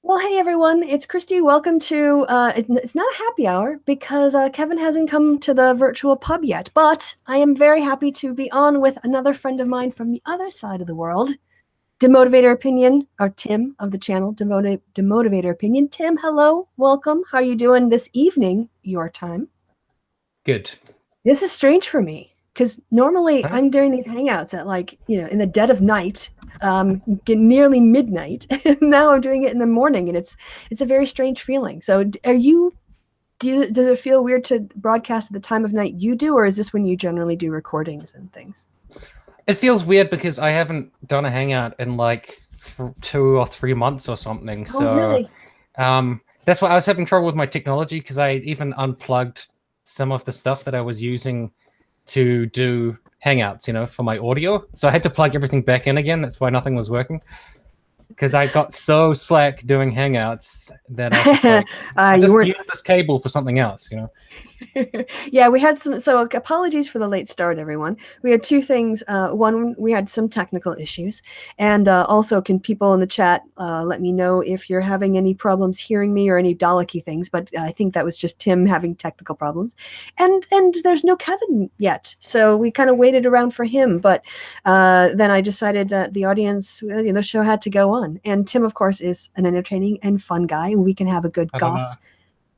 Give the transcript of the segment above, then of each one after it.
Well, hey everyone, it's Kristi. Welcome to it's not a happy hour because Kevin hasn't come to the virtual pub yet, but I am very happy to be on with another friend of mine from the other side of the world, Demotivator Opinion, or Tim of the channel, Demotivator Opinion. Tim, hello, welcome. How are you doing this evening, your time? Good. This is strange for me because normally Huh? I'm doing these hangouts at in the dead of night, get nearly midnight. And now I'm doing it in the morning, and it's a very strange feeling. So, does it feel weird to broadcast at the time of night you do, or is this when you generally do recordings and things? It feels weird because I haven't done a hangout in like 2 or 3 months or something. Oh, So really? that's why I was having trouble with my technology because I even unplugged some of the stuff that I was using to do hangouts, for my audio. So I had to plug everything back in again. That's why nothing was working. Because I got so slack doing hangouts that I was just like, I'll You just weren't. use this cable for something else. Yeah, we had some. So apologies for the late start, everyone. We had two things. One, we had some technical issues, and also, can people in the chat let me know if you're having any problems hearing me or any Daleki things? But I think that was just Tim having technical problems, and there's no Kevin yet, so we kind of waited around for him. But then I decided that the audience, the show had to go on, and Tim, of course, is an entertaining and fun guy, and we can have a good I don't know.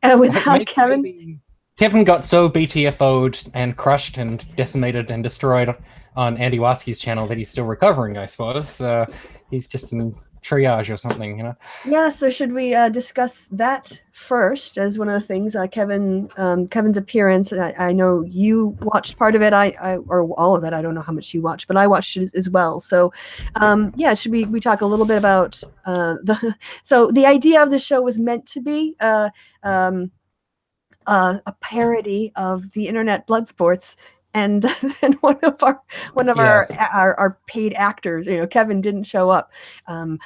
goss without Kevin. Maybe Kevin got so BTFO'd and crushed and decimated and destroyed on Andy Waski's channel that he's still recovering, I suppose. He's just in triage or something. Yeah, so should we discuss that first as one of the things? Kevin's appearance. I know you watched part of it. Or all of it. I don't know how much you watched, but I watched it as well. So, yeah, should we talk a little bit about the? So the idea of the show was meant to be a parody of the internet Bloodsports, and then one of Yeah. our paid actors, Kevin, didn't show up,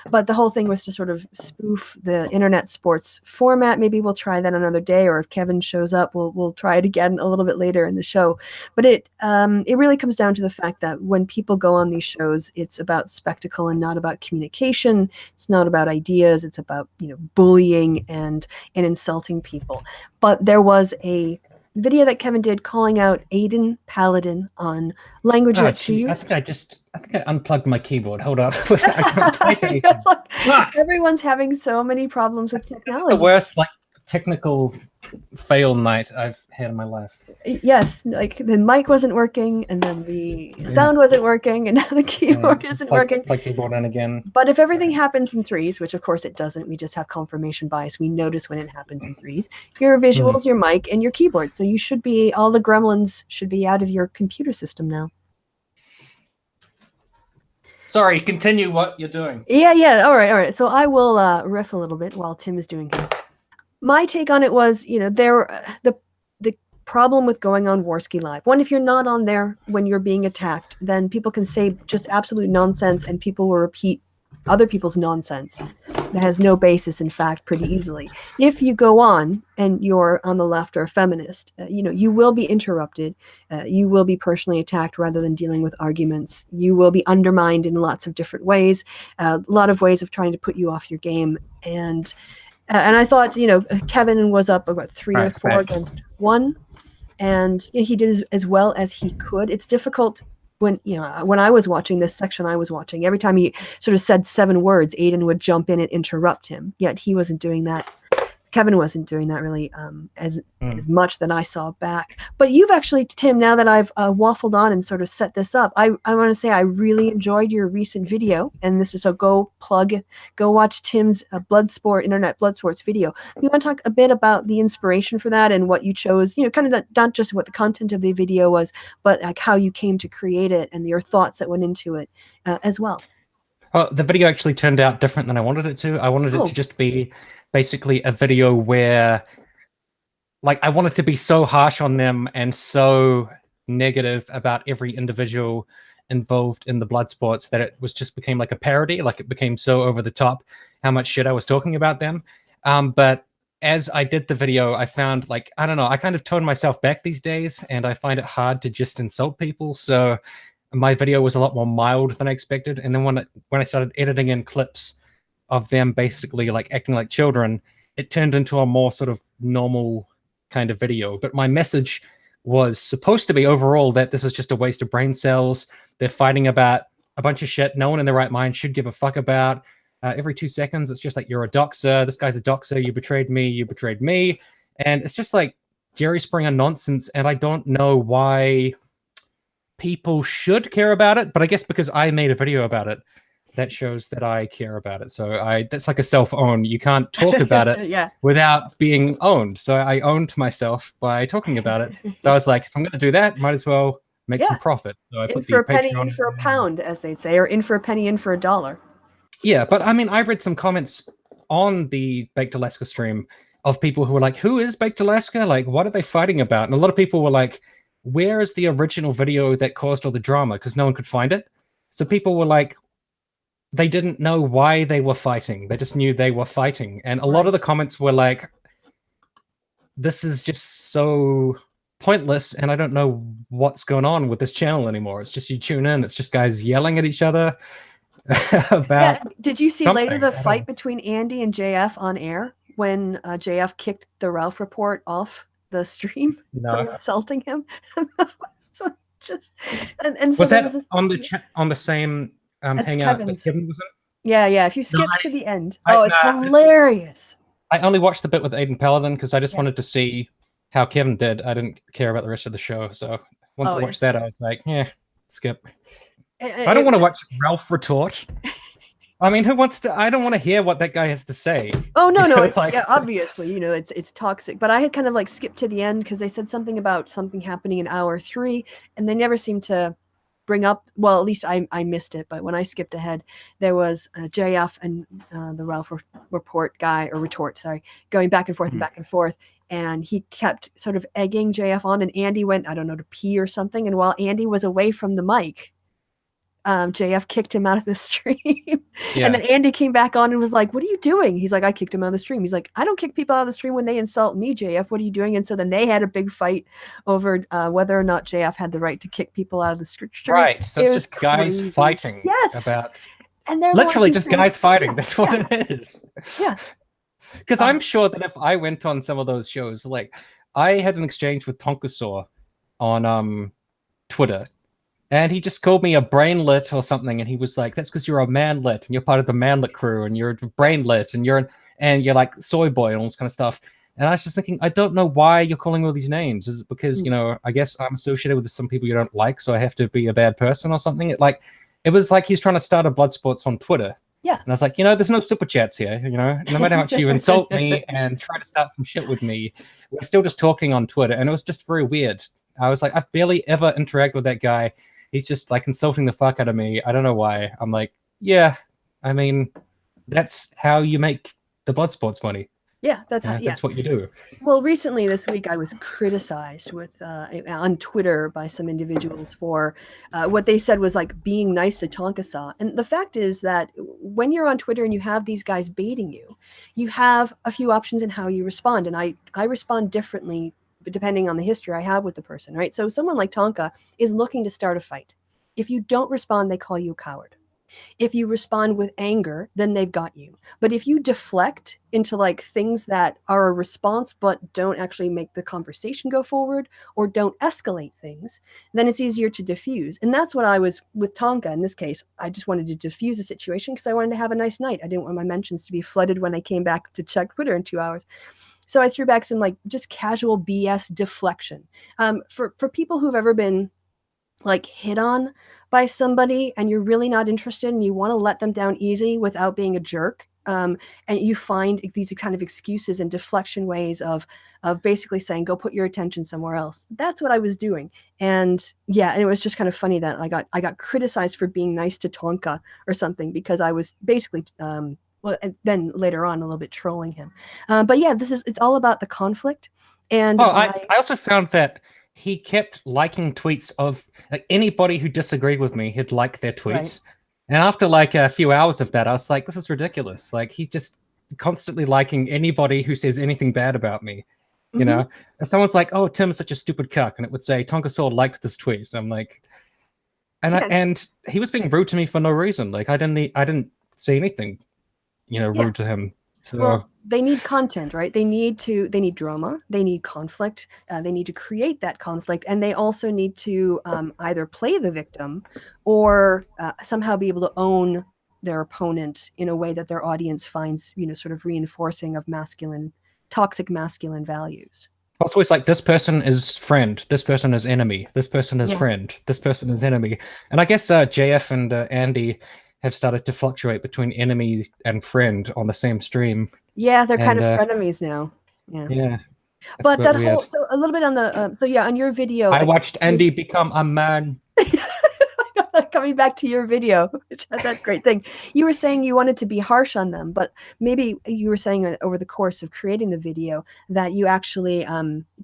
but the whole thing was to sort of spoof the internet sports format. Maybe we'll try that another day, or if Kevin shows up, we'll try it again a little bit later in the show. But it really comes down to the fact that when people go on these shows, it's about spectacle and not about communication. It's not about ideas. It's about bullying and insulting people. But there was a video that Kevin did calling out Aiden Paladin on language Oh, that she gee, used. I think I unplugged my keyboard. Hold up. I can't type anything. Fuck! Everyone's having so many problems with This is the technology. worst, technical fail night I've had in my life. Yes, like the mic wasn't working, and then the sound wasn't working, and now the keyboard isn't working. Plug keyboard in again. But if everything happens in threes, which of course it doesn't, we just have confirmation bias. We notice when it happens in threes. Your visuals, your mic, and your keyboard. So you should be, all the gremlins should be out of your computer system now. Sorry, continue what you're doing. Yeah. All right. So I will riff a little bit while Tim is doing his. My take on it was, the problem with going on Warski Live. One, if you're not on there when you're being attacked, then people can say just absolute nonsense, and people will repeat other people's nonsense that has no basis in fact pretty easily. If you go on and you're on the left or a feminist, you will be interrupted. You will be personally attacked rather than dealing with arguments. You will be undermined in lots of different ways, a lot of ways of trying to put you off your game. And I thought, Kevin was up about 3 or 4 against 1, and he did as well as he could. It's difficult when I was watching this section, I was watching, every time he sort of said 7 words, Aiden would jump in and interrupt him. Yet he wasn't doing that. Kevin wasn't doing that really as much that I saw back. But you've actually, Tim, now that I've waffled on and sort of set this up, I want to say I really enjoyed your recent video. And this is a go watch Tim's internet Bloodsports video. You want to talk a bit about the inspiration for that and what you chose, kind of not just what the content of the video was, but like how you came to create it and your thoughts that went into it as well. Well, the video actually turned out different than I wanted it to. I wanted it to just be basically a video where, I wanted to be so harsh on them and so negative about every individual involved in the Bloodsports that it became like a parody. It became so over the top how much shit I was talking about them. But as I did the video, I found, I don't know, I kind of tone myself back these days, and I find it hard to just insult people. So my video was a lot more mild than I expected. And then when I started editing in clips of them basically like acting like children, it turned into a more sort of normal kind of video. But my message was supposed to be overall that this is just a waste of brain cells. They're fighting about a bunch of shit no one in their right mind should give a fuck about. Every 2 seconds, it's just like, you're a doxer. This guy's a doxer. You betrayed me. You betrayed me. And it's just like Jerry Springer nonsense. And I don't know why people should care about it. But I guess because I made a video about it, that shows that I care about it. So that's like a self-own. You can't talk about it without being owned. So I owned myself by talking about it. So I was like, if I'm going to do that, might as well make some profit. So I put for a penny, Patreon in for a pound, as they'd say, or in for a penny, in for a dollar. Yeah, but I mean, I've read some comments on the Baked Alaska stream of people who were like, who is Baked Alaska? Like, what are they fighting about? And a lot of people were like, where is the original video that caused all the drama? Because no one could find it. So people were like, they didn't know why they were fighting. They just knew they were fighting. And a lot of the comments were like, this is just so pointless, and I don't know what's going on with this channel anymore. It's just you tune in, it's just guys yelling at each other about Did you see something. later the fight between Andy and JF on air when JF kicked the Ralph report off the stream for insulting him? So just and so was that on the same hangout that Kevin was in? Yeah. If you skip to the end, it's hilarious. I only watched the bit with Aiden Paladin because I just wanted to see how Kevin did. I didn't care about the rest of the show. So once I watched that, I was like, skip. I don't want to watch Ralph retort. I mean, who wants to? I don't want to hear what that guy has to say. Oh no, it's, obviously, it's toxic. But I had kind of like skipped to the end because they said something about something happening in hour 3, and they never seemed to bring up. Well, at least I missed it. But when I skipped ahead, there was JF and the Ralph report guy or retort, sorry, going back and forth and back and forth. And he kept sort of egging JF on, and Andy went, I don't know, to pee or something. And while Andy was away from the mic, JF kicked him out of the stream. And then Andy came back on and was like, what are you doing? He's like, I kicked him out of the stream. He's like, I don't kick people out of the stream when they insult me, JF. What are you doing? And so then they had a big fight over whether or not JF had the right to kick people out of the stream. Right. So it's just guys fighting. Yes. About and they're literally just guys fighting. That's what it is. Yeah. Because I'm sure that if I went on some of those shows, like I had an exchange with Tonkasaw on Twitter. And he just called me a brainlet or something, and he was like, "That's because you're a manlet, and you're part of the manlet crew, and you're a brainlet, and you're like soy boy and all this kind of stuff." And I was just thinking, I don't know why you're calling all these names. Is it because I guess I'm associated with some people you don't like, so I have to be a bad person or something? It was like he's trying to start a Bloodsports on Twitter. Yeah. And I was like, there's no super chats here. No matter how much you insult me and try to start some shit with me, we're still just talking on Twitter, and it was just very weird. I was like, I've barely ever interacted with that guy. He's just like insulting the fuck out of me. I don't know why. I'm like, I mean, that's how you make the Bloodsports money. Yeah, that's what you do. Well, recently this week I was criticized on Twitter by some individuals for what they said was like being nice to Tonkasaw. And the fact is that when you're on Twitter and you have these guys baiting you, you have a few options in how you respond. And I respond differently depending on the history I have with the person, right? So someone like Tonka is looking to start a fight. If you don't respond, they call you a coward. If you respond with anger, then they've got you. But if you deflect into like things that are a response but don't actually make the conversation go forward or don't escalate things, then it's easier to diffuse. And that's what I was with Tonka in this case. I just wanted to diffuse the situation because I wanted to have a nice night. I didn't want my mentions to be flooded when I came back to check Twitter in 2 hours. So I threw back some like just casual BS deflection. For people who've ever been like hit on by somebody and you're really not interested and you want to let them down easy without being a jerk, and you find these kind of excuses and deflection ways of basically saying, go put your attention somewhere else. That's what I was doing. And and it was just kind of funny that I got criticized for being nice to Tonka or something because I was basically well, and then later on a little bit trolling him. But yeah, it's all about the conflict. And I also found that he kept liking tweets of like anybody who disagreed with me, he'd like their tweets. Right. And after like a few hours of that, I was like, this is ridiculous. Like he just constantly liking anybody who says anything bad about me. You know? And someone's like, oh, Tim is such a stupid cuck. And it would say, Tonka Sword liked this tweet. I'm like, and he was being rude to me for no reason. Like I didn't say anything. rude to him. So well, they need content, right? They need drama, they need conflict, they need to create that conflict, and they also need to either play the victim or somehow be able to own their opponent in a way that their audience finds, sort of reinforcing of toxic masculine values. it's always like, this person is friend, this person is enemy, this person is friend, this person is enemy. And I guess JF and Andy have started to fluctuate between enemy and friend on the same stream. Yeah, they're kind of frenemies now. Yeah. But that weird. So a little bit on the on your video, I watched Andy become a man. Coming back to your video, which had that great thing. You were saying you wanted to be harsh on them, but maybe you were saying over the course of creating the video that you actually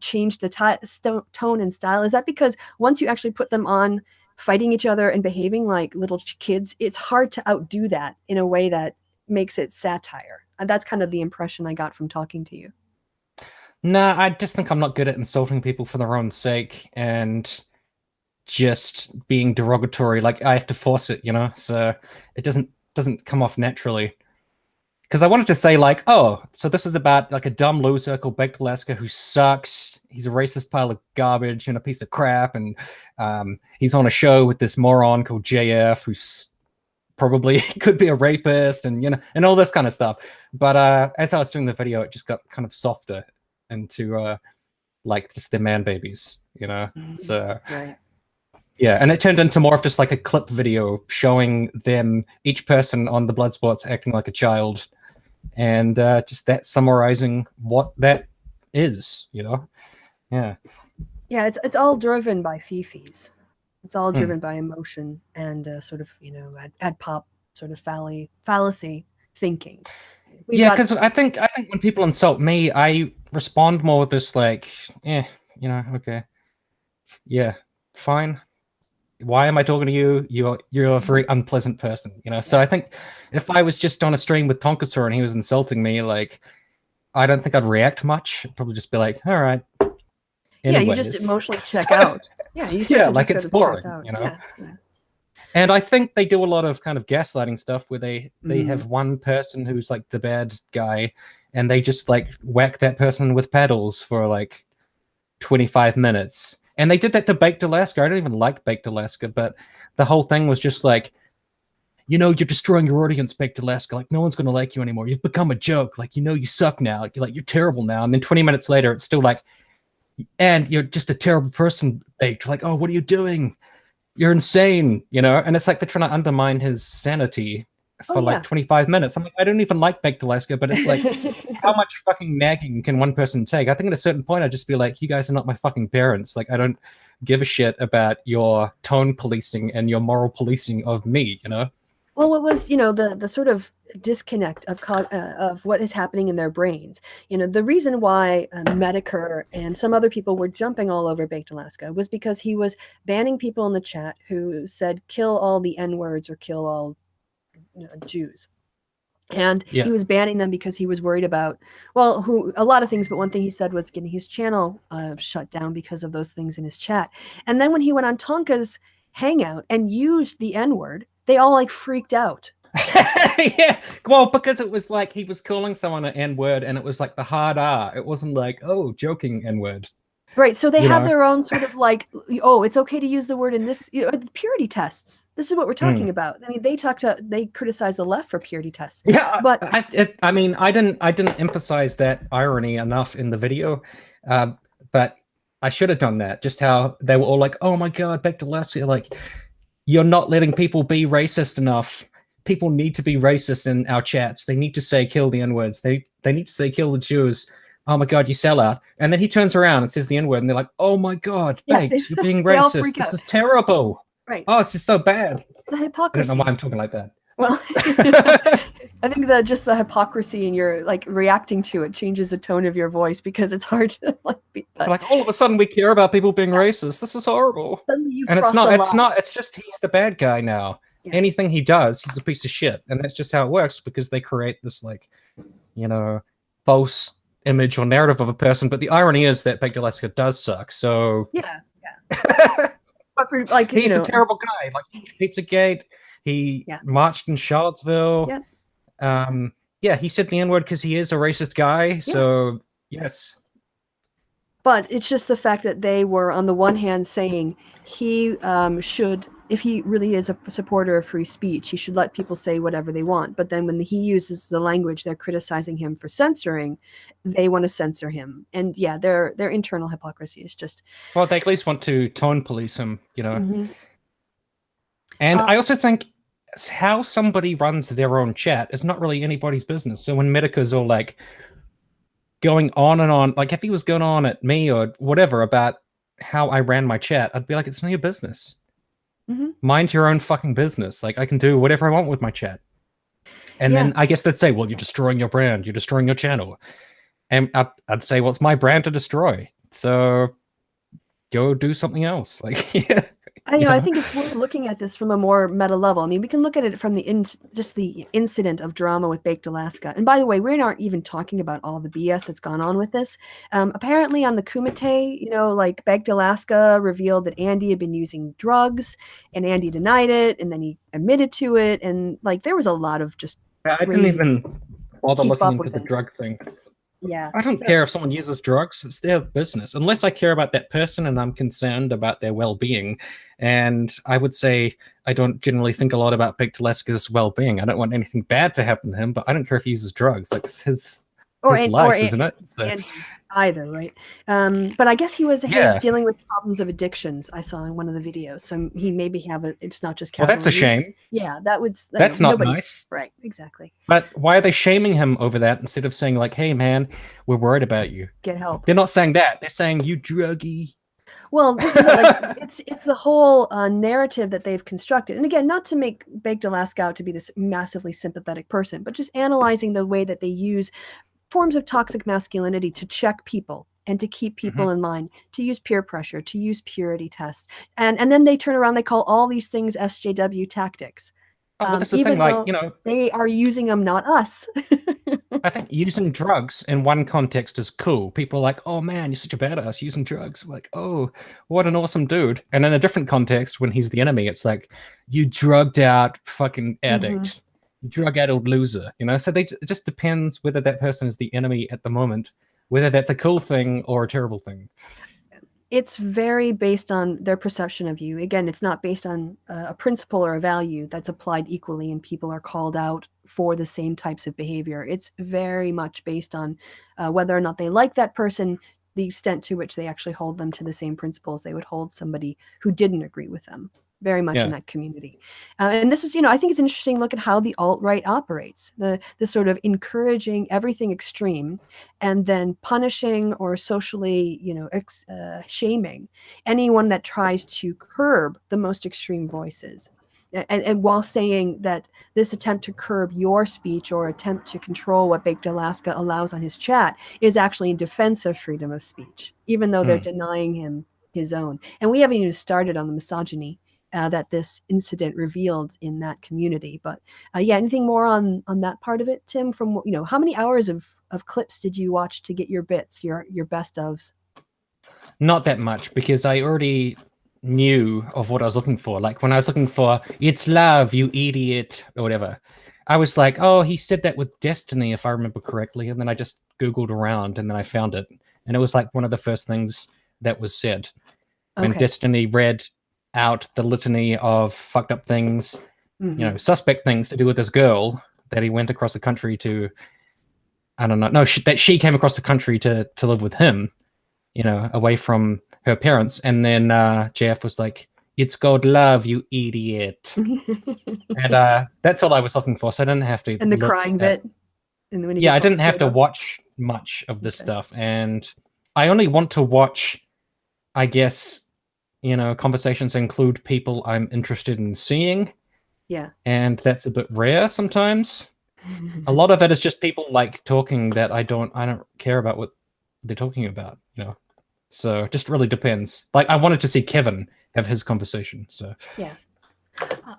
changed the tone and style. Is that because once you actually put them on fighting each other and behaving like little kids, it's hard to outdo that in a way that makes it satire? And that's kind of the impression I got from talking to you. Nah, I just think I'm not good at insulting people for their own sake and just being derogatory. Like, I have to force it, so it doesn't come off naturally. Because I wanted to say, like, oh, so this is about like a dumb loser called Baked Alaska who sucks. He's a racist pile of garbage and a piece of crap, and he's on a show with this moron called JF who's probably could be a rapist, and and all this kind of stuff. But as I was doing the video, it just got kind of softer into like just their man babies, So right. Yeah, and it turned into more of just like a clip video showing them, each person on the Bloodsports acting like a child, and just that summarizing what that is, Yeah. Yeah, it's all driven by fifis. It's all driven by emotion and sort of, ad pop sort of fallacy thinking. Because I think when people insult me, I respond more with this like, okay, yeah, fine. Why am I talking to you? You're a very unpleasant person, So I think if I was just on a stream with Tonkasaur and he was insulting me, like, I don't think I'd react much. I'd probably just be like, all right. Anyways. Yeah, you just emotionally check out. Yeah, like it's boring, Yeah. And I think they do a lot of kind of gaslighting stuff where they have one person who's like the bad guy, and they just like whack that person with paddles for like 25 minutes. And they did that to Baked Alaska. I don't even like Baked Alaska, but the whole thing was just like, you're destroying your audience, Baked Alaska. Like, no one's going to like you anymore. You've become a joke. Like, you suck now. Like, you're terrible now. And then 20 minutes later, it's still like, and you're just a terrible person, Baked. Like, oh, what are you doing? You're insane, And it's like they're trying to undermine his sanity for like 25 minutes. I'm like, I don't even like Baked Alaska, but it's like, how much fucking nagging can one person take? I think at a certain point, I'd just be like, you guys are not my fucking parents. Like, I don't give a shit about your tone policing and your moral policing of me, Well, what was, the sort of disconnect of what is happening in their brains. The reason why Medicare and some other people were jumping all over Baked Alaska was because he was banning people in the chat who said, kill all the N-words or kill all Jews. And he was banning them because he was worried about, a lot of things, but one thing he said was getting his channel shut down because of those things in his chat. And then when he went on Tonka's Hangout and used the N-word, they all like freaked out. Yeah, well, because it was like he was calling someone an N-word, and it was like the hard R. It wasn't like, oh, joking N-word. Right, so they have their own sort of like, oh, it's okay to use the word in this purity tests. This is what we're talking about. I mean, they criticize the left for purity tests. Yeah, but I didn't emphasize that irony enough in the video, but I should have done that. Just how they were all like, oh my god, Baked Alaska, like, you're not letting people be racist enough. People need to be racist in our chats. They need to say kill the N-words. They need to say kill the Jews. Oh my god, you sell out. And then he turns around and says the N-word, and they're like, oh my god, Baked, you're being racist. This is terrible. Right. Oh, this is so bad. The hypocrisy. I don't know why I'm talking like that. Well, I think that just the hypocrisy and you're like reacting to it changes the tone of your voice because it's hard to like be. Like all of a sudden we care about people being racist. This is horrible. And it's just he's the bad guy now. Yeah. Anything he does, he's a piece of shit. And that's just how it works because they create this like, false image or narrative of a person. But the irony is that Baked Alaska does suck. So yeah. But for, like, he's a terrible guy. Like Pizzagate. He marched in Charlottesville. Yeah. Yeah, he said the N-word because he is a racist guy. So yes. But it's just the fact that they were, on the one hand, saying he should, if he really is a supporter of free speech, he should let people say whatever they want. But then when he uses the language they're criticizing him for censoring, they want to censor him. And yeah, their internal hypocrisy is just... Well, they at least want to tone police him, you know. Mm-hmm. And I also think how somebody runs their own chat is not really anybody's business. So when Medica's all like going on and on, like if he was going on at me or whatever about how I ran my chat, I'd be like, it's none of your business. Mm-hmm. Mind your own fucking business. Like I can do whatever I want with my chat. And then I guess they'd say, well, you're destroying your brand, you're destroying your channel. And I'd say, well, it's my brand to destroy. So go do something else. Like, yeah. I think it's worth looking at this from a more meta level. I mean, we can look at it from just the incident of drama with Baked Alaska. And by the way, we aren't even talking about all the BS that's gone on with this. Apparently on the Kumite, like Baked Alaska revealed that Andy had been using drugs, and Andy denied it, and then he admitted to it. And like, there was a lot of just I didn't even bother looking into the drug thing. Yeah. I don't care if someone uses drugs. It's their business. Unless I care about that person and I'm concerned about their well-being. And I would say I don't generally think a lot about Baked Alaska's well-being. I don't want anything bad to happen to him, but I don't care if he uses drugs. Like, it's his life, isn't it? So. Either, right? But I guess he was dealing with problems of addictions, I saw in one of the videos. So he maybe it's not just casual. Well, that's a shame. Yeah, that's not nice. Right, exactly. But why are they shaming him over that instead of saying like, hey man, we're worried about you. Get help. They're not saying that. They're saying you druggy. Well, this is like it's the whole narrative that they've constructed. And again, not to make Baked Alaska out to be this massively sympathetic person, but just analyzing the way that they use forms of toxic masculinity to check people and to keep people in line, to use peer pressure, to use purity tests. And then they turn around, they call all these things SJW tactics. Well, that's the thing, like, they are using them, not us. I think using drugs in one context is cool. People are like, oh man, you're such a badass using drugs. We're like, oh, what an awesome dude. And in a different context, when he's the enemy, it's like, you drugged out fucking addict. Drug-addled loser, so it just depends whether that person is the enemy at the moment, whether that's a cool thing or a terrible thing. It's very based on their perception of you. Again, it's not based on a principle or a value that's applied equally and people are called out for the same types of behavior. It's very much based on whether or not they like that person, the extent to which they actually hold them to the same principles they would hold somebody who didn't agree with them. Very much in that community. And this is, I think it's an interesting look at how the alt-right operates, the sort of encouraging everything extreme and then punishing or socially, shaming anyone that tries to curb the most extreme voices. And while saying that this attempt to curb your speech or attempt to control what Baked Alaska allows on his chat is actually in defense of freedom of speech, even though they're denying him his own. And we haven't even started on the misogyny that this incident revealed in that community. But anything more on that part of it, Tim? From how many hours of clips did you watch to get your bits, your best ofs? Not that much, because I already knew of what I was looking for. Like when I was looking for "it's love, you idiot" or whatever, I was like, oh, he said that with Destiny, if I remember correctly. And then I just Googled around and then I found it, and it was like one of the first things that was said when Destiny read out the litany of fucked up things, suspect things to do with this girl that he went across the country to. I don't know. No, that she came across the country to live with him, away from her parents. And then JF was like, "It's called love, you idiot." And that's all I was looking for. So I didn't have to. And the crying bit. And when I didn't have to watch much of this stuff, and I only want to watch, I guess, conversations include people I'm interested in seeing. Yeah. And that's a bit rare sometimes. A lot of it is just people like talking that I don't care about what they're talking about, So it just really depends. Like I wanted to see Kevin have his conversation. So yeah.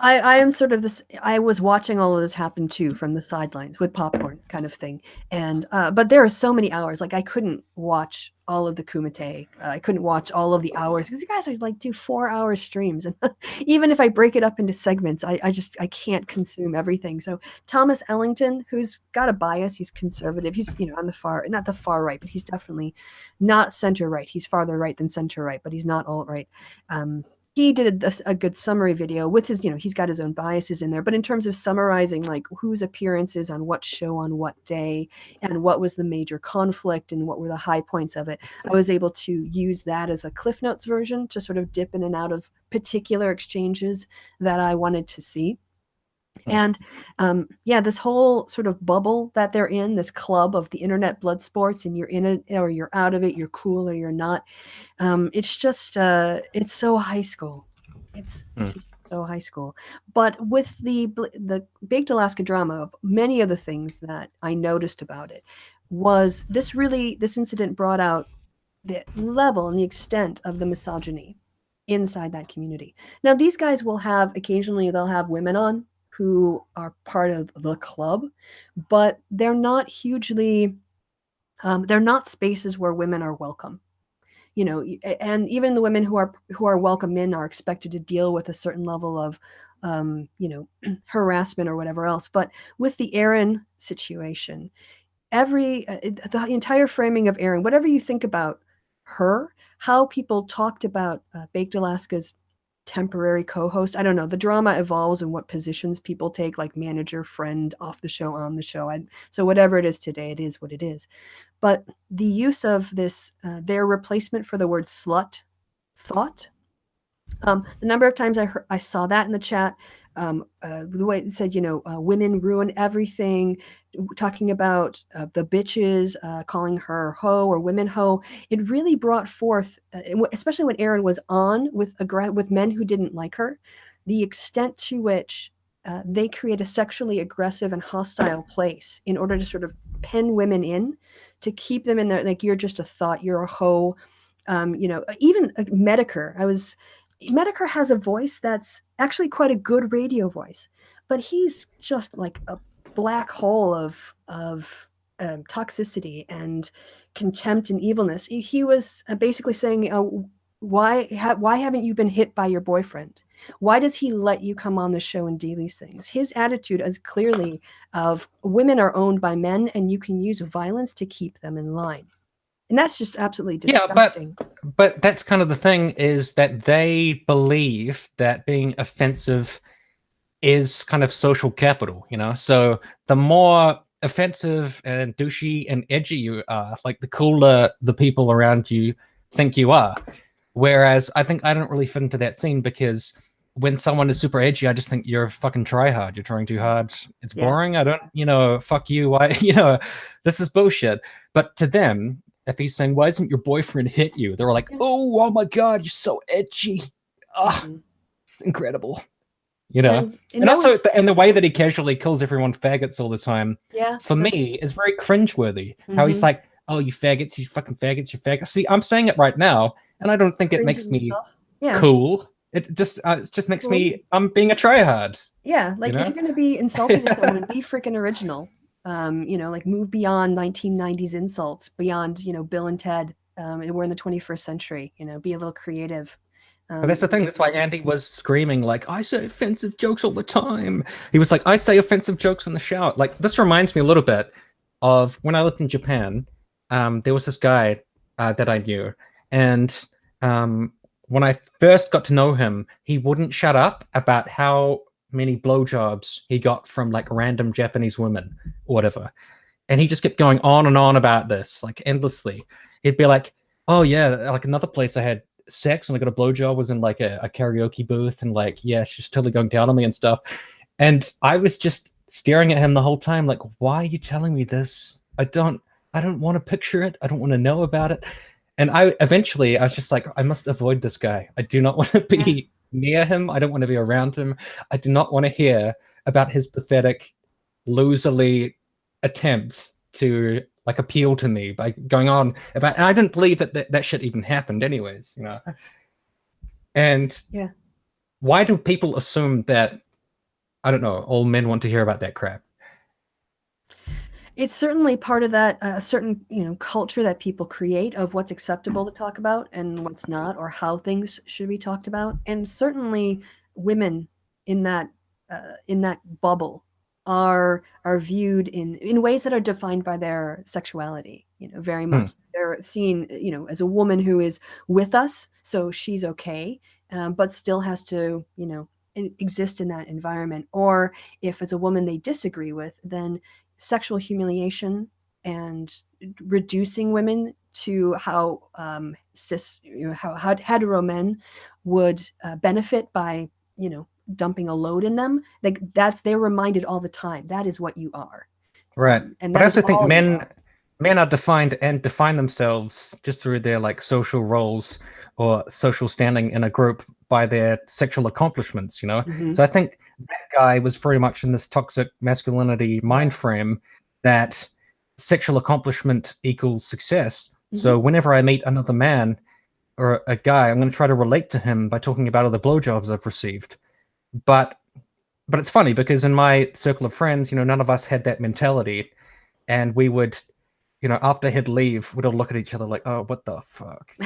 I am sort of this. I was watching all of this happen too from the sidelines with popcorn kind of thing, and but there are so many hours. Like I couldn't watch all of the Kumite. I couldn't watch all of the hours because you guys are like do 4 hour streams, and even if I break it up into segments, I can't consume everything. So Thomas Ellington, who's got a bias, he's conservative. He's on the far, not the far right, but he's definitely not center right. He's farther right than center right, but he's not alt right. He did a good summary video with his, he's got his own biases in there, but in terms of summarizing like whose appearances on what show on what day and what was the major conflict and what were the high points of it, I was able to use that as a Cliff Notes version to sort of dip in and out of particular exchanges that I wanted to see. And this whole sort of bubble that they're in, this club of the internet blood sports, and you're in it or you're out of it, you're cool or you're not. It's just it's so high school. It's so high school. But with the Baked Alaska drama, of many of the things that I noticed about it was this incident brought out the level and the extent of the misogyny inside that community. Now these guys will have occasionally they'll have women on who are part of the club, but they're not hugely they're not spaces where women are welcome. And even the women who are welcome in are expected to deal with a certain level of harassment or whatever else. But with the Erin situation, the entire framing of Erin, whatever you think about her, how people talked about Baked Alaska's temporary co-host, I don't know, the drama evolves and what positions people take, like manager, friend, off the show, on the show. So whatever it is today, it is what it is. But the use of this, their replacement for the word slut, thought, the number of times I saw that in the chat, the way it said, women ruin everything, talking about the bitches, calling her hoe or women hoe. It really brought forth, especially when Erin was on with men who didn't like her, the extent to which they create a sexually aggressive and hostile place in order to sort of pen women in, to keep them in there. Like, you're just a thought, you're a hoe. Even Medicare has a voice that's actually quite a good radio voice, but he's just like a black hole of toxicity and contempt and evilness. He was basically saying, why haven't you been hit by your boyfriend? Why does he let you come on the show and do these things? His attitude is clearly of women are owned by men and you can use violence to keep them in line. And that's just absolutely disgusting. Yeah, but that's kind of the thing, is that they believe that being offensive is kind of social capital, So the more offensive and douchey and edgy you are, like the cooler the people around you think you are. Whereas I think I don't really fit into that scene, because when someone is super edgy, I just think you're a fucking tryhard. You're trying too hard. It's boring. I don't, fuck you. Why, this is bullshit. But to them, if he's saying, why isn't your boyfriend hit you? They're like, oh my God, you're so edgy. It's incredible. And also, the way that he casually calls everyone faggots all the time, for me, is very cringeworthy. How he's like, oh, you faggots, you fucking faggots, you faggots. See, I'm saying it right now, and I don't think it makes me cool. It just makes me, I'm being a tryhard. Yeah, like if you're going to be insulting to someone, be freaking original. Like move beyond 1990s insults, beyond, Bill and Ted. We're in the 21st century, be a little creative. But that's the thing. That's why Andy was screaming, like, I say offensive jokes all the time. He was like, I say offensive jokes in the shower. Like, this reminds me a little bit of when I lived in Japan. There was this guy that I knew. And when I first got to know him, he wouldn't shut up about how many blowjobs he got from like random Japanese women or whatever. And he just kept going on and on about this, like endlessly. He'd be like, oh yeah, like another place I had sex and I got a blowjob was in like a karaoke booth, and like, yeah, she's totally going down on me and stuff. And I was just staring at him the whole time, like, why are you telling me this? I don't want to picture it. I don't want to know about it. And I was just like, I must avoid this guy. I do not want to be near him. I don't want to be around him. I do not want to hear about his pathetic, loserly attempts to like appeal to me by going on about, and I didn't believe that shit even happened anyways, And why do people assume that, I don't know, all men want to hear about that crap? It's certainly part of that certain, culture that people create of what's acceptable to talk about and what's not, or how things should be talked about. And certainly women in that bubble are viewed in ways that are defined by their sexuality, very much. They're seen, as a woman who is with us, so she's okay, but still has to, exist in that environment. Or if it's a woman they disagree with, then sexual humiliation and reducing women to how how hetero men would benefit by, dumping a load in them. Like they're reminded all the time that is what you are, Right. and But that I is also think all you are. men are defined and define themselves just through their like social roles or social standing in a group by their sexual accomplishments, Mhm. So I think that guy was very much in this toxic masculinity mind frame that sexual accomplishment equals success. So whenever I meet another man or a guy, I'm going to try to relate to him by talking about all the blowjobs I've received. But it's funny because in my circle of friends, none of us had that mentality, and we would, after he'd leave, we'd all look at each other like, "Oh, what the fuck."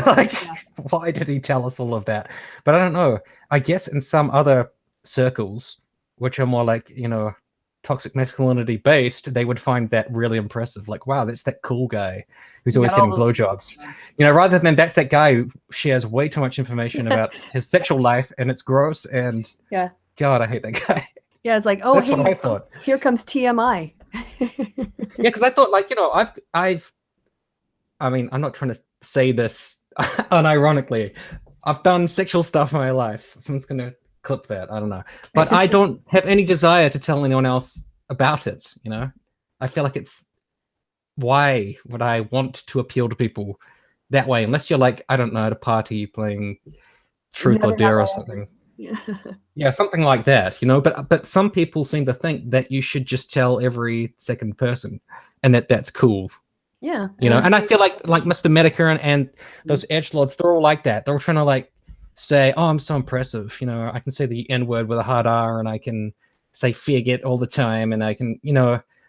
Like, why did he tell us all of that? But I don't know. I guess in some other circles, which are more like, toxic masculinity based, they would find that really impressive. Like, wow, that's that cool guy who's You always got all getting those blowjobs. blowjobs. Rather than that's that guy who shares way too much information about his sexual life and it's gross, and Yeah. God, I hate that guy. Yeah, it's like, oh, That's what hey, I thought. here comes TMI. Yeah, because I thought, like, I mean, I'm not trying to say this unironically. I've done sexual stuff in my life. Someone's gonna clip that. I don't know, but I don't have any desire to tell anyone else about it. I feel like it's, why would I want to appeal to people that way? Unless you're like, I don't know, at a party playing Truth or Never have Dare or I ever. something. Yeah. Yeah, something like that. But some people seem to think that you should just tell every second person, and that's cool. Yeah. And I feel like Mr. Medicare and those edgelords, they're all like that. They're all trying to like say, "Oh, I'm so impressive. I can say the N word with a hard R, and I can say faggot all the time, and I can,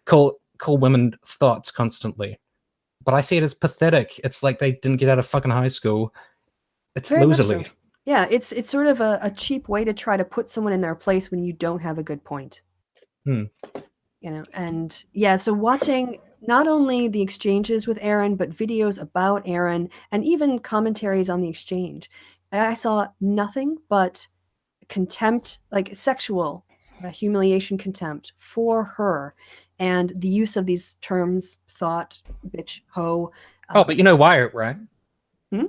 call women thoughts constantly." But I see it as pathetic. It's like they didn't get out of fucking high school. It's Very much so. loserly. Yeah, it's sort of a cheap way to try to put someone in their place when you don't have a good point. And yeah, so watching not only the exchanges with Aaron, but videos about Aaron and even commentaries on the exchange, I saw nothing but contempt, like sexual humiliation, contempt for her, and the use of these terms, thought, bitch, hoe. Oh, but you know why, right? Hmm?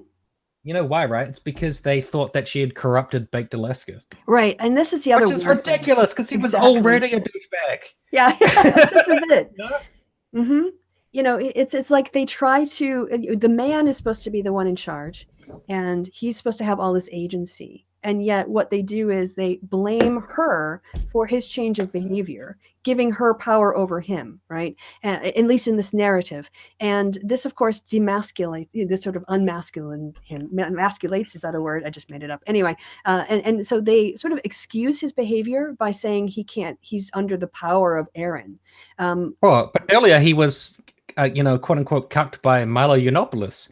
You know why, right? It's because they thought that she had corrupted Baked Alaska. Right, and this is the other, which is ridiculous because he was already a douchebag. Yeah, this is it. No? It's like they try to. The man is supposed to be the one in charge, and he's supposed to have all this agency. And yet, what they do is they blame her for his change of behavior, giving her power over him, right? At least in this narrative. And this, of course, demasculates, this sort of unmasculine him. Emasculates, is that a word? I just made it up. Anyway, and so they sort of excuse his behavior by saying he's under the power of Aaron. But earlier he was, quote unquote, cucked by Milo Yiannopoulos,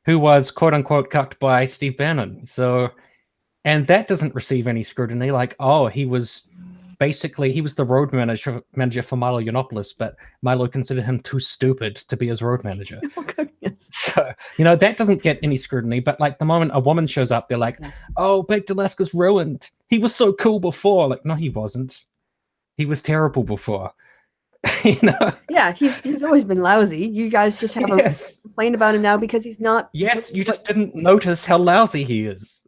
who was quote unquote cucked by Steve Bannon. So, and that doesn't receive any scrutiny. Like, oh, he was the road manager for Milo Yiannopoulos, but Milo considered him too stupid to be his road manager. Oh, goodness. So, that doesn't get any scrutiny. But like the moment a woman shows up, they're like, oh, Baked Alaska's ruined. He was so cool before. Like, no, he wasn't. He was terrible before. Yeah, he's always been lousy. You guys just have a complaint about him now because he's not. Yes, you just didn't notice how lousy he is.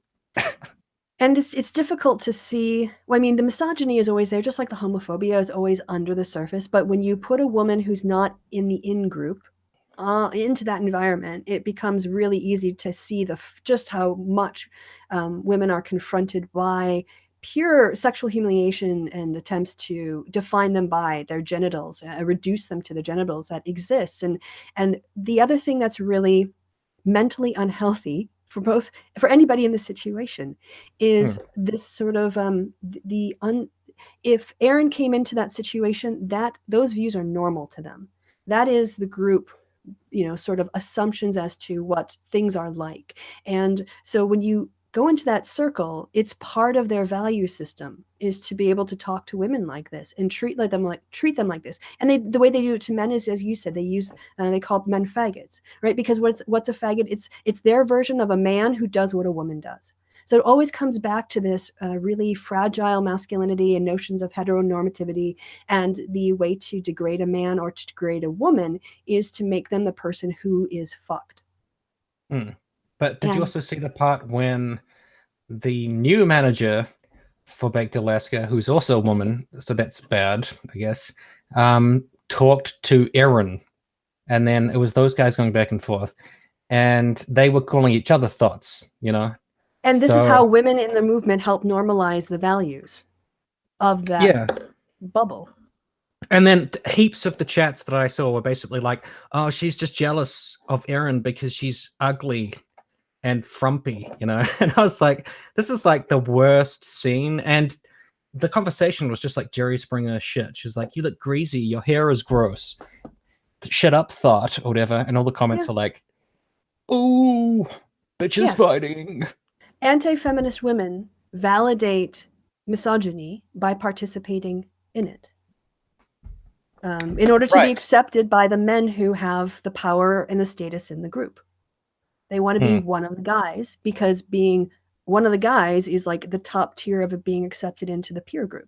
And it's difficult to see. Well, I mean, the misogyny is always there, just like the homophobia is always under the surface. But when you put a woman who's not in the in group into that environment, it becomes really easy to see just how much women are confronted by pure sexual humiliation and attempts to define them by their genitals, reduce them to the genitals that exists. And the other thing that's really mentally unhealthy for anybody in this situation, is this sort of if Aaron came into that situation, that those views are normal to them. That is the group, sort of assumptions as to what things are like. And so when you go into that circle, it's part of their value system is to be able to talk to women like this and treat them like this. And the way they do it to men is, as you said, they call men faggots, right? Because what's a faggot? It's their version of a man who does what a woman does. So it always comes back to this really fragile masculinity and notions of heteronormativity. And the way to degrade a man or to degrade a woman is to make them the person who is fucked. But did you also see the part when the new manager for Baked Alaska, who's also a woman, so that's bad, I guess, talked to Aaron, and then it was those guys going back and forth, and they were calling each other thoughts, And this is how women in the movement help normalize the values of that bubble. And then heaps of the chats that I saw were basically like, oh, she's just jealous of Aaron because she's ugly and frumpy, and I was like, this is like the worst scene. And the conversation was just like Jerry Springer shit. She's like, you look greasy, your hair is gross, shut up, thought, or whatever. And all the comments are like, ooh, bitches fighting. Anti-feminist women validate misogyny by participating in it, in order to be accepted by the men who have the power and the status in the group. They want to be one of the guys, because being one of the guys is like the top tier of it being accepted into the peer group.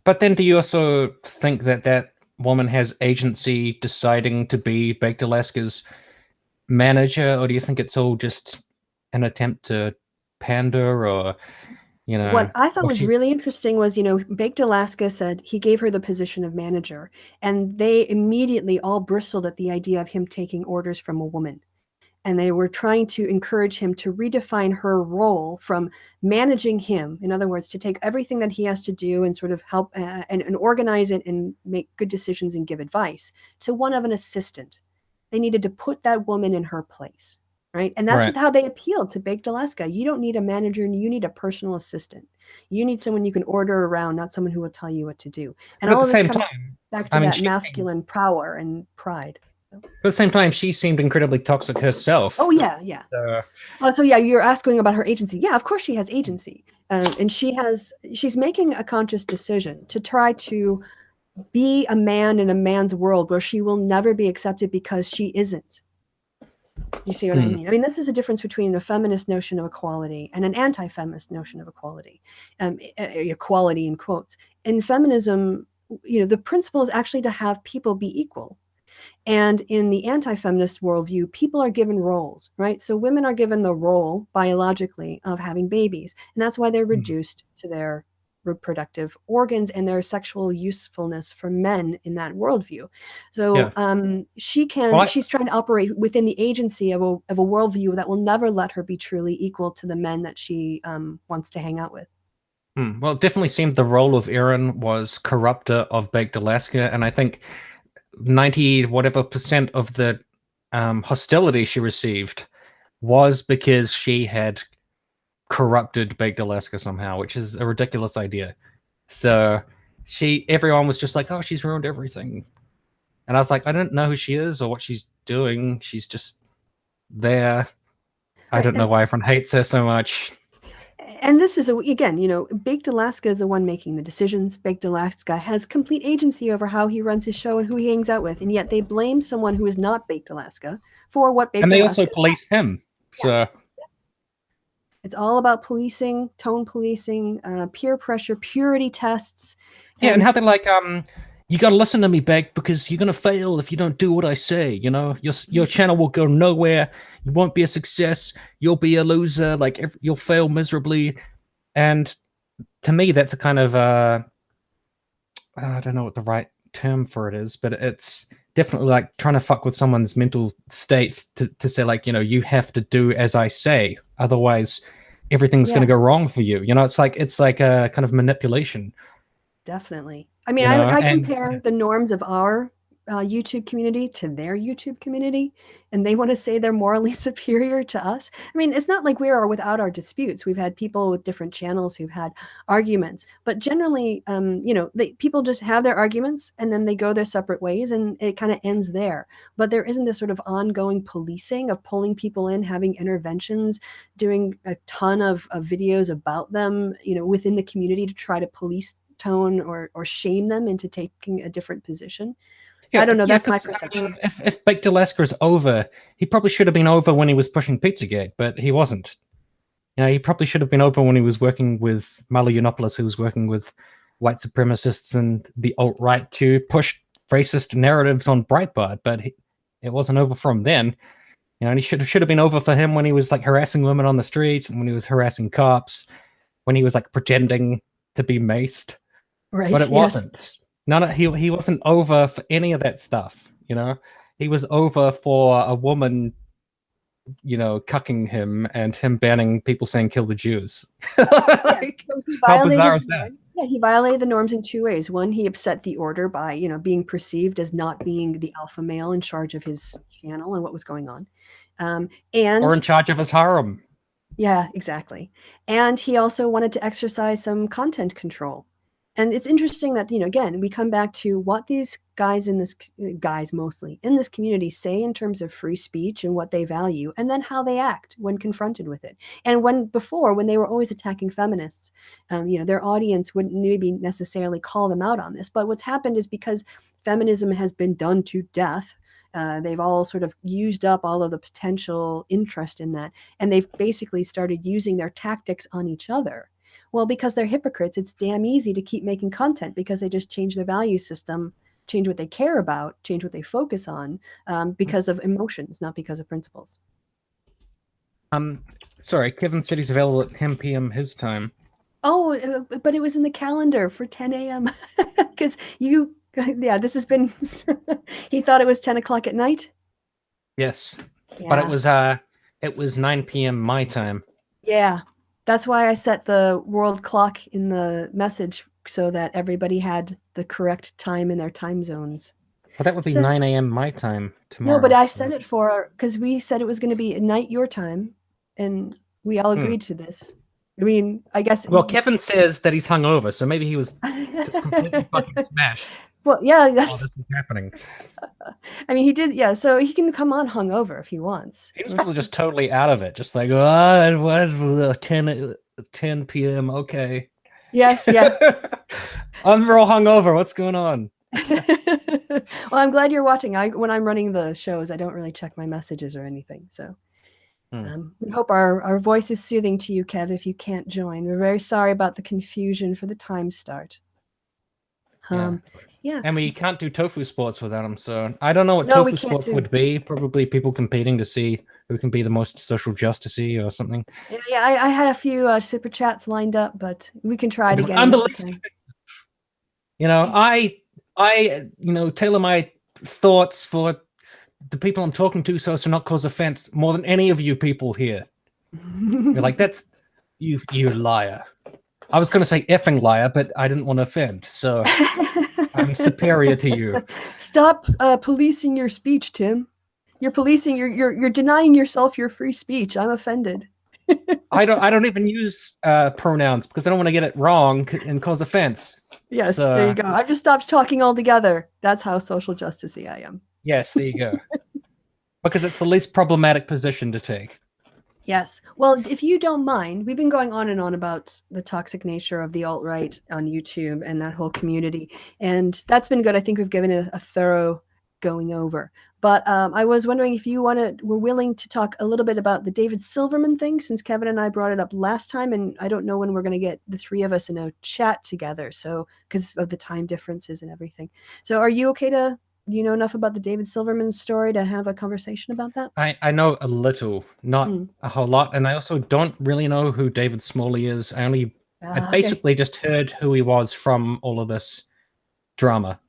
But then do you also think that woman has agency deciding to be Baked Alaska's manager, or do you think it's all just an attempt to pander, or, What I thought was really interesting was, Baked Alaska said he gave her the position of manager, and they immediately all bristled at the idea of him taking orders from a woman. And they were trying to encourage him to redefine her role from managing him, in other words, to take everything that he has to do and sort of help and organize it and make good decisions and give advice, to one of an assistant. They needed to put that woman in her place, right? And that's how they appealed to Baked Alaska. You don't need a manager, and you need a personal assistant. You need someone you can order around, not someone who will tell you what to do. And all of this comes back to that masculine power and pride. But at the same time, she seemed incredibly toxic herself. Oh, yeah. So you're asking about her agency. Yeah, of course she has agency. And she's making a conscious decision to try to be a man in a man's world where she will never be accepted because she isn't. You see what I mean? I mean, this is a difference between a feminist notion of equality and an anti-feminist notion of equality. Equality in quotes. In feminism, the principle is actually to have people be equal. And in the anti-feminist worldview, people are given roles, right? So women are given the role biologically of having babies. And that's why they're reduced to their reproductive organs and their sexual usefulness for men in that worldview. So she's trying to operate within the agency of a worldview that will never let her be truly equal to the men that she wants to hang out with. Well, it definitely seemed the role of Aaron was corrupter of Baked Alaska. And I think 90% of the hostility she received was because she had corrupted Baked Alaska somehow, which is a ridiculous idea. So everyone was just like, oh, she's ruined everything. And I was like, I don't know who she is or what she's doing. She's just there. I don't know why everyone hates her so much. And this is, again, Baked Alaska is the one making the decisions. Baked Alaska has complete agency over how he runs his show and who he hangs out with. And yet they blame someone who is not Baked Alaska for what Baked Alaska. And they also police him. So it's all about policing, tone policing, peer pressure, purity tests. Yeah, and how they're like, you got to listen to me, Baked, because you're going to fail if you don't do what I say. Your channel will go nowhere. You won't be a success. You'll be a loser. Like, you'll fail miserably. And to me, that's a kind of, I don't know what the right term for it is, but it's definitely like trying to fuck with someone's mental state to say, like, you have to do as I say. Otherwise, everything's going to go wrong for you. It's like a kind of manipulation. Definitely. I mean, I compare the norms of our YouTube community to their YouTube community, and they want to say they're morally superior to us. I mean, it's not like we are without our disputes. We've had people with different channels who've had arguments, but generally, people just have their arguments and then they go their separate ways, and it kind of ends there. But there isn't this sort of ongoing policing of pulling people in, having interventions, doing a ton of videos about them, within the community to try to police tone or shame them into taking a different position. Yeah, I don't know. That's my perception. I mean, if Baked Alaska's over, he probably should have been over when he was pushing Pizzagate, but he wasn't. He probably should have been over when he was working with Milo Yiannopoulos, who was working with white supremacists and the alt-right to push racist narratives on Breitbart, but it wasn't over from then. And he should have been over for him when he was like harassing women on the streets, and when he was harassing cops, when he was like pretending to be maced. Right. But it wasn't. He wasn't over for any of that stuff. He was over for a woman, cucking him and him banning people saying "kill the Jews." How bizarre is that? Yeah, he violated the norms in two ways. One, he upset the order by being perceived as not being the alpha male in charge of his channel and what was going on, and or in charge of his harem. Yeah, exactly. And he also wanted to exercise some content control. And it's interesting that, again, we come back to what these guys mostly in this community say in terms of free speech and what they value, and then how they act when confronted with it. And when they were always attacking feminists, their audience wouldn't maybe necessarily call them out on this. But what's happened is because feminism has been done to death, they've all sort of used up all of the potential interest in that, and they've basically started using their tactics on each other. Well, because they're hypocrites, it's damn easy to keep making content because they just change their value system, change what they care about, change what they focus on, because of emotions, not because of principles. Sorry, Kevin said he's available at 10 p.m. his time. Oh, but it was in the calendar for 10 a.m. because this has been. He thought it was 10 o'clock at night. Yes, yeah. But it was 9 p.m. my time. Yeah. That's why I set the world clock in the message so that everybody had the correct time in their time zones. Well, that would be 9 a.m. my time tomorrow. No, but I set it because we said it was going to be at night your time, and we all agreed to this. I mean, I guess. Well, Kevin says that he's hungover, so maybe he was just completely fucking smashed. Well, yeah, that's this is happening. I mean, he did, yeah. So he can come on hungover if he wants. He was probably just totally out of it, just like, what? 10 p.m. Okay. Yes, yeah. I'm real hungover. What's going on? Well, I'm glad you're watching. When I'm running the shows, I don't really check my messages or anything. So we hope our voice is soothing to you, Kev, if you can't join. We're very sorry about the confusion for the time start. Yeah. And we can't do tofu sports without him, so I don't know what tofu sports would be. Probably people competing to see who can be the most social justice-y or something. Yeah, I had a few super chats lined up, but we can try it again. Unbelievable. I tailor my thoughts for the people I'm talking to so as to not cause offense more than any of you people here. You're like, that's you liar. I was going to say effing liar, but I didn't want to offend, so I'm superior to you. Stop policing your speech, Tim. You're policing. You're denying yourself your free speech. I'm offended. I don't even use pronouns because I don't want to get it wrong and cause offense. Yes, there you go. I've just stopped talking altogether. That's how social justice-y I am. Yes, there you go. Because it's the least problematic position to take. Yes. Well, if you don't mind, we've been going on and on about the toxic nature of the alt-right on YouTube and that whole community. And that's been good. I think we've given it a thorough going over. But I was wondering if you were willing to talk a little bit about the David Silverman thing, since Kevin and I brought it up last time, and I don't know when we're going to get the three of us in a chat together, so because of the time differences and everything. So are you okay to, you know enough about the David Silverman story to have a conversation about that? I know a little, not a whole lot, and I also don't really know who David Smalley is. I basically just heard who he was from all of this drama.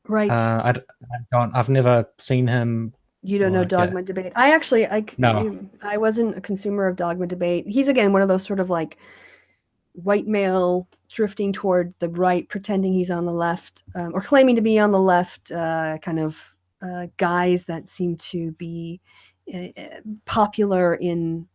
Right. I've never seen him. You don't know Dogma Debate. I wasn't a consumer of Dogma Debate. He's again one of those sort of like white male drifting toward the right, pretending he's on the left, or claiming to be on the left, kind of guys that seem to be popular in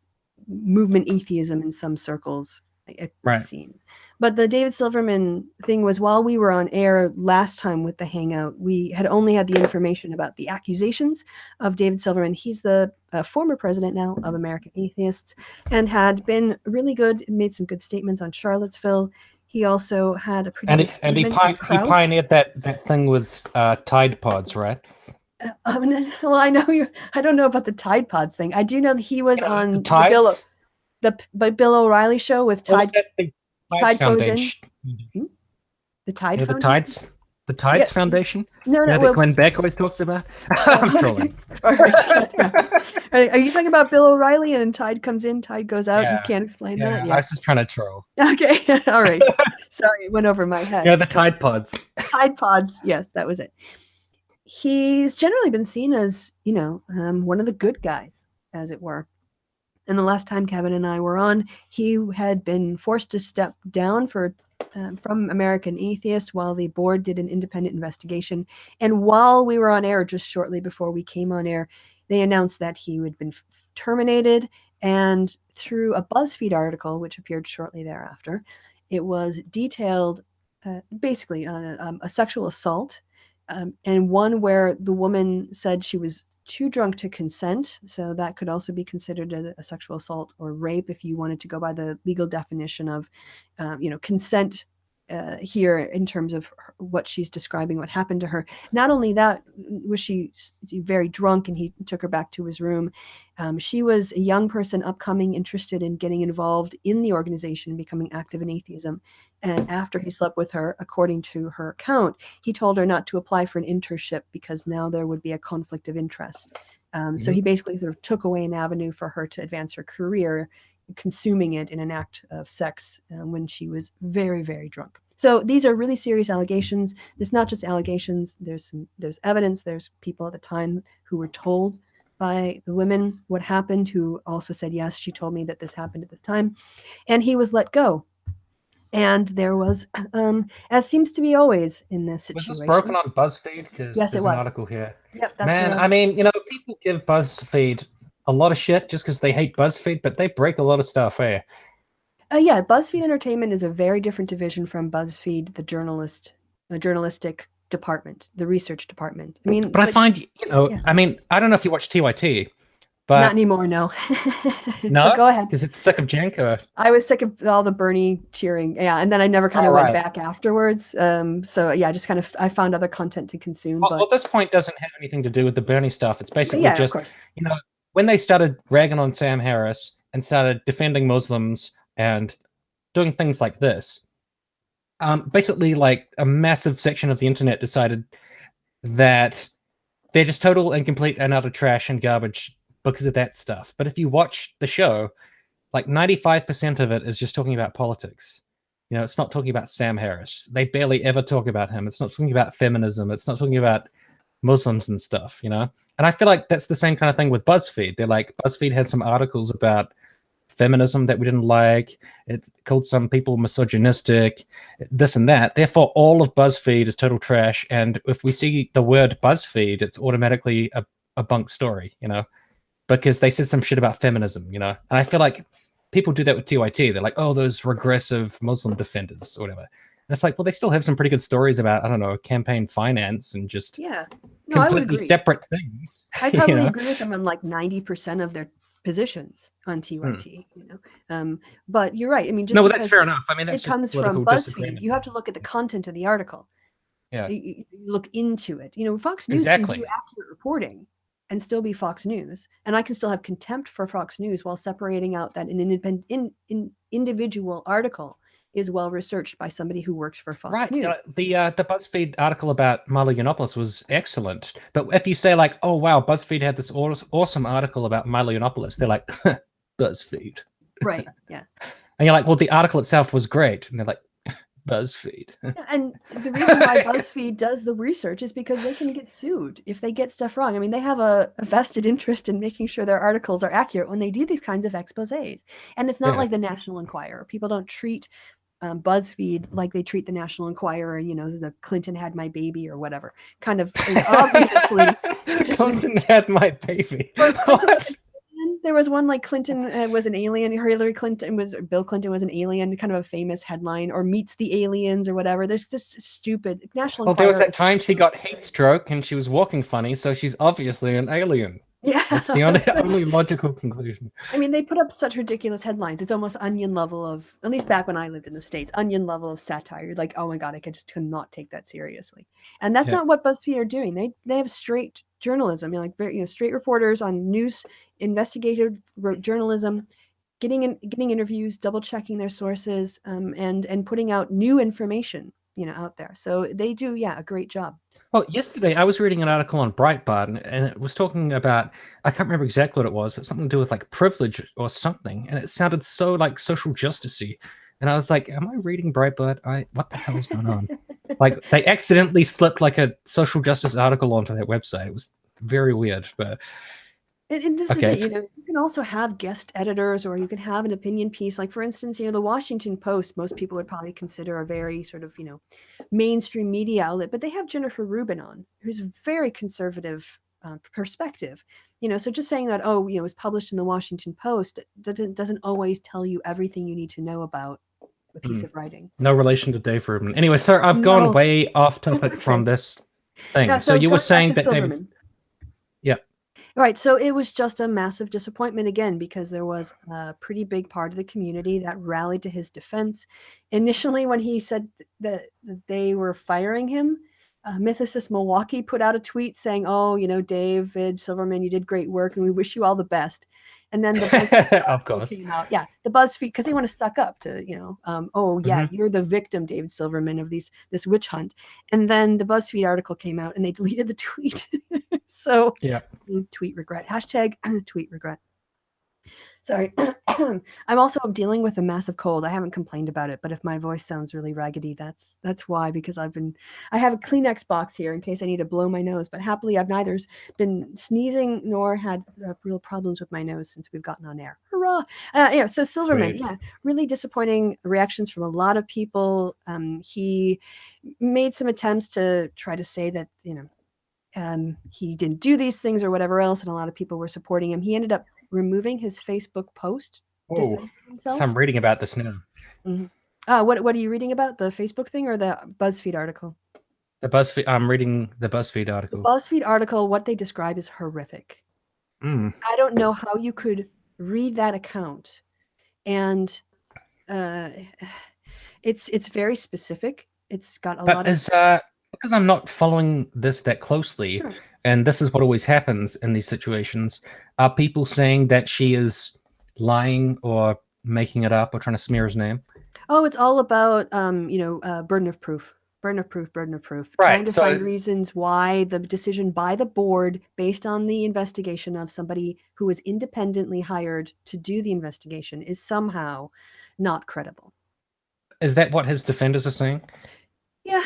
movement atheism in some circles, it seems. But the David Silverman thing was, while we were on air last time with the Hangout, we had only had the information about the accusations of David Silverman. He's the former president now of American Atheists, and had been really good, made some good statements on Charlottesville. He also had a pretty good statement on Krauss. He pioneered that thing with Tide Pods, right? Well, I don't know about the Tide Pods thing. I do know that he was on the Bill O'Reilly show with Tide. Tide Foundation. The Tide Foundation? The Tides Foundation? No, that Glenn Beck always talks about? I'm trolling. All right. Are you talking about Bill O'Reilly and Tide comes in, Tide goes out? Yeah. You can't explain that? Yeah, I was just trying to troll. Okay, all right. Sorry, it went over my head. Yeah, the Tide Pods. Tide Pods, yes, that was it. He's generally been seen as, one of the good guys, as it were. And the last time Kevin and I were on, he had been forced to step down from American Atheist while the board did an independent investigation. And while we were on air, just shortly before we came on air, they announced that he had been terminated. And through a BuzzFeed article, which appeared shortly thereafter, it was detailed basically a sexual assault, and one where the woman said she was too drunk to consent, so that could also be considered a sexual assault or rape if you wanted to go by the legal definition of, consent here in terms of what she's describing, what happened to her. Not only that, was she very drunk and he took her back to his room. She was a young person, upcoming, interested in getting involved in the organization, becoming active in atheism. And after he slept with her, according to her account, he told her not to apply for an internship because now there would be a conflict of interest. So he basically sort of took away an avenue for her to advance her career, consuming it in an act of sex when she was very, very drunk. So these are really serious allegations. It's not just allegations. There's evidence. There's people at the time who were told by the women what happened, who also said, yes, she told me that this happened at this time. And he was let go. And there was, as seems to be always in this situation. Was this broken on BuzzFeed? Because yes, there's an article here. Yep, that's I mean, people give BuzzFeed a lot of shit just because they hate BuzzFeed, but they break a lot of stuff, eh? Yeah, BuzzFeed Entertainment is a very different division from BuzzFeed, the journalistic department, the research department. I mean, but I find, I mean, I don't know if you watch TYT, but not anymore. No. No, go ahead. Because it's sick of Janko. I was sick of all the Bernie cheering. Yeah, and then I never kind of went back afterwards. So yeah, I found other content to consume. Well, this point doesn't have anything to do with the Bernie stuff. It's basically just, when they started ragging on Sam Harris and started defending Muslims and doing things like this, basically like a massive section of the internet decided that they're just total and complete and utter trash and garbage because of that stuff. But if you watch the show, like 95% of it is just talking about politics. It's not talking about Sam Harris. They barely ever talk about him. It's not talking about feminism. It's not talking about Muslims and stuff, And I feel like that's the same kind of thing with BuzzFeed. They're like, BuzzFeed had some articles about feminism that we didn't like. It called some people misogynistic, this and that. Therefore, all of BuzzFeed is total trash. And if we see the word BuzzFeed, it's automatically a bunk story, because they said some shit about feminism, And I feel like people do that with TYT. They're like, oh, those regressive Muslim defenders or whatever. And it's like, well, they still have some pretty good stories about, I don't know, campaign finance and just completely separate things. I probably agree with them on like 90% of their positions on TYT, but you're right. I mean, just that's fair enough. I mean, it comes from BuzzFeed. You have to look at the content of the article. Yeah, you look into it. Fox News can do accurate reporting and still be Fox News, and I can still have contempt for Fox News while separating out that an individual article is well researched by somebody who works for Fox News. The BuzzFeed article about Milo Yiannopoulos was excellent. But if you say like, oh wow, BuzzFeed had this awesome article about Milo Yiannopoulos, they're like, BuzzFeed. Right. Yeah. And you're like, well, the article itself was great. And they're like, BuzzFeed. And the reason why BuzzFeed does the research is because they can get sued if they get stuff wrong. I mean, they have a vested interest in making sure their articles are accurate when they do these kinds of exposés. And it's not like the National Enquirer. People don't treat BuzzFeed like they treat the National Enquirer, the Clinton had my baby or whatever. Kind of obviously. Clinton had my baby. There was one like Clinton was an alien. Bill Clinton was an alien, kind of a famous headline, or meets the aliens or whatever. There's just stupid National Enquirer. Well, there was that time she got heat stroke and she was walking funny, so she's obviously an alien. Yeah, that's the only logical conclusion. I mean, they put up such ridiculous headlines. It's almost Onion level of, at least back when I lived in the States, Onion level of satire. You're like, oh my god, I just could not take that seriously. And that's not what BuzzFeed are doing. They have straight journalism, straight reporters on news, investigative journalism, getting interviews, double checking their sources, and putting out new information, out there. So they do, a great job. Well, yesterday I was reading an article on Breitbart, and it was talking about, I can't remember exactly what it was, but something to do with like privilege or something, and it sounded so like social justice-y. And I was like, am I reading Breitbart? What the hell is going on? Like, they accidentally slipped like a social justice article onto their website. It was very weird, but... And this is it, you can also have guest editors, or you can have an opinion piece. Like, for instance, the Washington Post, most people would probably consider a very sort of, mainstream media outlet, but they have Jennifer Rubin on, who's a very conservative perspective. So just saying that, it was published in the Washington Post doesn't always tell you everything you need to know about a piece of writing. No relation to Dave Rubin. Anyway, sir, I've gone way off topic from this thing. No, so you were saying that Silverman. David... Yeah. Right. So it was just a massive disappointment again, because there was a pretty big part of the community that rallied to his defense. Initially, when he said that they were firing him, Mythicist Milwaukee put out a tweet saying, David Silverman, you did great work and we wish you all the best. And then the BuzzFeed of course came out. Yeah, the BuzzFeed, because they want to suck up to, you're the victim, David Silverman, of this witch hunt. And then the BuzzFeed article came out and they deleted the tweet. So tweet regret. Hashtag tweet regret. Sorry. I'm also dealing with a massive cold. I haven't complained about it, but if my voice sounds really raggedy, that's why, because I have a Kleenex box here in case I need to blow my nose, but happily I've neither been sneezing nor had real problems with my nose since we've gotten on air. Hurrah! So Silverman, really disappointing reactions from a lot of people. He made some attempts to try to say that, he didn't do these things or whatever else, and a lot of people were supporting him. He ended up removing his Facebook post. Himself. I'm reading about this now. Mm-hmm. What are you reading about? The Facebook thing or the BuzzFeed article? I'm reading the BuzzFeed article. The BuzzFeed article, what they describe is horrific. I don't know how you could read that account, and it's very specific. It's got a lot of... because I'm not following this that closely, and this is what always happens in these situations, are people saying that she is lying or making it up or trying to smear his name? Oh, it's all about, burden of proof. Right. Trying to find reasons why the decision by the board, based on the investigation of somebody who was independently hired to do the investigation, is somehow not credible. Is that what his defenders are saying? Yeah.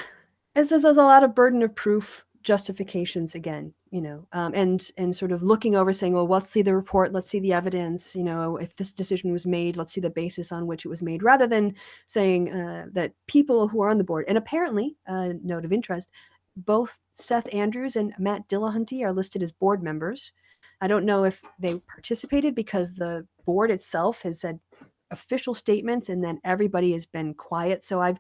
There's a lot of burden of proof justifications again, and sort of looking over saying, well, let's see the report, let's see the evidence, if this decision was made, let's see the basis on which it was made, rather than saying that people who are on the board, and apparently, note of interest, both Seth Andrews and Matt Dillahunty are listed as board members. I don't know if they participated because the board itself has said official statements and then everybody has been quiet. So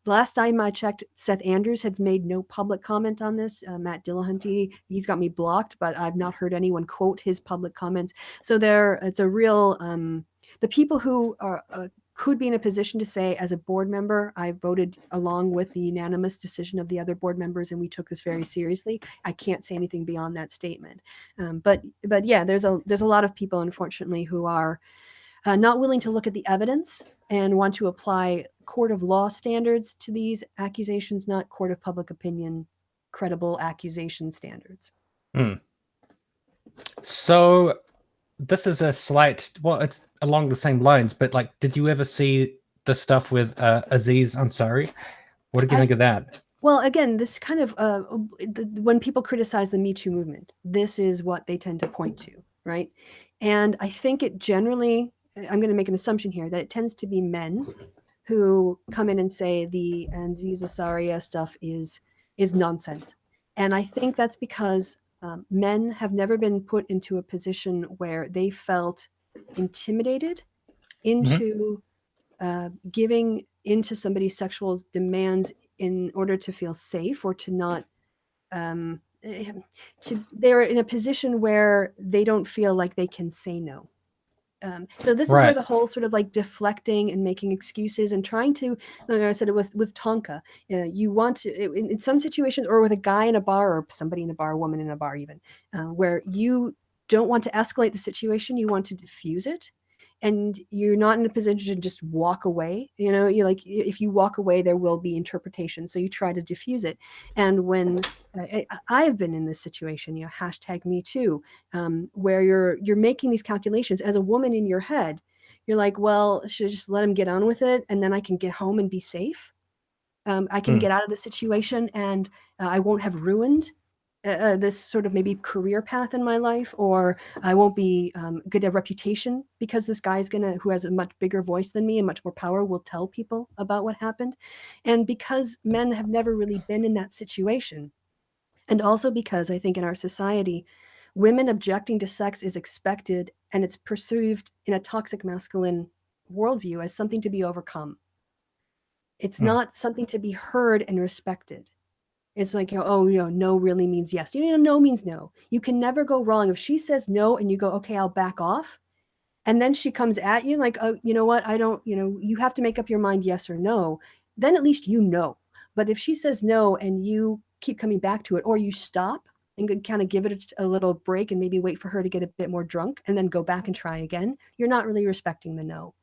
last time I checked, Seth Andrews had made no public comment on this. Matt Dillahunty, he's got me blocked, but I've not heard anyone quote his public comments. So it's a real, the people who are could be in a position to say, as a board member, I voted along with the unanimous decision of the other board members, and we took this very seriously. I can't say anything beyond that statement. But yeah, there's a lot of people, unfortunately, who are not willing to look at the evidence and want to apply court of law standards to these accusations, not court of public opinion, credible accusation standards. So this is a slight, well, it's along the same lines, but did you ever see the stuff with Aziz Ansari. What did you think of that? Well, again, this kind of when people criticize the Me Too movement, this is what they tend to point to, right? And I think it generally, I'm going to make an assumption here that it tends to be men who come in and say the Aziz Ansari stuff is nonsense, and I think that's because men have never been put into a position where they felt intimidated into giving into somebody's sexual demands in order to feel safe or to not they're in a position where they don't feel like they can say no. So this is where the whole sort of like deflecting and making excuses and trying to, like I said it with Tonka, you want to, in some situations, or with a guy in a bar or somebody in a bar, a woman in a bar even, where you don't want to escalate the situation, you want to diffuse it. And you're not in a position to just walk away. You know, you like, if you walk away, there will be interpretation. So you try to diffuse it. And when I've been in this situation, you know, hashtag me too, where you're making these calculations as a woman in your head. You're like, well, should I just let him get on with it, and then I can get home and be safe? I can get out of the situation, and I won't have ruined this sort of maybe career path in my life, or I won't be good at reputation because this guy's who has a much bigger voice than me and much more power, will tell people about what happened. And because men have never really been in that situation, and also because I think in our society, women objecting to sex is expected, and it's perceived in a toxic masculine worldview as something to be overcome. It's not something to be heard and respected. It's like, oh, no really means yes. No means no. You can never go wrong. If she says no and you go, okay, I'll back off, and then she comes at you like, oh, you know what? I don't, you have to make up your mind yes or no. Then at least you know. But if she says no and you keep coming back to it, or you stop and kind of give it a little break and maybe wait for her to get a bit more drunk and then go back and try again, you're not really respecting the no.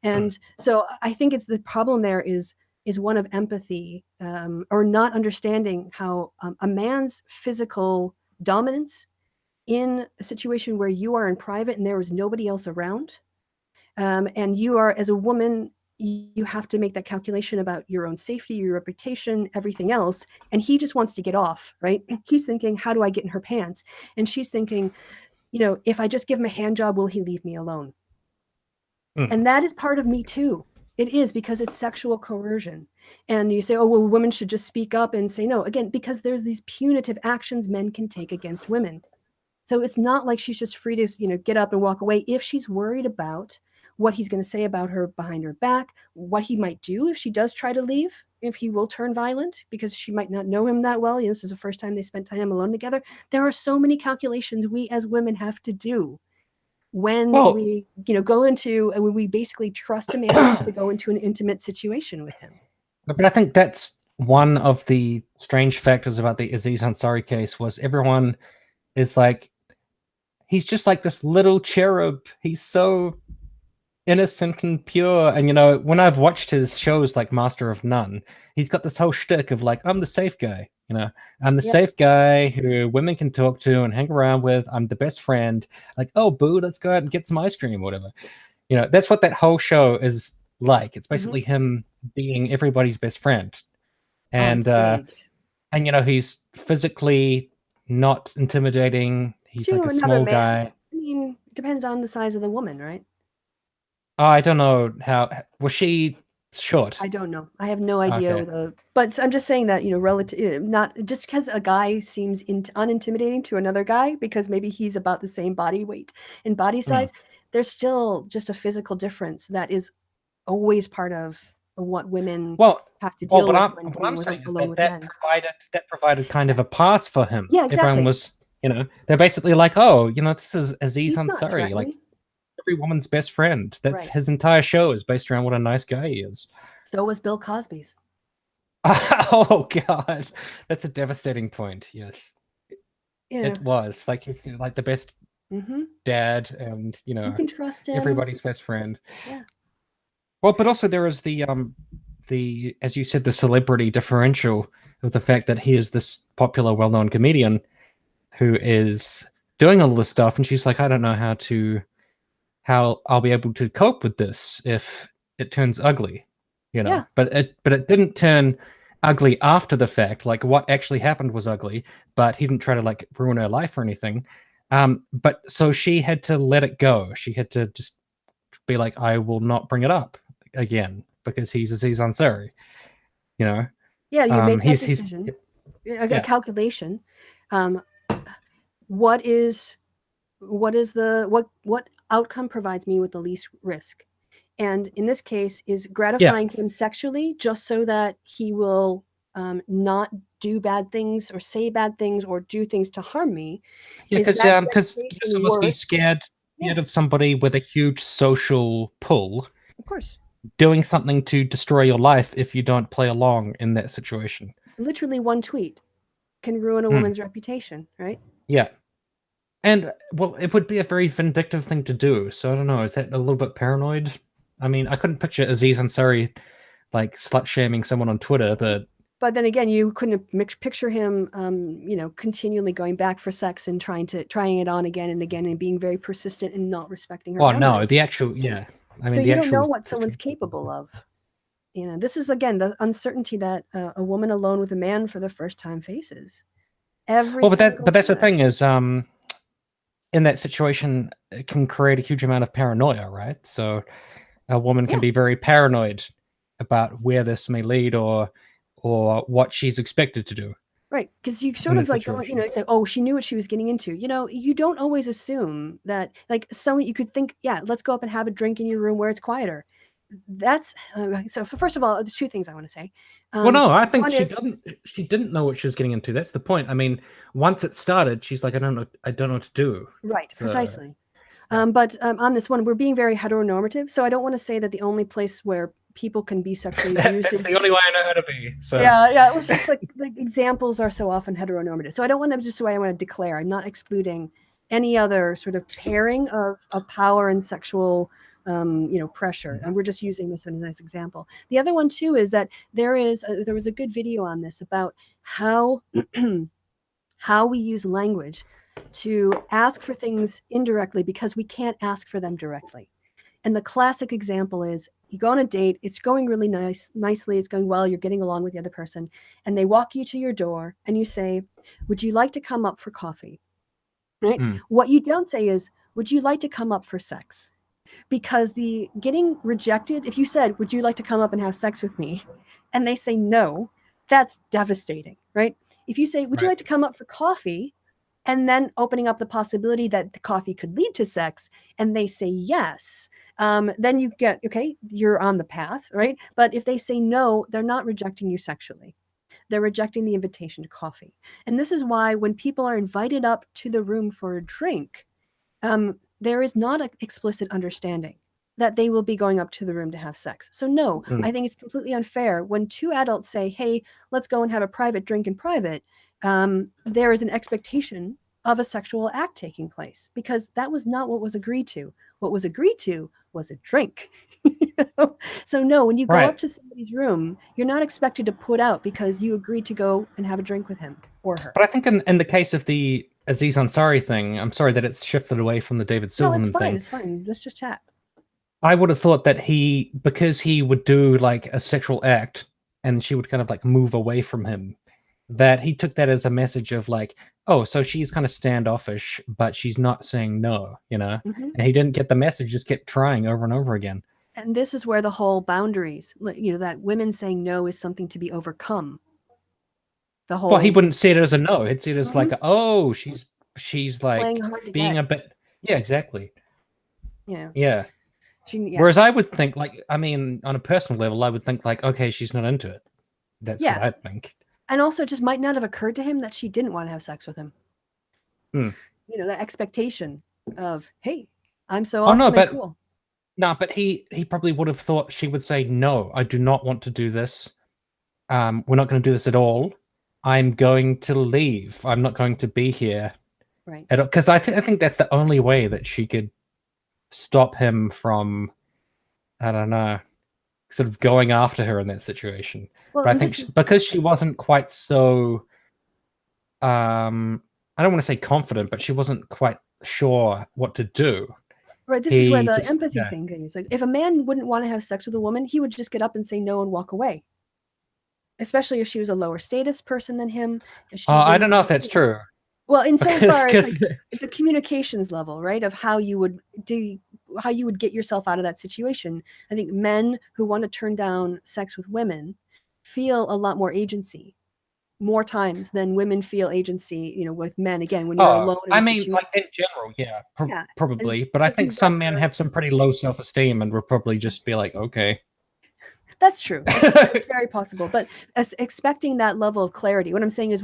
And so I think it's the problem there is one of empathy, or not understanding how a man's physical dominance in a situation where you are in private and there is nobody else around, and you are, as a woman, you have to make that calculation about your own safety, your reputation, everything else. And he just wants to get off, right? He's thinking, how do I get in her pants? And she's thinking, if I just give him a hand job, will he leave me alone? And that is part of Me Too. It is, because it's sexual coercion. And you say, oh, well, women should just speak up and say no. Again, because there's these punitive actions men can take against women. So it's not like she's just free to, get up and walk away if she's worried about what he's going to say about her behind her back, what he might do if she does try to leave, if he will turn violent because she might not know him that well. This is the first time they spent time alone together. There are so many calculations we as women have to do when we, go into, and when we basically trust a man to go into an intimate situation with him. But I think that's one of the strange factors about the Aziz Ansari case, was everyone is like, he's just like this little cherub. He's so innocent and pure. And, when I've watched his shows like Master of None, he's got this whole shtick of like, I'm the safe guy. I'm the safe guy who women can talk to and hang around with. I'm the best friend. Like, oh, boo, let's go out and get some ice cream or whatever. That's what that whole show is like. It's basically him being everybody's best friend. And he's physically not intimidating. He's like a small guy. I mean, it depends on the size of the woman, right? Oh, I don't know was she short? I don't know. I have no idea. But I'm just saying that, relative, not just because a guy seems unintimidating to another guy because maybe he's about the same body weight and body size, there's still just a physical difference that is always part of what women have to deal with when what I'm saying is alone that with men. That provided kind of a pass for him. Yeah, exactly. Everyone was, they're basically like, oh, this is Aziz He's not Ansari, like threatening. every woman's best friend. That's his entire show is based around what a nice guy he is. So was Bill Cosby's. Oh God, that's a devastating point. Yes, it was like he's like the best dad, and you can trust him. Everybody's best friend. Yeah. Well, but also there is the as you said, the celebrity differential of the fact that he is this popular, well-known comedian who is doing all this stuff, and she's like, I don't know how I'll be able to cope with this if it turns ugly, you know. Yeah. But it didn't turn ugly after the fact. Like what actually happened was ugly, but he didn't try to like ruin her life or anything. But so she had to let it go. She had to just be like, I will not bring it up again because he's Aziz Ansari, you know. Yeah, you make that he's decision, yeah. a calculation. What outcome provides me with the least risk? And in this case, is gratifying him sexually just so that he will not do bad things or say bad things or do things to harm me. Yeah, because you just must be scared of somebody with a huge social pull. Of course. Doing something to destroy your life if you don't play along in that situation. Literally one tweet can ruin a woman's reputation, right? Yeah. And, well, it would be a very vindictive thing to do. So I don't know, is that a little bit paranoid? I mean, I couldn't picture Aziz Ansari, like, slut-shaming someone on Twitter, but... But then again, you couldn't picture him, continually going back for sex and trying it on again and again and being very persistent and not respecting her boundaries. No, the actual, yeah. I mean, so you don't know what someone's capable of. You know, this is, again, the uncertainty that a woman alone with a man for the first time faces. But that's the thing is, in that situation, it can create a huge amount of paranoia, right? So a woman can be very paranoid about where this may lead or what she's expected to do. Right, because you sort of like, you say, oh, she knew what she was getting into. You know, you don't always assume that, like, someone you could think, yeah, let's go up and have a drink in your room where it's quieter. That's so. First of all, there's two things I want to say. Well, no, I think she didn't know what she was getting into. That's the point. I mean, once it started, she's like, I don't know what to do. Right, so, precisely. But on this one, we're being very heteronormative. So I don't want to say that the only place where people can be sexually abused is the only way I know how to be. So. Yeah. It was just like examples are so often heteronormative. So I don't want to just the way I want to declare. I'm not excluding any other sort of pairing of power and sexual pressure. And we're just using this as a nice example. The other one too is that there was a good video on this about how how we use language to ask for things indirectly because we can't ask for them directly. And the classic example is you go on a date, it's going really nicely, it's going well, you're getting along with the other person, and they walk you to your door and you say, would you like to come up for coffee? Right? What you don't say is, would you like to come up for sex? Because the getting rejected, if you said, would you like to come up and have sex with me? And they say no, that's devastating, right? If you say, would you like to come up for coffee? And then opening up the possibility that the coffee could lead to sex, and they say yes, then you get, okay, you're on the path, right? But if they say no, they're not rejecting you sexually. They're rejecting the invitation to coffee. And this is why when people are invited up to the room for a drink, there is not an explicit understanding that they will be going up to the room to have sex. So no, I think it's completely unfair when two adults say, hey, let's go and have a private drink in private. There is an expectation of a sexual act taking place because that was not what was agreed to. What was agreed to was a drink. So no, when you go up to somebody's room, you're not expected to put out because you agreed to go and have a drink with him or her. But I think in the case of the Aziz Ansari thing, I'm sorry that it's shifted away from the David Silverman thing. It's fine. Let's just chat. I would have thought that because he would do like a sexual act and she would kind of like move away from him, that he took that as a message of like, oh, so she's kind of standoffish, but she's not saying no, you know? And he didn't get the message, just kept trying over and over again. And this is where the whole boundaries, that women saying no is something to be overcome. Well, he wouldn't see it as a no. He'd see it as like, oh, she's like being a bit. Yeah, exactly. Yeah. Whereas I would think like, I mean, on a personal level, I would think like, okay, she's not into it. That's what I think. And also, it just might not have occurred to him that she didn't want to have sex with him. The expectation of, hey, I'm so awesome and cool. No, but he probably would have thought she would say, no, I do not want to do this. We're not going to do this at all. I'm going to leave. I'm not going to be here. Right. Because I think that's the only way that she could stop him from, I don't know, sort of going after her in that situation. Well, but I think because she wasn't quite so, I don't want to say confident, but she wasn't quite sure what to do. Right. This is where the empathy thing is. Like, if a man wouldn't want to have sex with a woman, he would just get up and say no and walk away. Especially if she was a lower status person than him. I don't know if that's true. Well, insofar as like the communications level, right, of how you would get yourself out of that situation. I think men who want to turn down sex with women feel a lot more agency, more times than women feel agency, with men. Again, when you're alone in a situation. Like in general, probably. But I think some men have some pretty low self-esteem and will probably just be like, okay. That's true. It's very possible. But as expecting that level of clarity, what I'm saying is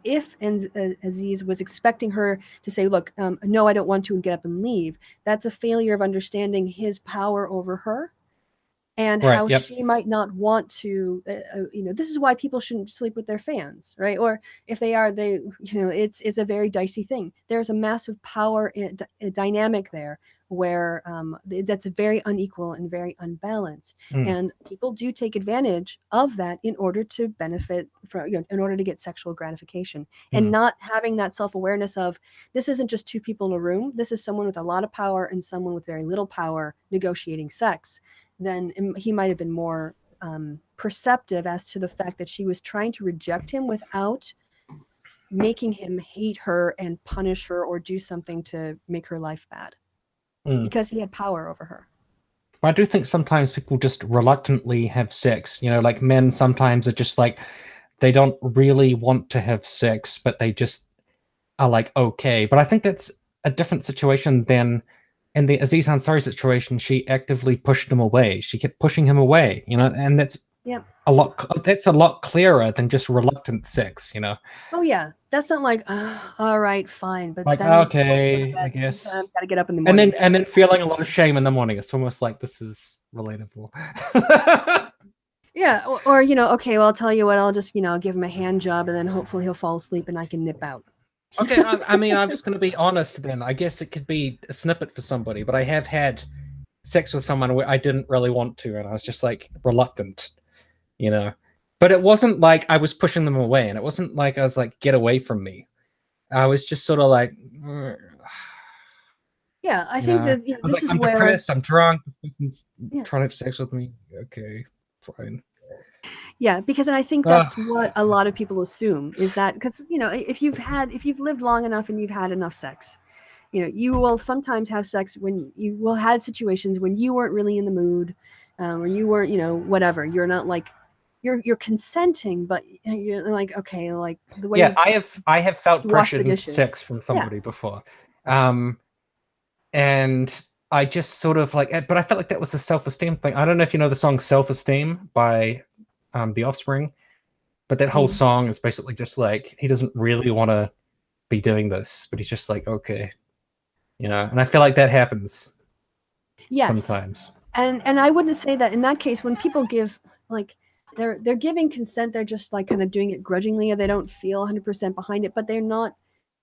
if Aziz was expecting her to say, look, no, I don't want to, and get up and leave, that's a failure of understanding his power over her and how she might not want to, this is why people shouldn't sleep with their fans, right? Or if they are, it's a very dicey thing. There's a massive power dynamic there where that's very unequal and very unbalanced. And people do take advantage of that in order to benefit from, in order to get sexual gratification. And not having that self-awareness of, this isn't just two people in a room, this is someone with a lot of power and someone with very little power negotiating sex. Then he might have been more perceptive as to the fact that she was trying to reject him without making him hate her and punish her or do something to make her life bad. Because he had power over her. I do think sometimes people just reluctantly have sex. Like men sometimes are just like, they don't really want to have sex, but they just are like, okay. But I think that's a different situation than in the Aziz Ansari situation. She actively pushed him away. She kept pushing him away, and that's a lot clearer than just reluctant sex, Oh yeah, that's not like, all right, fine, but like, then okay, I guess gotta get up in the morning, and then feeling a lot of shame in the morning. It's almost like this is relatable. Yeah, or okay, well, I'll tell you what, I'll just I'll give him a hand job, and then hopefully he'll fall asleep and I can nip out. Okay, I mean, I'm just going to be honest then. I guess it could be a snippet for somebody, but I have had sex with someone where I didn't really want to, and I was just like reluctant, But it wasn't like I was pushing them away, and it wasn't like I was like, get away from me. I was just sort of like, yeah, I think that I was this like, is I'm where depressed, I'm drunk, this person's trying to have sex with me. Okay, fine. Yeah, because I think that's what a lot of people assume, is that because if you've lived long enough and you've had enough sex, you will sometimes have sex when you will had situations when you weren't really in the mood, or you weren't whatever. You're not like you're consenting, but you're like, okay, like the way I have felt pressured sex from somebody before, and I just sort of like, but I felt like that was a self-esteem thing. I don't know if you know the song "Self-Esteem" by The Offspring, but that whole song is basically just like, he doesn't really want to be doing this, but he's just like, okay, and I feel like that happens sometimes. And I wouldn't say that in that case, when people give, like, they're giving consent, they're just like kind of doing it grudgingly, or they don't feel 100% behind it, but they're not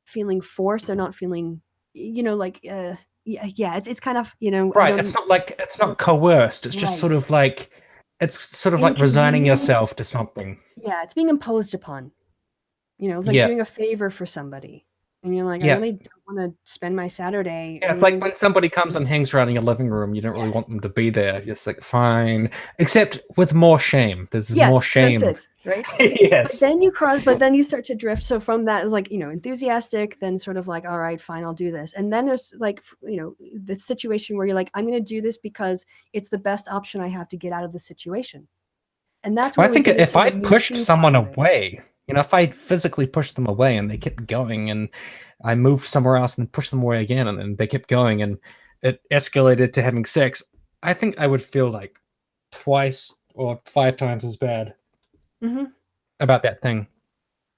feeling forced, they're not feeling like it's kind of right. It's not coerced, it's just sort of like, it's sort of like resigning yourself to something. Yeah, it's being imposed upon. It's like doing a favor for somebody. And you're like, I really don't want to spend my Saturday. Yeah, it's like when somebody comes and hangs around in your living room, you don't really want them to be there. You're just like, fine. Except with more shame. There's more shame. That's it, right? Yes. But then you start to drift. So from that, it's like, enthusiastic, then sort of like, all right, fine, I'll do this. And then there's like, the situation where you're like, I'm going to do this because it's the best option I have to get out of the situation. And that's where I think if I pushed someone away, if I physically pushed them away and they kept going, and I moved somewhere else and pushed them away again, and then they kept going, and it escalated to having sex, I think I would feel like twice or 5 times as bad about that thing.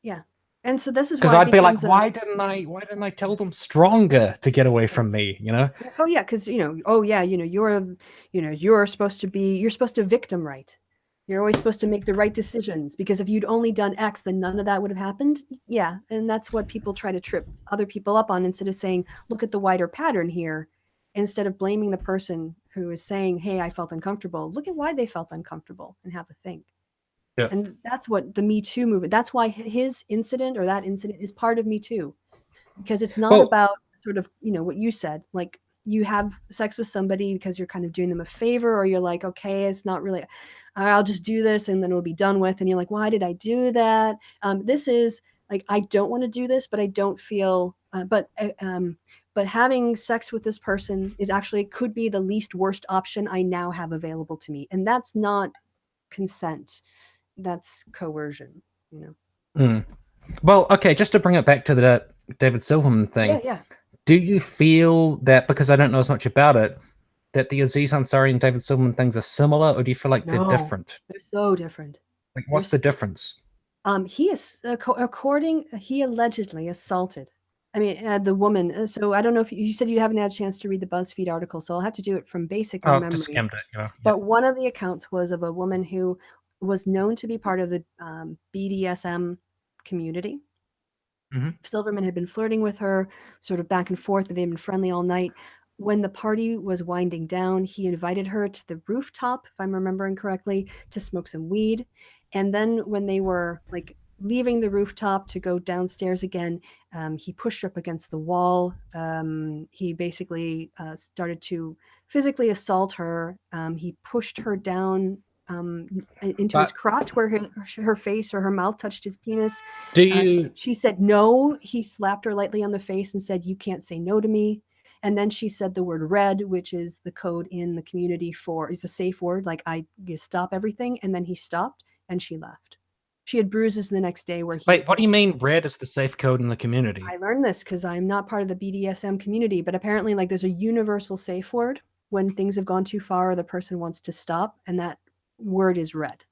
Yeah. And so this is because I'd be like, why didn't I tell them stronger to get away from me? Oh yeah, because you're supposed to victim right. You're always supposed to make the right decisions, because if you'd only done X, then none of that would have happened. Yeah, and that's what people try to trip other people up on, instead of saying, look at the wider pattern here, instead of blaming the person who is saying, hey, I felt uncomfortable. Look at why they felt uncomfortable and have a think. Yeah. And that's what the Me Too movement, that's why his incident, or that incident, is part of Me Too, because it's not about sort of, what you said, like, you have sex with somebody because you're kind of doing them a favor, or you're like, okay, it's not really, I'll just do this and then it'll be done with. And you're like, why did I do that? This is like, I don't want to do this, but I don't feel, but having sex with this person is actually could be the least worst option I now have available to me. And that's not consent. That's coercion, you know? Mm. Well, okay, just to bring it back to the David Silverman thing. Yeah. Do you feel that, because I don't know as much about it, that the Aziz Ansari and David Silverman things are similar, or do you feel like they're different? They're so different. Like, what's the difference? He is he allegedly assaulted. I mean, the woman. So I don't know if you said you haven't had a chance to read the BuzzFeed article, so I'll have to do it from basic memory. Just skimmed it, you know. But one of the accounts was of a woman who was known to be part of the BDSM community. Mm-hmm. Silverman had been flirting with her, sort of back and forth, but they'd been friendly all night. When the party was winding down, he invited her to the rooftop, if I'm remembering correctly, to smoke some weed. And then when they were like leaving the rooftop to go downstairs again, he pushed her up against the wall. He basically started to physically assault her. He pushed her down into his crotch where her face or her mouth touched his penis. She said no. He slapped her lightly on the face and said, "You can't say no to me." And then she said the word red, which is the code in the community for, it's a safe word, like you stop everything. And then he stopped and she left. She had bruises the next day where he... Wait, what do you mean red is the safe code in the community? I learned this because I'm not part of the BDSM community, but apparently like there's a universal safe word when things have gone too far or the person wants to stop, and that word is red.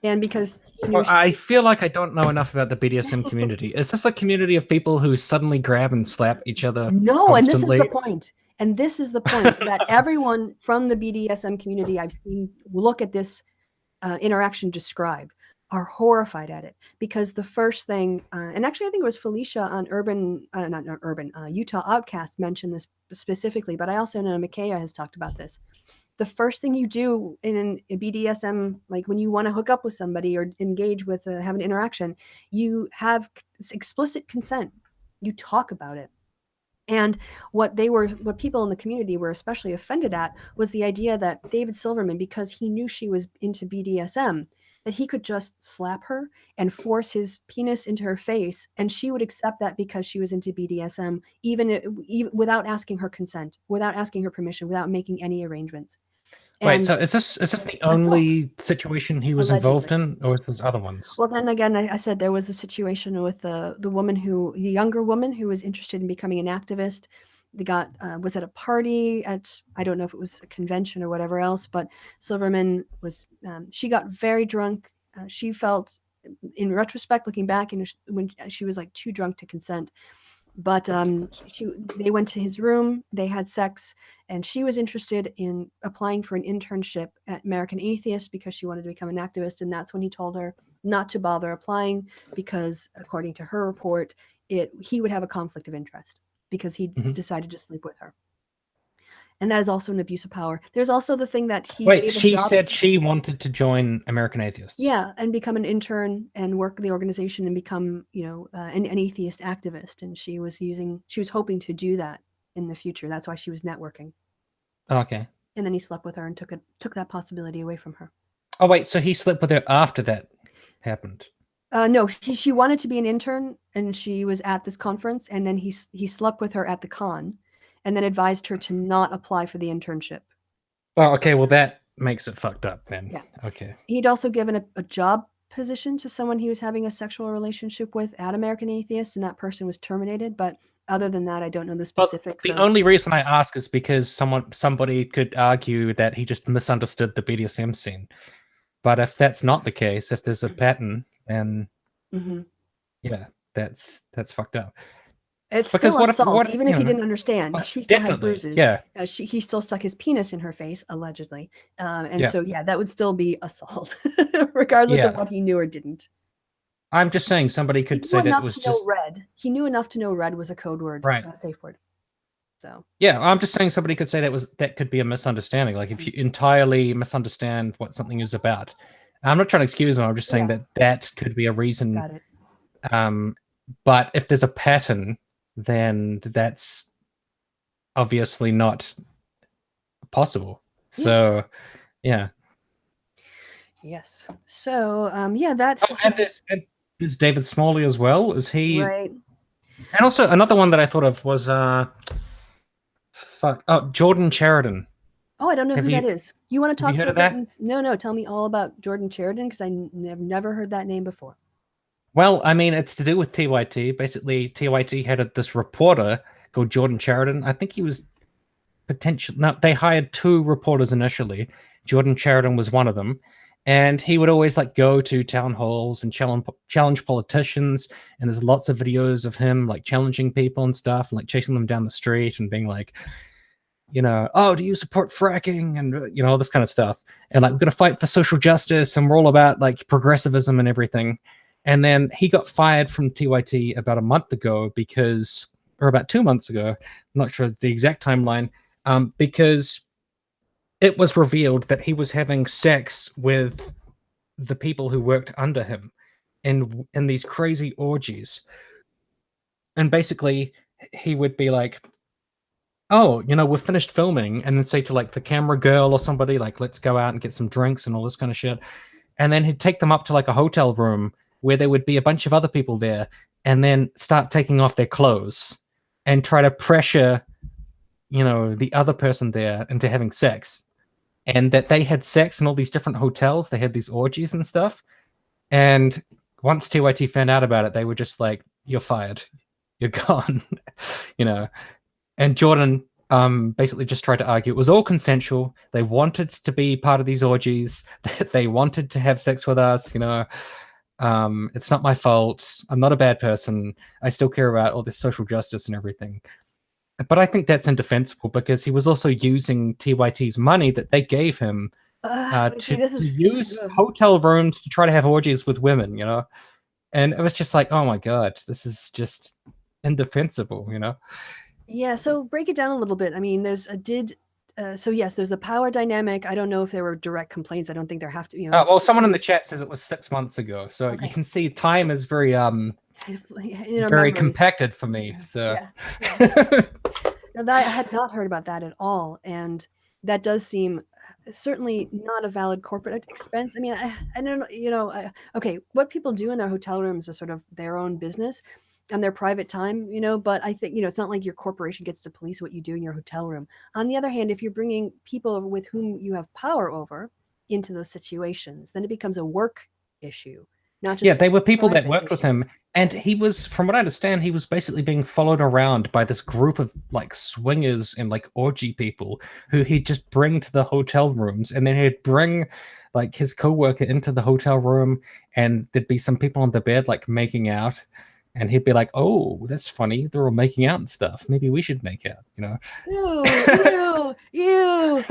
And because I feel like I don't know enough about the BDSM community. Is this a community of people who suddenly grab and slap each other? No, constantly? And this is the point. And this is the point that everyone from the BDSM community I've seen look at this interaction described are horrified at it, because the first thing, and actually I think it was Felicia on Utah Outcast mentioned this specifically, but I also know Micaiah has talked about this. The first thing you do in a BDSM, like when you want to hook up with somebody or engage with, have an interaction, you have explicit consent. You talk about it. And what people in the community were especially offended at was the idea that David Silverman, because he knew she was into BDSM, that he could just slap her and force his penis into her face, and she would accept that because she was into BDSM, even without asking her consent, without asking her permission, without making any arrangements. Wait, so is this the only situation he was involved in, or is there other ones? Well, then again, I said there was a situation with the younger woman who was interested in becoming an activist. They was at a party at, I don't know if it was a convention or whatever else, but Silverman was, she got very drunk. She felt, in retrospect, looking back, when she was like too drunk to consent. But they went to his room, they had sex, and she was interested in applying for an internship at American Atheists because she wanted to become an activist. And that's when he told her not to bother applying because, according to her report, he would have a conflict of interest because he decided to sleep with her. And that is also an abuse of power. There's also the thing that he... Wait, she said she wanted to join American Atheists. Yeah, and become an intern and work in the organization and become, an atheist activist. And she was hoping to do that in the future. That's why she was networking. Okay. And then he slept with her and took that possibility away from her. Oh wait, so he slept with her after that happened? No, she wanted to be an intern, and she was at this conference, and then he slept with her at the con. And then advised her to not apply for the internship. Oh, okay. Well, that makes it fucked up then. Yeah. Okay. He'd also given a job position to someone he was having a sexual relationship with at American Atheists, and that person was terminated. But other than that, I don't know the specifics. The only reason I ask is because somebody could argue that he just misunderstood the BDSM scene. But if that's not the case, if there's a pattern, then yeah, that's fucked up. It's because still assault, even if he didn't understand. She still had bruises. Yeah. He still stuck his penis in her face, allegedly. So, that would still be assault, regardless of what he knew or didn't. I'm just saying somebody could say that it was just... red. He knew enough to know red was a code word, right? Safe word. So yeah, I'm just saying somebody could say that could be a misunderstanding. Like if you entirely misunderstand what something is about. I'm not trying to excuse them. I'm just saying that could be a reason. Got it. But if there's a pattern, then that's obviously not possible. So, yeah. Yes. So, yeah, that. Oh, and there's David Smalley as well. Is he? Right. And also another one that I thought of was Jordan Chariton. Oh, I don't know Have who that you is. You want to have you talk heard for a of bit? that? No, tell me all about Jordan Chariton because have never heard that name before. Well, I mean, it's to do with TYT. Basically, TYT had this reporter called Jordan Chariton. I think he was potential. No, they hired two reporters initially. Jordan Chariton was one of them, and he would always like go to town halls and challenge politicians. And there's lots of videos of him like challenging people and stuff, and like chasing them down the street and being like, oh, do you support fracking and all this kind of stuff. And like, we're gonna fight for social justice, and we're all about like progressivism and everything. And then he got fired from TYT about a month ago or about 2 months ago, I'm not sure the exact timeline, because it was revealed that he was having sex with the people who worked under him in these crazy orgies. And basically, he would be like, "Oh, we're finished filming," and then say to like the camera girl or somebody, like, "Let's go out and get some drinks and all this kind of shit." And then he'd take them up to like a hotel room where there would be a bunch of other people there, and then start taking off their clothes and try to pressure, the other person there into having sex. And that they had sex in all these different hotels. They had these orgies and stuff. And once TYT found out about it, they were just like, "You're fired. You're gone." you know. And Jordan basically just tried to argue it was all consensual. They wanted to be part of these orgies. They wanted to have sex with us. It's not my fault. I'm not a bad person. I still care about all this social justice and everything. But I think that's indefensible because he was also using TYT's money that they gave him See, to this is use hotel rooms to try to have orgies with women, And it was just like, oh my God, this is just indefensible, Yeah, so break it down a little bit. I mean, so yes, there's a power dynamic. I don't know if there were direct complaints. I don't think there have to, well, someone in the chat says it was 6 months ago, so Okay. you can see time is very memories. compacted for me. So yeah. No, I had not heard about that at all, and that does seem certainly not a valid corporate expense. I mean, I don't know, okay, what people do in their hotel rooms is sort of their own business and their private time, but I think, it's not like your corporation gets to police what you do in your hotel room. On the other hand, if you're bringing people with whom you have power over into those situations, then it becomes a work issue, not just they were people that worked issue. with him. And he was, from what I understand, he was basically being followed around by this group of like swingers and like orgy people who he'd just bring to the hotel rooms, and then he'd bring like his co-worker into the hotel room, and there'd be some people on the bed like making out, and he'd be like, "Oh, that's funny. They're all making out and stuff. Maybe we should make out." Ew.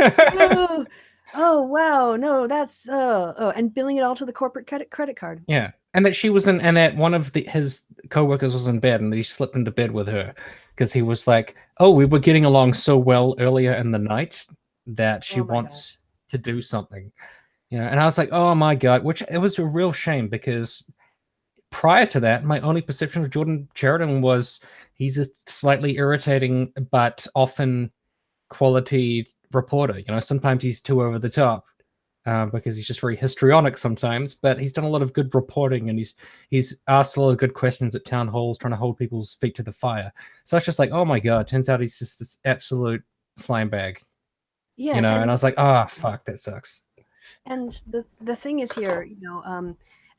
Oh wow, no, that's and billing it all to the corporate credit card. Yeah, and that she was in, and that one of his co-workers was in bed, and he slipped into bed with her because he was like, "Oh, we were getting along so well earlier in the night that she wants to do something," And I was like, "Oh my God," which it was a real shame because prior to that, my only perception of Jordan Chariton was he's a slightly irritating but often quality reporter. Sometimes he's too over the top. Because he's just very histrionic sometimes, but he's done a lot of good reporting, and he's asked a lot of good questions at town halls, trying to hold people's feet to the fire. So it's just like, oh my God, turns out he's just this absolute slime bag. Yeah, and I was like, oh fuck, that sucks. And the thing is here,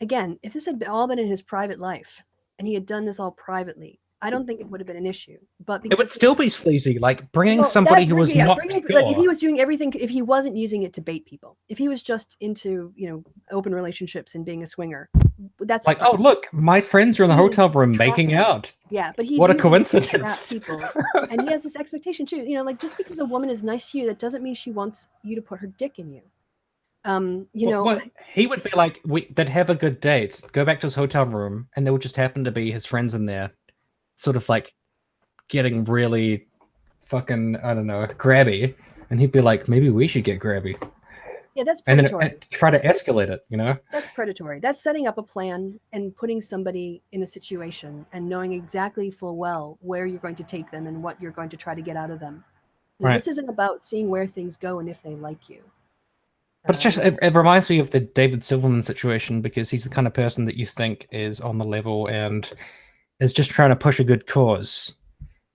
again, if this had all been in his private life and he had done this all privately, I don't think it would have been an issue. But because it would still be sleazy, like bringing somebody who was not pure. Like if he was doing everything, if he wasn't using it to bait people, if he was just into open relationships and being a swinger, that's like, oh look, my friends are in the hotel room making out. Yeah, but he's what a coincidence. People, and he has this expectation too. Like just because a woman is nice to you, that doesn't mean she wants you to put her dick in you. He would be like, they'd have a good date, go back to his hotel room, and there would just happen to be his friends in there, sort of like getting really fucking, I don't know, grabby, and he'd be like, maybe we should get grabby. Yeah, that's predatory. And then try to escalate it, That's predatory. That's setting up a plan and putting somebody in a situation and knowing exactly full well where you're going to take them and what you're going to try to get out of them. Right. This isn't about seeing where things go and if they like you. But it's just, it reminds me of the David Silverman situation, because he's the kind of person that you think is on the level and is just trying to push a good cause.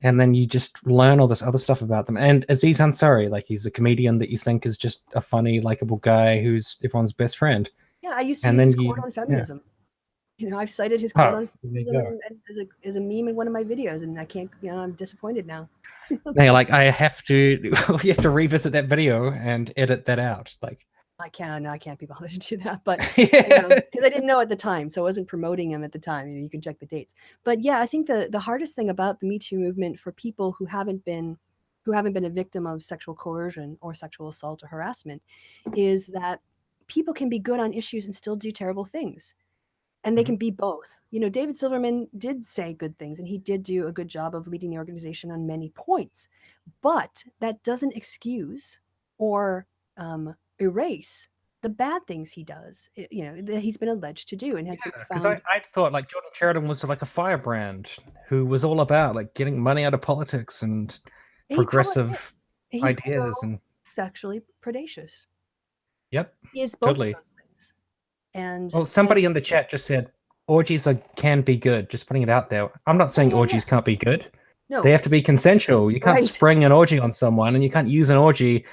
And then you just learn all this other stuff about them. And Aziz Ansari, like, he's a comedian that you think is just a funny, likable guy who's everyone's best friend. Yeah, I used to And use then his you, quote on feminism. I've cited his oh, quote on feminism as a meme in one of my videos, and I can't, I'm disappointed now. Yeah, like, I have to, we have to revisit that video and edit that out. Like, I can't be bothered to do that, but yeah. because I didn't know at the time, so I wasn't promoting him at the time. You can check the dates. But yeah, I think the hardest thing about the Me Too movement for people who haven't been a victim of sexual coercion or sexual assault or harassment is that people can be good on issues and still do terrible things. And they can be both. David Silverman did say good things, and he did do a good job of leading the organization on many points. But that doesn't excuse or erase the bad things he does, that he's been alleged to do and has been found. Because I thought, like, Jordan Chariton was like a firebrand who was all about, like, getting money out of politics and progressive ideas and sexually predacious. Yep. He is both totally. of those things. And well, somebody in the chat just said orgies can be good. Just putting it out there. I'm not saying orgies can't be good. No, they have to be consensual. You can't spring an orgy on someone, and you can't use an orgy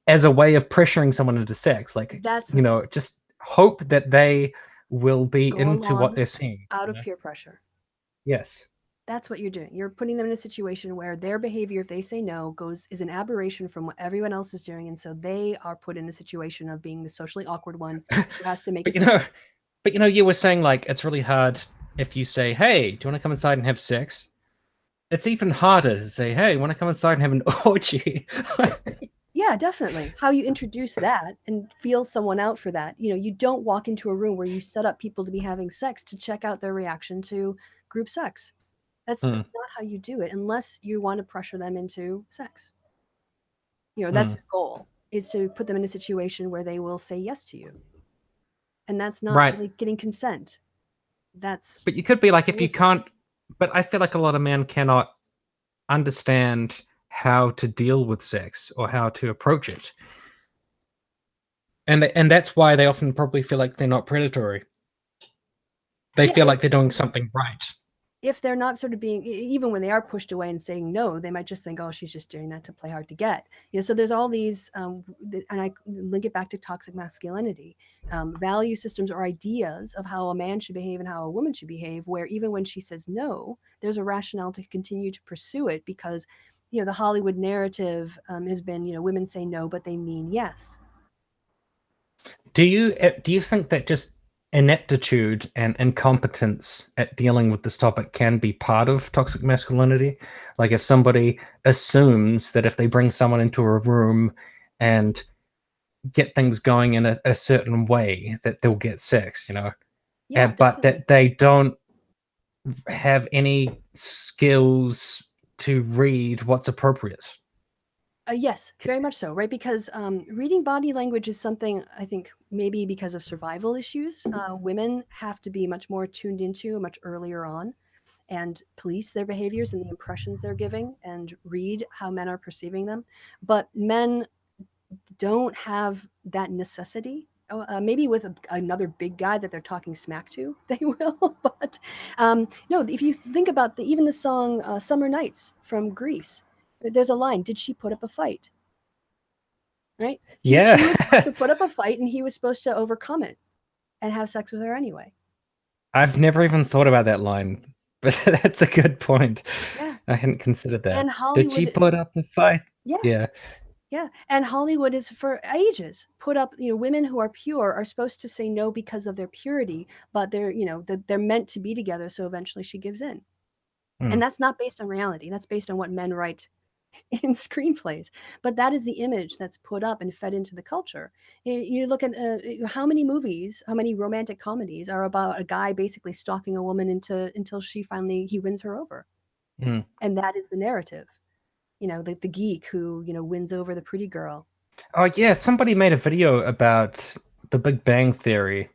as a way of pressuring someone into sex. Like, just hope that they will be into what they're seeing. Out of peer pressure. Yes. That's what you're doing. You're putting them in a situation where their behavior, if they say no, is an aberration from what everyone else is doing, and so they are put in a situation of being the socially awkward one who has to make. But you were saying, like, it's really hard if you say, "Hey, do you want to come inside and have sex?" It's even harder to say, "Hey, want to come inside and have an orgy?" Yeah, definitely. How you introduce that and feel someone out for that. You don't walk into a room where you set up people to be having sex to check out their reaction to group sex. That's not how you do it, unless you want to pressure them into sex. That's the goal, is to put them in a situation where they will say yes to you. And that's not really getting consent. But you could be like, if you can't, but I feel like a lot of men cannot understand how to deal with sex or how to approach it. And that's why they often probably feel like they're not predatory. They feel like they're doing something right. If they're not sort of being, even when they are pushed away and saying no, they might just think, oh, she's just doing that to play hard to get. So there's all these, and I link it back to toxic masculinity, value systems or ideas of how a man should behave and how a woman should behave, where even when she says no, there's a rationale to continue to pursue it because, the Hollywood narrative has been, women say no, but they mean yes. Do you think that just ineptitude and incompetence at dealing with this topic can be part of toxic masculinity? Like, if somebody assumes that if they bring someone into a room and get things going in a certain way, that they'll get sex, but that they don't have any skills to read what's appropriate. Yes, very much so, right? Because reading body language is something, I think, maybe because of survival issues, women have to be much more tuned into much earlier on and police their behaviors and the impressions they're giving and read how men are perceiving them. But men don't have that necessity. Maybe with another big guy that they're talking smack to, they will. But no, if you think about even the song Summer Nights from Greece, there's a line, did she put up a fight? Right? She was supposed to put up a fight and he was supposed to overcome it and have sex with her anyway. I've never even thought about that line, but that's a good point. Yeah. I hadn't considered that. And Hollywood, did she put up a fight? Yeah. And Hollywood is for ages put up, women who are pure are supposed to say no because of their purity, but they're meant to be together. So eventually she gives in. And that's not based on reality. That's based on what men write in screenplays. But that is the image that's put up and fed into the culture. You look at how many movies, how many romantic comedies are about a guy basically stalking a woman until he wins her over. And that is the narrative. The geek who, wins over the pretty girl. Oh, yeah. Somebody made a video about the Big Bang Theory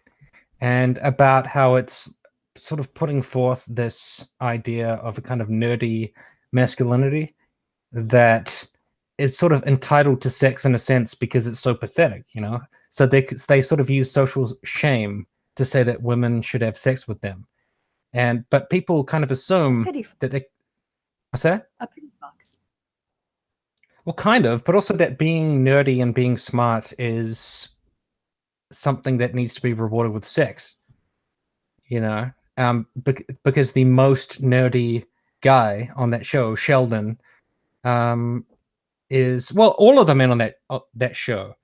and about how it's sort of putting forth this idea of a kind of nerdy masculinity that is sort of entitled to sex in a sense because it's so pathetic, So they sort of use social shame to say that women should have sex with them, but people kind of assume that they. What's that? A pity fuck. Well, kind of, but also that being nerdy and being smart is something that needs to be rewarded with sex. Because the most nerdy guy on that show, Sheldon, is all of the men on that show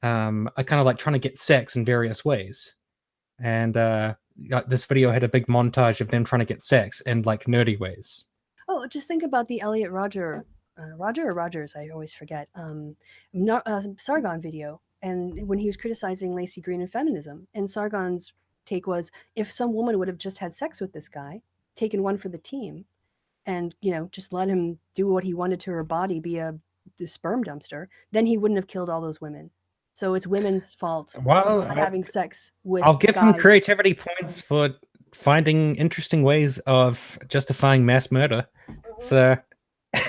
are kind of like trying to get sex in various ways, and this video had a big montage of them trying to get sex in like nerdy ways. Oh, just think about the Elliot Roger or Rogers, I always forget, Sargon video, and when he was criticizing Lacey Green and feminism, and Sargon's take was, if some woman would have just had sex with this guy, taken one for the team, and just let him do what he wanted to her body, be a sperm dumpster, then he wouldn't have killed all those women. So it's women's fault Well, not having sex with I'll give him guys. creativity points for finding interesting ways of justifying mass murder. So,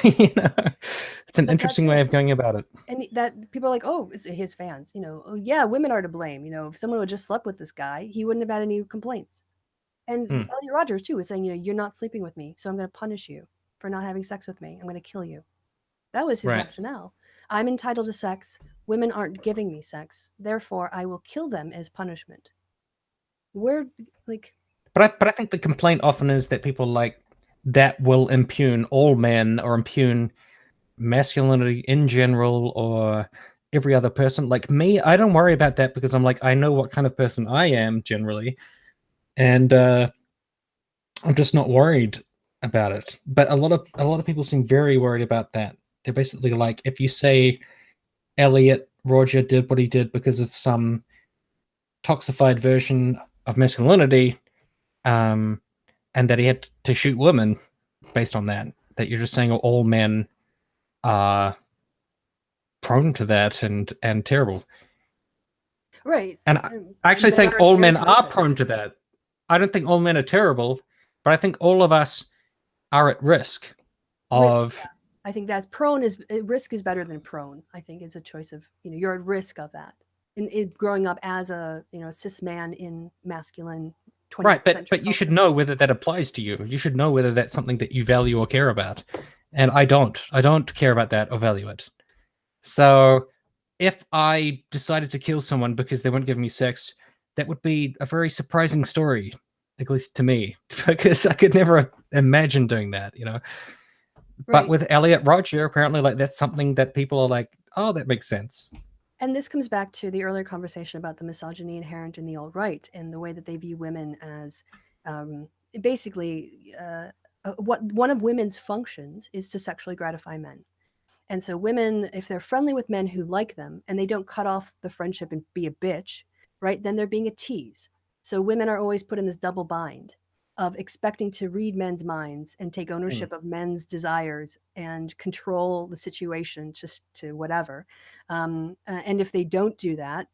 it's an interesting way of going about it. And that people are like, oh, it's his fans, oh yeah, women are to blame. If someone would just slept with this guy, he wouldn't have had any complaints. And Elliot Rogers too was saying, you're not sleeping with me, so I'm going to punish you for not having sex with me. I'm going to kill you. That was his rationale. I'm entitled to sex. Women aren't giving me sex. Therefore, I will kill them as punishment. But I think the complaint often is that people like that will impugn all men or impugn masculinity in general or every other person. Like me, I don't worry about that because I'm like, I know what kind of person I am generally, and I'm just not worried about it. But a lot of people seem very worried about that. They're basically like, if you say Elliot Roger did what he did because of some toxified version of masculinity, and that he had to shoot women based on that you're just saying all men are prone to that and terrible. Right. And I actually think all men are prone to that. I don't think all men are terrible, but I think all of us are at risk of. I think that's risk is better than prone. I think it's a choice of, you're at risk of that. In growing up as a, cis man in masculine 20th right, but you should know whether that applies to you. You should know whether that's something that you value or care about. And I don't care about that or value it. So if I decided to kill someone because they wouldn't give me sex, that would be a very surprising story, at least to me, because I could never imagine doing that, Right. But with Elliot Roger, apparently, like that's something that people are like, oh, that makes sense. And this comes back to the earlier conversation about the misogyny inherent in the alt-right and the way that they view women as basically what one of women's functions is to sexually gratify men. And so women, if they're friendly with men who like them and they don't cut off the friendship and be a bitch, right, then they're being a tease. So women are always put in this double bind of expecting to read men's minds and take ownership of men's desires and control the situation to whatever. And if they don't do that,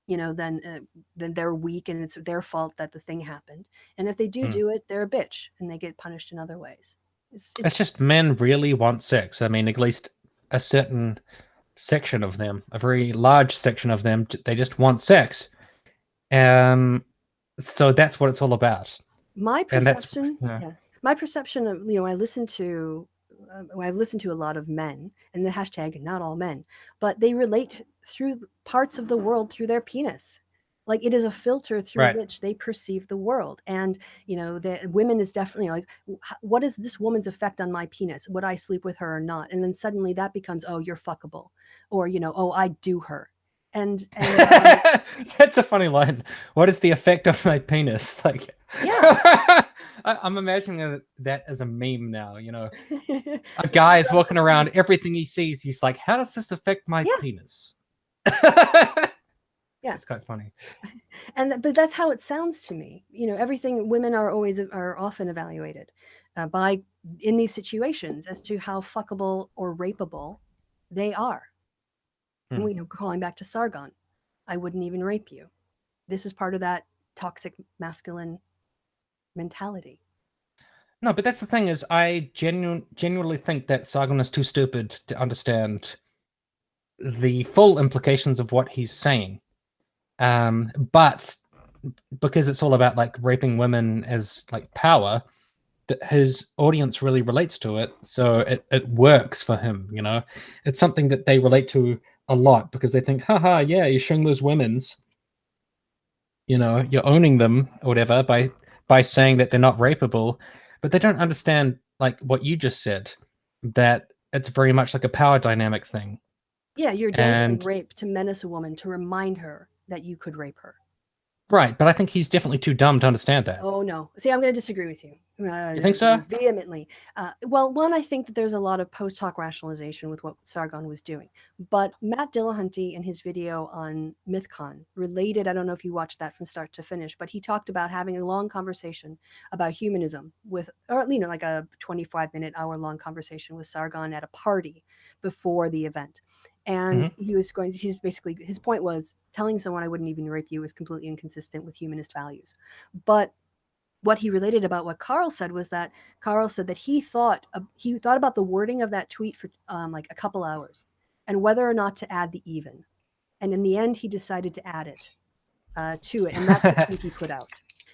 then they're weak and it's their fault that the thing happened. And if they do it, they're a bitch and they get punished in other ways. It's just men really want sex. I mean, at least a certain section of them, a very large section of them, they just want sex. So that's what it's all about. My perception, my perception of, I listen to I've listened to a lot of men, and the hashtag not all men, but they relate through parts of the world through their penis. Like it is a filter through which they perceive the world. And, the women is definitely like, what is this woman's effect on my penis? Would I sleep with her or not? And then suddenly that becomes, oh, you're fuckable. Or, oh, I do her. And that's a funny line. What is the effect on my penis? Like, yeah. I'm imagining that as a meme now. A guy is walking around, everything he sees, he's like, "How does this affect my penis?" Yeah, it's quite funny. But that's how it sounds to me. Everything women are often evaluated by in these situations as to how fuckable or rapeable they are. And calling back to Sargon, I wouldn't even rape you. This is part of that toxic masculine mentality. No, but that's the thing is, I genuinely think that Sargon is too stupid to understand the full implications of what he's saying. But because it's all about like raping women as like power, that his audience really relates to it, so it works for him. It's something that they relate to a lot because they think, haha, yeah, you're showing those women's, you're owning them or whatever by saying that they're not rapeable, but they don't understand like what you just said, that it's very much like a power dynamic thing. Yeah, you're dangling And rape to menace a woman to remind her that you could rape her. right, but I think he's definitely too dumb to understand that. Oh no. See, I'm going to disagree with you You think so? vehemently. Well, one, I think that there's a lot of post hoc rationalization with what Sargon was doing. But Matt Dillahunty in his video on MythCon related, I don't know if you watched that from start to finish, but he talked about having a long conversation about humanism with, or like a 25-minute, hour-long conversation with Sargon at a party before the event. And he's basically, his point was telling someone I wouldn't even rape you is completely inconsistent with humanist values. But what he related about what Carl said was that Carl said that he thought about the wording of that tweet for like a couple hours and whether or not to add the even. And in the end, he decided to add it to it. And that's the tweet he put out.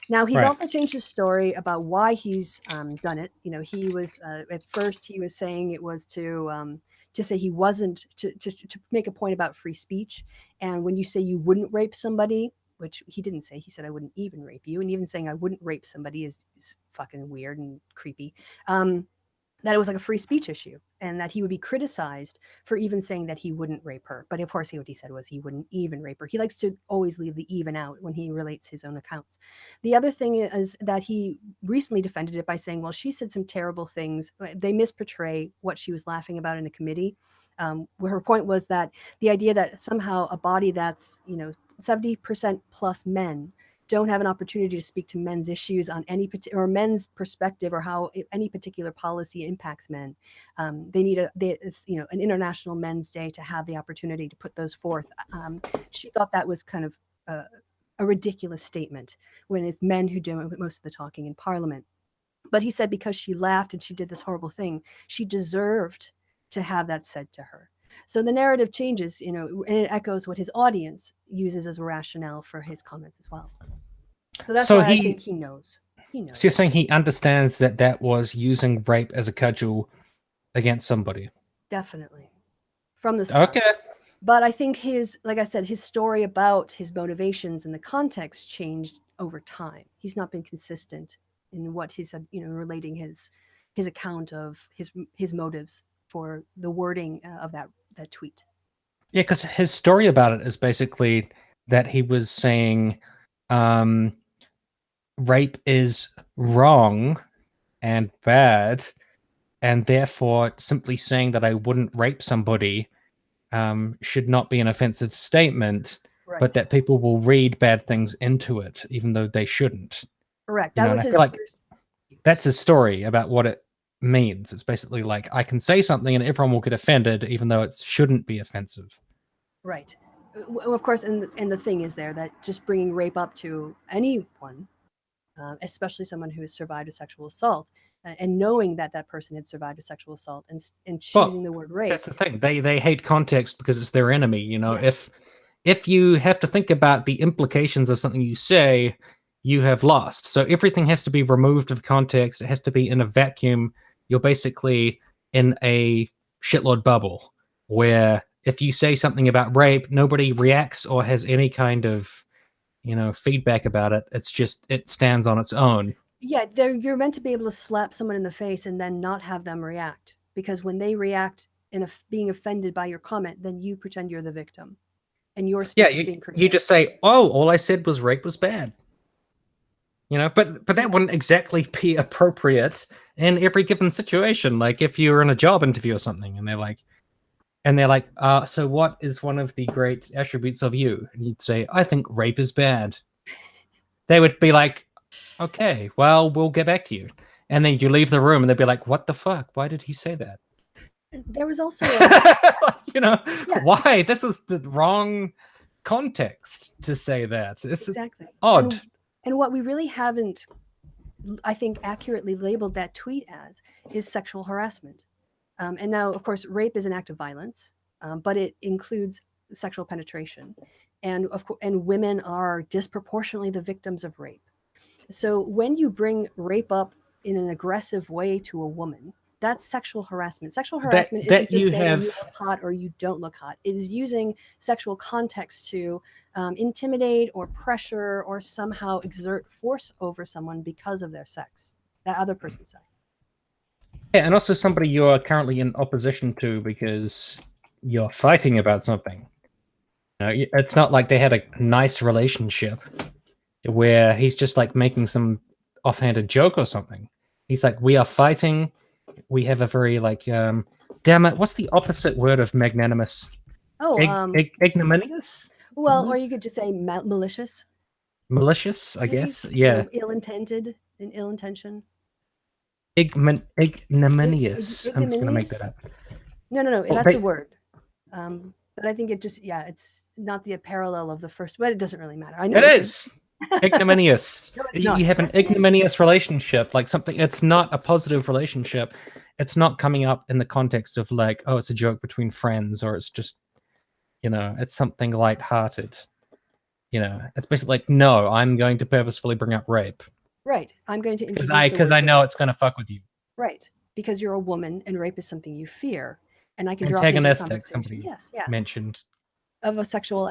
Now, he's also changed his story about why he's done it. He was at first he was saying it was to say he wasn't to make a point about free speech. And when you say you wouldn't rape somebody, which he didn't say, he said I wouldn't even rape you, and even saying I wouldn't rape somebody is fucking weird and creepy. That it was like a free speech issue and that he would be criticized for even saying that he wouldn't rape her. But of course, what he said was he wouldn't even rape her. He likes to always leave the even out when he relates his own accounts. The other thing is that he recently defended it by saying, well, she said some terrible things. They misportray what she was laughing about in a committee. Where her point was that the idea that somehow a body that's, 70% plus men don't have an opportunity to speak to men's issues on any or men's perspective or how any particular policy impacts men. They need an International Men's Day to have the opportunity to put those forth. She thought that was kind of a ridiculous statement when it's men who do most of the talking in Parliament. But he said because she laughed and she did this horrible thing, she deserved to have that said to her. So the narrative changes, and it echoes what his audience uses as a rationale for his comments as well. So that's why I think he knows. So you're saying he understands that was using rape as a cudgel against somebody? Definitely. From the start. Okay. But I think like I said, his story about his motivations and the context changed over time. He's not been consistent in what he said, relating his account of his motives for the wording of that tweet. Yeah, because his story about it is basically that he was saying rape is wrong and bad, and therefore simply saying that I wouldn't rape somebody should not be an offensive statement, right, but that people will read bad things into it, even though they shouldn't. Correct. That was his first. That's his story about what it means. It's basically like I can say something and everyone will get offended, even though it shouldn't be offensive. Right. Of course, and the thing is there that just bringing rape up to anyone, especially someone who has survived a sexual assault, and knowing that that person had survived a sexual assault and choosing the word rape. That's the thing. They hate context because it's their enemy. Yes. If you have to think about the implications of something you say, you have lost. So everything has to be removed of context. It has to be in a vacuum. You're basically in a shitload bubble where if you say something about rape, nobody reacts or has any kind of, feedback about it. It's just, it stands on its own. Yeah, you're meant to be able to slap someone in the face and then not have them react. Because when they react in being offended by your comment, then you pretend you're the victim. And your speech is being criticized. You just say, oh, all I said was rape was bad. But that wouldn't exactly be appropriate in every given situation. Like if you're in a job interview or something and they're like, so what is one of the great attributes of you? And you'd say, I think rape is bad. They would be like, okay, well, we'll get back to you. And then you leave the room and they'd be like, what the fuck? Why did he say that? There was also why? This is the wrong context to say that. It's exactly odd. And what we really haven't I think accurately labeled that tweet as is sexual harassment. And now, of course, rape is an act of violence, but it includes sexual penetration, and women are disproportionately the victims of rape. So when you bring rape up in an aggressive way to a woman, that's sexual harassment. Sexual harassment isn't just saying you look hot or you don't look hot. It is using sexual context to intimidate or pressure or somehow exert force over someone because of their sex, that other person's sex. Yeah, and also somebody you're currently in opposition to because you're fighting about something. It's not like they had a nice relationship where he's just like making some offhanded joke or something. He's like, we are fighting. We have a very like, damn it, what's the opposite word of magnanimous? Oh, ignominious? Well, or you could just say malicious. Malicious, I guess. Yeah. Ill-intended, an ill intention. Ignominious. I'm just going to make that up. No. That's a word. But I think it just, it's not the parallel of the first, but it doesn't really matter. I know it is. Ignominious. No, you have an ignominious relationship, like something. It's not a positive relationship. It's not coming up in the context of like, oh, it's a joke between friends, or it's just, it's something lighthearted. It's basically like, no, I'm going to purposefully bring up rape. Right. I'm going to introduce because I know it's going to fuck with you. Right. Because you're a woman and rape is something you fear, and I can antagonistic. Drop into somebody mentioned of sexual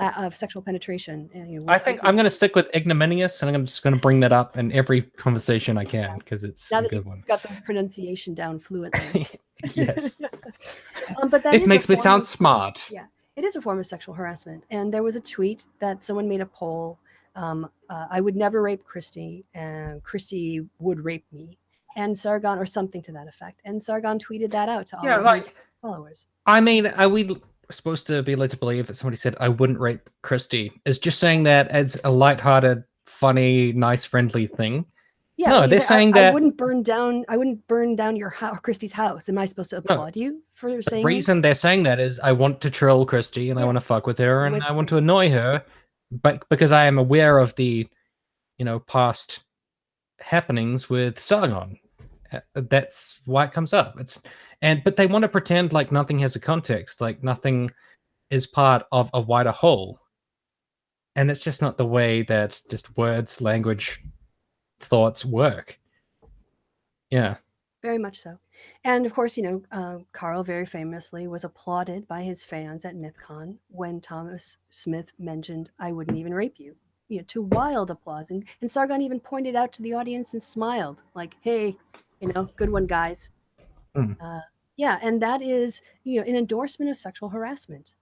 penetration. I think I'm going to stick with ignominious, and I'm just going to bring that up in every conversation I can because it's a good one. Got the pronunciation down fluently. Yes. But that it makes me sound smart. Yeah, it is a form of sexual harassment. And there was a tweet that someone made a poll. I would never rape Kristi, and Kristi would rape me, and Sargon, or something to that effect. And Sargon tweeted that out to all of his followers. I mean, are we supposed to be led to believe that somebody said I wouldn't rape Kristi is just saying that as a lighthearted, funny, nice, friendly thing? Yeah, no, they're saying that I wouldn't burn down your house, Kristi's house. Am I supposed to applaud you for saying? The reason they're saying that is I want to troll Kristi and I want to fuck with her and I want to annoy her, but because I am aware of the, past happenings with Sargon. That's why it comes up. But they want to pretend like nothing has a context, like nothing is part of a wider whole. And it's just not the way that just words, language, thoughts work. Yeah. Very much so. And of course, Carl very famously was applauded by his fans at MythCon when Thomas Smith mentioned, I wouldn't even rape you. To wild applause. And Sargon even pointed out to the audience and smiled like, hey, good one, guys. And that is, an endorsement of sexual harassment.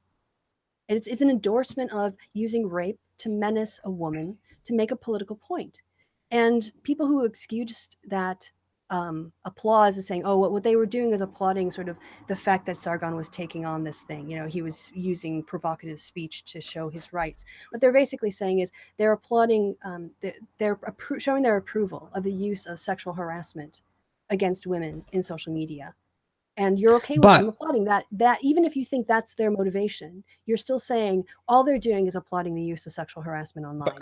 It's an endorsement of using rape to menace a woman to make a political point. And people who excused that applause is saying, oh, what they were doing is applauding sort of the fact that Sargon was taking on this thing. He was using provocative speech to show his rights. What they're basically saying is they're applauding, they're showing their approval of the use of sexual harassment against women in social media. And you're okay with them applauding that even if you think that's their motivation, you're still saying all they're doing is applauding the use of sexual harassment online.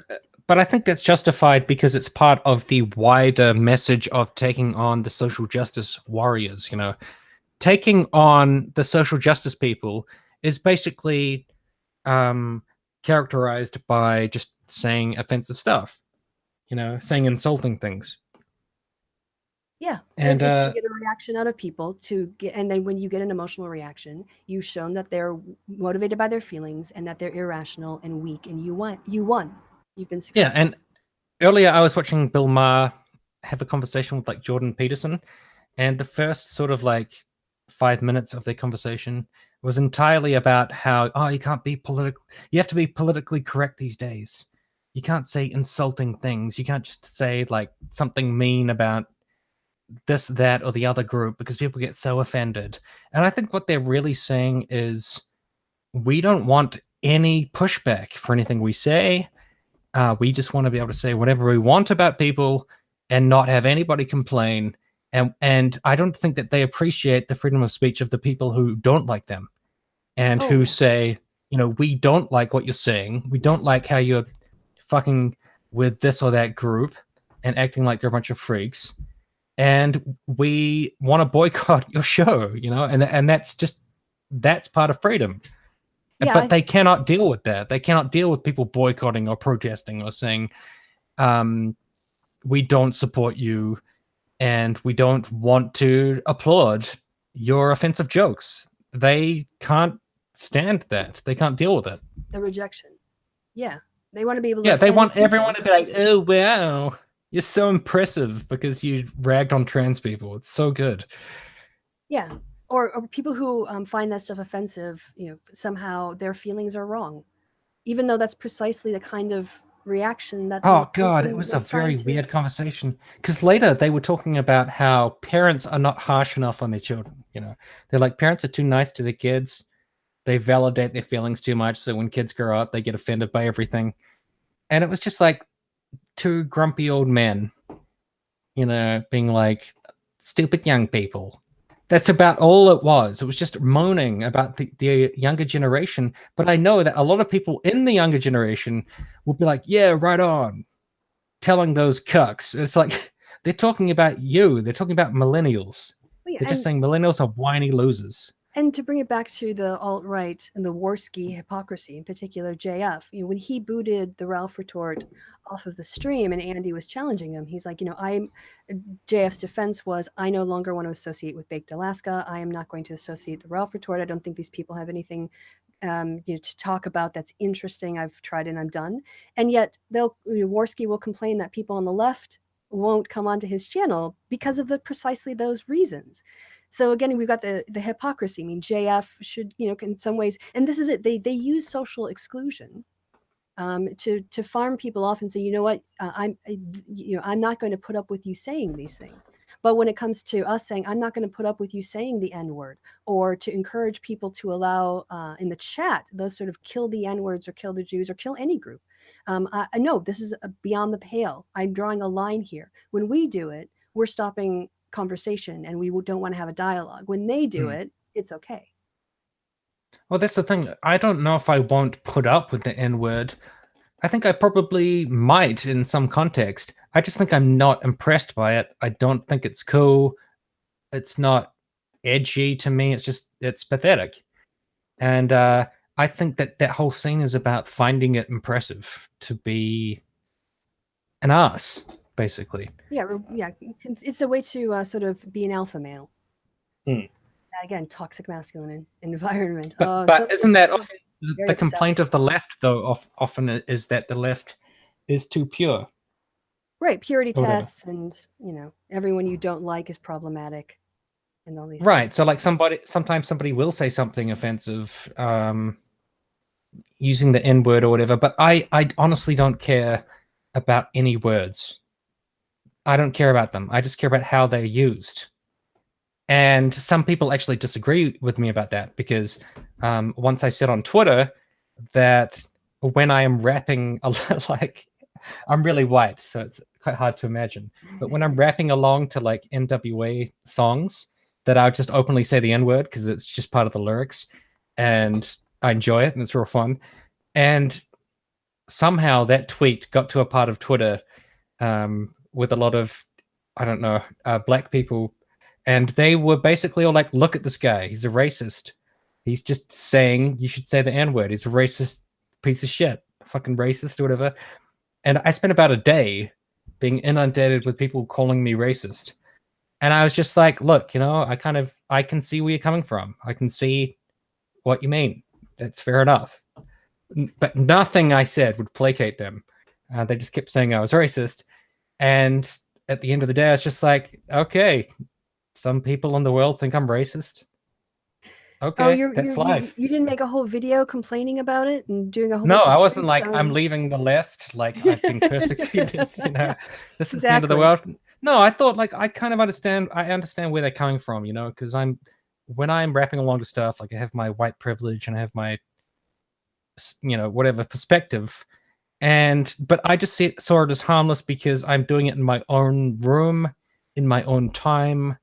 But I think that's justified because it's part of the wider message of taking on the social justice warriors. Taking on the social justice people is basically characterized by just saying offensive stuff, saying insulting things. Yeah, and it's to get a reaction out of people and then when you get an emotional reaction, you've shown that they're motivated by their feelings and that they're irrational and weak, and you won. You've been successful. Yeah, and earlier I was watching Bill Maher have a conversation with like Jordan Peterson, and the first sort of like 5 minutes of their conversation was entirely about how, you can't be political. You have to be politically correct these days. You can't say insulting things. You can't just say like something mean about this, that, or the other group because people get so offended. And I think what they're really saying is we don't want any pushback for anything we say. We just want to be able to say whatever we want about people and not have anybody complain. And I don't think that they appreciate the freedom of speech of the people who don't like them and who say, we don't like what you're saying. We don't like how you're fucking with this or that group. and acting like they're a bunch of freaks, and we want to boycott your show, and that's part of freedom. Yeah, but they cannot deal with that. They cannot deal with people boycotting or protesting or saying, we don't support you and we don't want to applaud your offensive jokes. They can't stand that. They can't deal with it. The rejection. Yeah. They want to be able to. Yeah, they want everyone to be like, oh, wow, you're so impressive because you ragged on trans people. It's so good. Yeah. Or people who find that stuff offensive, somehow their feelings are wrong, even though that's precisely the kind of reaction that. Oh God, it was a very weird conversation, because later they were talking about how parents are not harsh enough on their children. They're like, parents are too nice to their kids. They validate their feelings too much, so when kids grow up, they get offended by everything. And it was just like two grumpy old men, being like, stupid young people. That's about all it was. It was just moaning about the younger generation. But I know that a lot of people in the younger generation will be like, yeah, right on. Telling those cucks. It's like, they're talking about you. They're talking about millennials. They're just saying millennials are whiny losers. And to bring it back to the alt-right and the Warski hypocrisy, in particular JF, when he booted the Ralph retort off of the stream and Andy was challenging him, he's like, JF's defense was, I no longer want to associate with Baked Alaska. I am not going to associate the Ralph retort. I don't think these people have anything to talk about that's interesting. I've tried and I'm done. And yet Warski will complain that people on the left won't come onto his channel because of precisely those reasons. So again, we've got the hypocrisy. I mean, JF should, in some ways, and this is it. They use social exclusion to farm people off and say, you know what, I'm not going to put up with you saying these things. But when it comes to us saying, I'm not going to put up with you saying the N-word, or to encourage people to allow in the chat those sort of kill the N-words or kill the Jews or kill any group. I know this is beyond the pale. I'm drawing a line here. When we do it, we're stopping conversation and we don't want to have a dialogue. When they do it, it's okay. Well, that's the thing. I don't know if I won't put up with the N-word. I think I probably might in some context. I just think I'm not impressed by it. I don't think it's cool. It's not edgy to me. It's pathetic. And I think that whole scene is about finding it impressive to be an ass, basically. Yeah. It's a way to sort of be an alpha male. Again, toxic masculine environment. But isn't that often the complaint of the left, though? Often is that the left is too pure. Right, purity tests, and everyone you don't like is problematic, and all these. Right, so like sometimes somebody will say something offensive, using the N-word or whatever. But I honestly don't care about any words. I don't care about them. I just care about how they're used. And some people actually disagree with me about that, because once I said on Twitter that when I am rapping, like, I'm really white, so it's quite hard to imagine. But when I'm rapping along to like NWA songs, that I would just openly say the N-word because it's just part of the lyrics, and I enjoy it and it's real fun. And somehow that tweet got to a part of Twitter with a lot of, I don't know, black people. And they were basically all like, look at this guy. He's a racist. He's just saying you should say the N-word. He's a racist piece of shit. Fucking racist or whatever. And I spent about a day being inundated with people calling me racist. And I was just like, look, I can see where you're coming from. I can see what you mean. It's fair enough. But nothing I said would placate them. They just kept saying I was racist. And at the end of the day, I was just like, okay, some people in the world think I'm racist. Okay, that's life. You didn't make a whole video complaining about it and doing a whole. No, I wasn't like, I'm leaving the left, like I've been persecuted. This is the end of the world. No, I thought like I kind of understand. I understand where they're coming from, because when I'm rapping along to stuff, like I have my white privilege and I have my, whatever perspective, but I just saw it as harmless because I'm doing it in my own room, in my own time.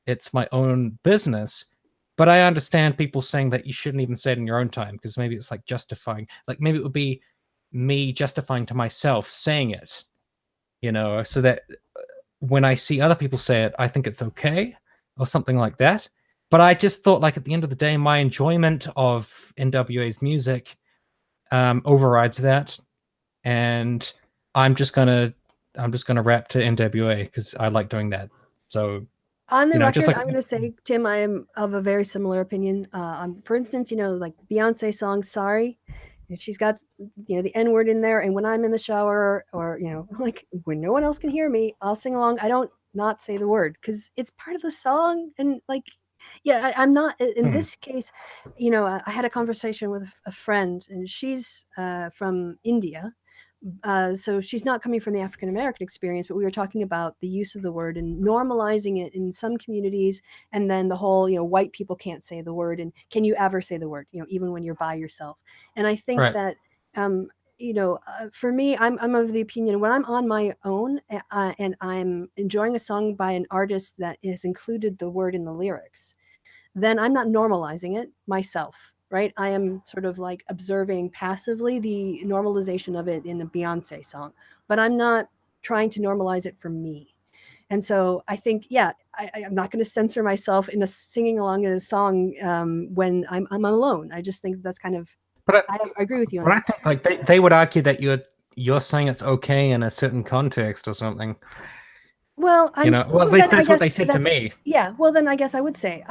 It's my own business. But I understand people saying that you shouldn't even say it in your own time, because maybe it's like justifying. Like maybe it would be me justifying to myself saying it. so that when I see other people say it, I think it's okay or something like that. But I just thought, like, at the end of the day, my enjoyment of NWA's music overrides that, and I'm just gonna rap to NWA because I like doing that. So On the just record, like I'm going to say, Tim, I am of a very similar opinion. For instance, like Beyonce song "Sorry," and she's got the N word in there. And when I'm in the shower, or like when no one else can hear me, I'll sing along. I don't not say the word because it's part of the song. And like, yeah, I'm not in this case. I had a conversation with a friend, and she's from India. So she's not coming from the African American experience, but we were talking about the use of the word and normalizing it in some communities, and then the whole, white people can't say the word, and can you ever say the word, even when you're by yourself. And I think right. that, for me, I'm of the opinion when I'm on my own and I'm enjoying a song by an artist that has included the word in the lyrics, then I'm not normalizing it myself, right? I am sort of like observing passively the normalization of it in a Beyonce song, but I'm not trying to normalize it for me. And so I think, yeah, I'm not going to censor myself in singing along in a song when I'm alone. I just think that's kind of, But I agree with you on but I that. think like they would argue that you're saying it's okay in a certain context or something. Well, Well, at well least then I that's what they guess said to that's me. yeah. Well, then I guess I would say,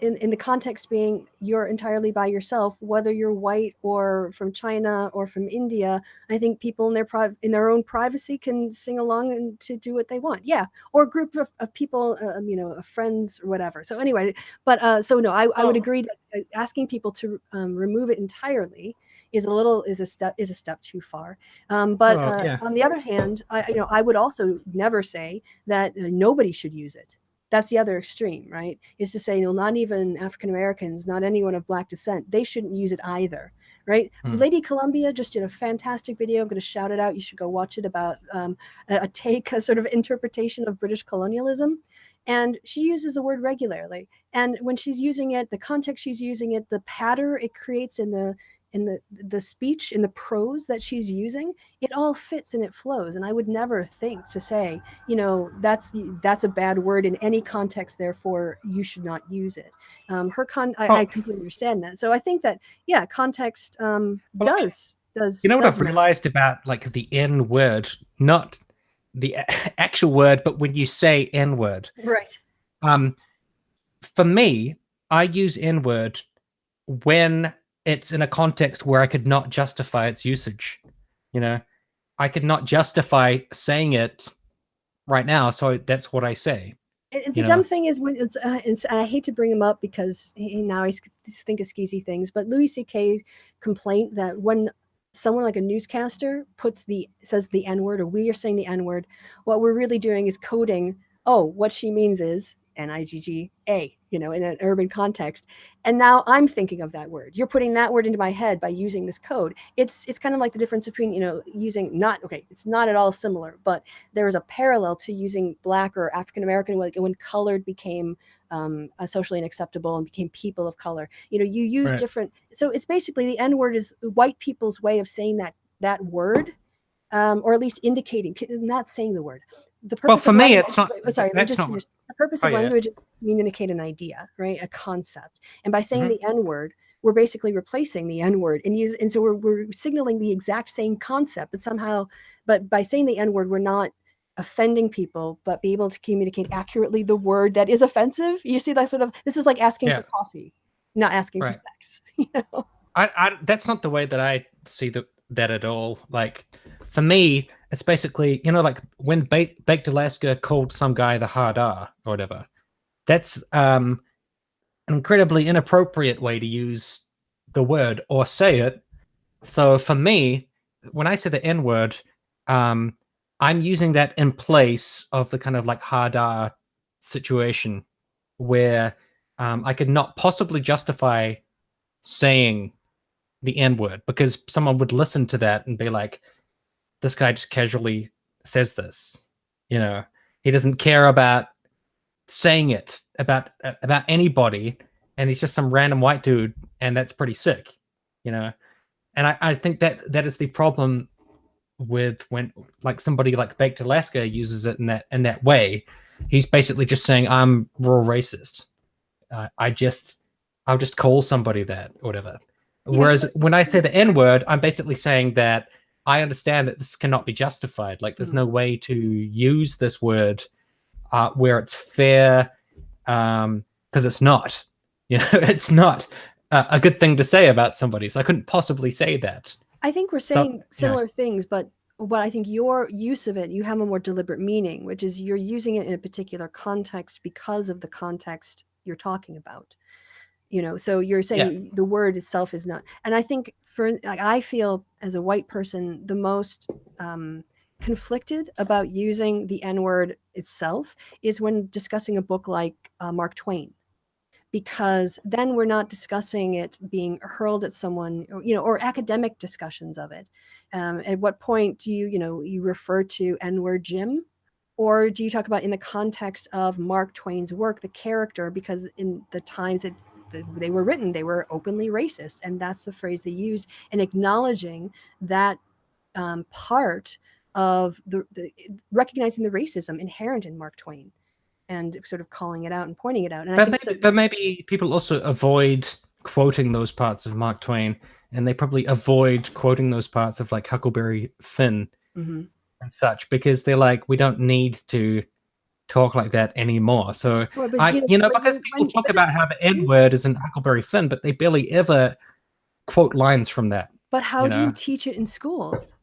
in the context being you're entirely by yourself, whether you're white or from China or from India. I think people in their own privacy can sing along and to do what they want. Yeah, or a group of people, of friends or whatever. So anyway, but so no, I would agree that asking people to remove it entirely is a step too far. But Well, yeah. on the other hand, I would also never say that nobody should use it. That's the other extreme, right? Is to say, not even African Americans, not anyone of Black descent, they shouldn't use it either, right? Lady Columbia just did a fantastic video. I'm going to shout it out. You should go watch it, about a sort of interpretation of British colonialism. And she uses the word regularly. And when she's using it, the context she's using it, the patter it creates in the speech, in the prose that she's using, it all fits and it flows. And I would never think to say, that's a bad word in any context, therefore you should not use it. I Oh, completely understand that. So I think that, yeah, context well, you know what does I've matter. realized about like the N word, not the actual word, but when you say N word. Right. Um, for me, I use N word when it's in a context where I could not justify its usage. You know, I could not justify saying it right now, so that's what I say. And the You dumb know, thing is, when I hate to bring him up because now I think of skeezy things, but Louis C.K.'s complaint that when someone like a newscaster says the N word, or we are saying the N word, what we're really doing is coding. Oh, what she means is Nigga, in an urban context. And now I'm thinking of that word. You're putting that word into my head by using this code. It's kind of like the difference between, using it's not at all similar, but there is a parallel to using Black or African American, when colored became socially unacceptable and became people of color. You use right? different. So it's basically the N word is white people's way of saying that word, or at least indicating, not saying the word. The Well, purpose for of me, language. it's not. Sorry, let me That's just not. finish. The purpose Oh of yeah. language is to communicate an idea, right? A concept. And by saying Hmm. the N word, we're basically replacing the N word and so we're signaling the exact same concept, but by saying the N word, we're not offending people, but be able to communicate accurately the word that is offensive. You see that this is like asking for Yeah. coffee, not asking for Right. sex. That's not the way that I see that at all. Like, for me, it's basically, like when Baked Alaska called some guy the hard R or whatever. That's an incredibly inappropriate way to use the word or say it. So for me, when I say the N word, um, I'm using that in place of the kind of like hard R situation where I could not possibly justify saying the N word because someone would listen to that and be like, this guy just casually says this. You know, he doesn't care about saying it about anybody, and he's just some random white dude, and that's pretty sick. You know, and I think that is the problem with when like somebody like Baked Alaska uses it in that way. He's basically just saying I'm raw racist. I'll just call somebody that or whatever. Yeah, Whereas when I say the N word, I'm basically saying that I understand that this cannot be justified. Like there's no way to use this word where it's fair, because it's not. You know, it's not a good thing to say about somebody. So I couldn't possibly say that. I think we're So saying similar things, but I think your use of it, you have a more deliberate meaning, which is you're using it in a particular context because of the context you're talking about. So you're saying the word itself is not. And I think I feel as a white person, the most conflicted about using the N word itself is when discussing a book like Mark Twain, because then we're not discussing it being hurled at someone, or academic discussions of it. At what point do you refer to N-word Jim, or do you talk about in the context of Mark Twain's work, the character, because in the times that they were written, they were openly racist, and that's the phrase they use, and acknowledging that part of the recognizing the racism inherent in Mark Twain and sort of calling it out and pointing it out. And but maybe people also avoid quoting those parts of Mark Twain, and they probably avoid quoting those parts of like Huckleberry Finn and such, because they're like, we don't need to talk like that anymore. So because people talk about how the N word is in Huckleberry Finn, but they barely ever quote lines from that. But how do you teach it in schools?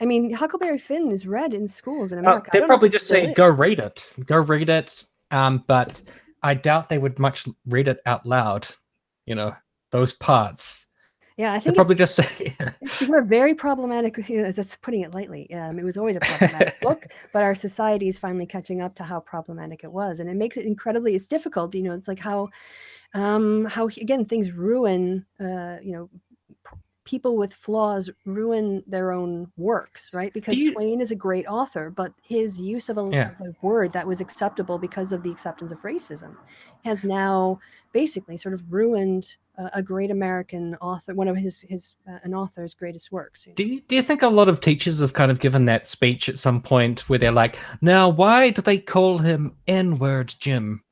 I mean, Huckleberry Finn is read in schools in America. They'd probably just say, go read it. Go read it. But I doubt they would much read it out loud, those parts. Yeah, I think probably just say it's become a very problematic, that's putting it lightly. It was always a problematic book, but our society is finally catching up to how problematic it was. And it makes it it's difficult. It's like how again, things ruin, people with flaws ruin their own works, right? Because Twain is a great author, but his use of a word that was acceptable because of the acceptance of racism has now basically sort of ruined a great American author, one of an author's greatest works. Do you think a lot of teachers have kind of given that speech at some point where they're like, now, why do they call him N-word Jim?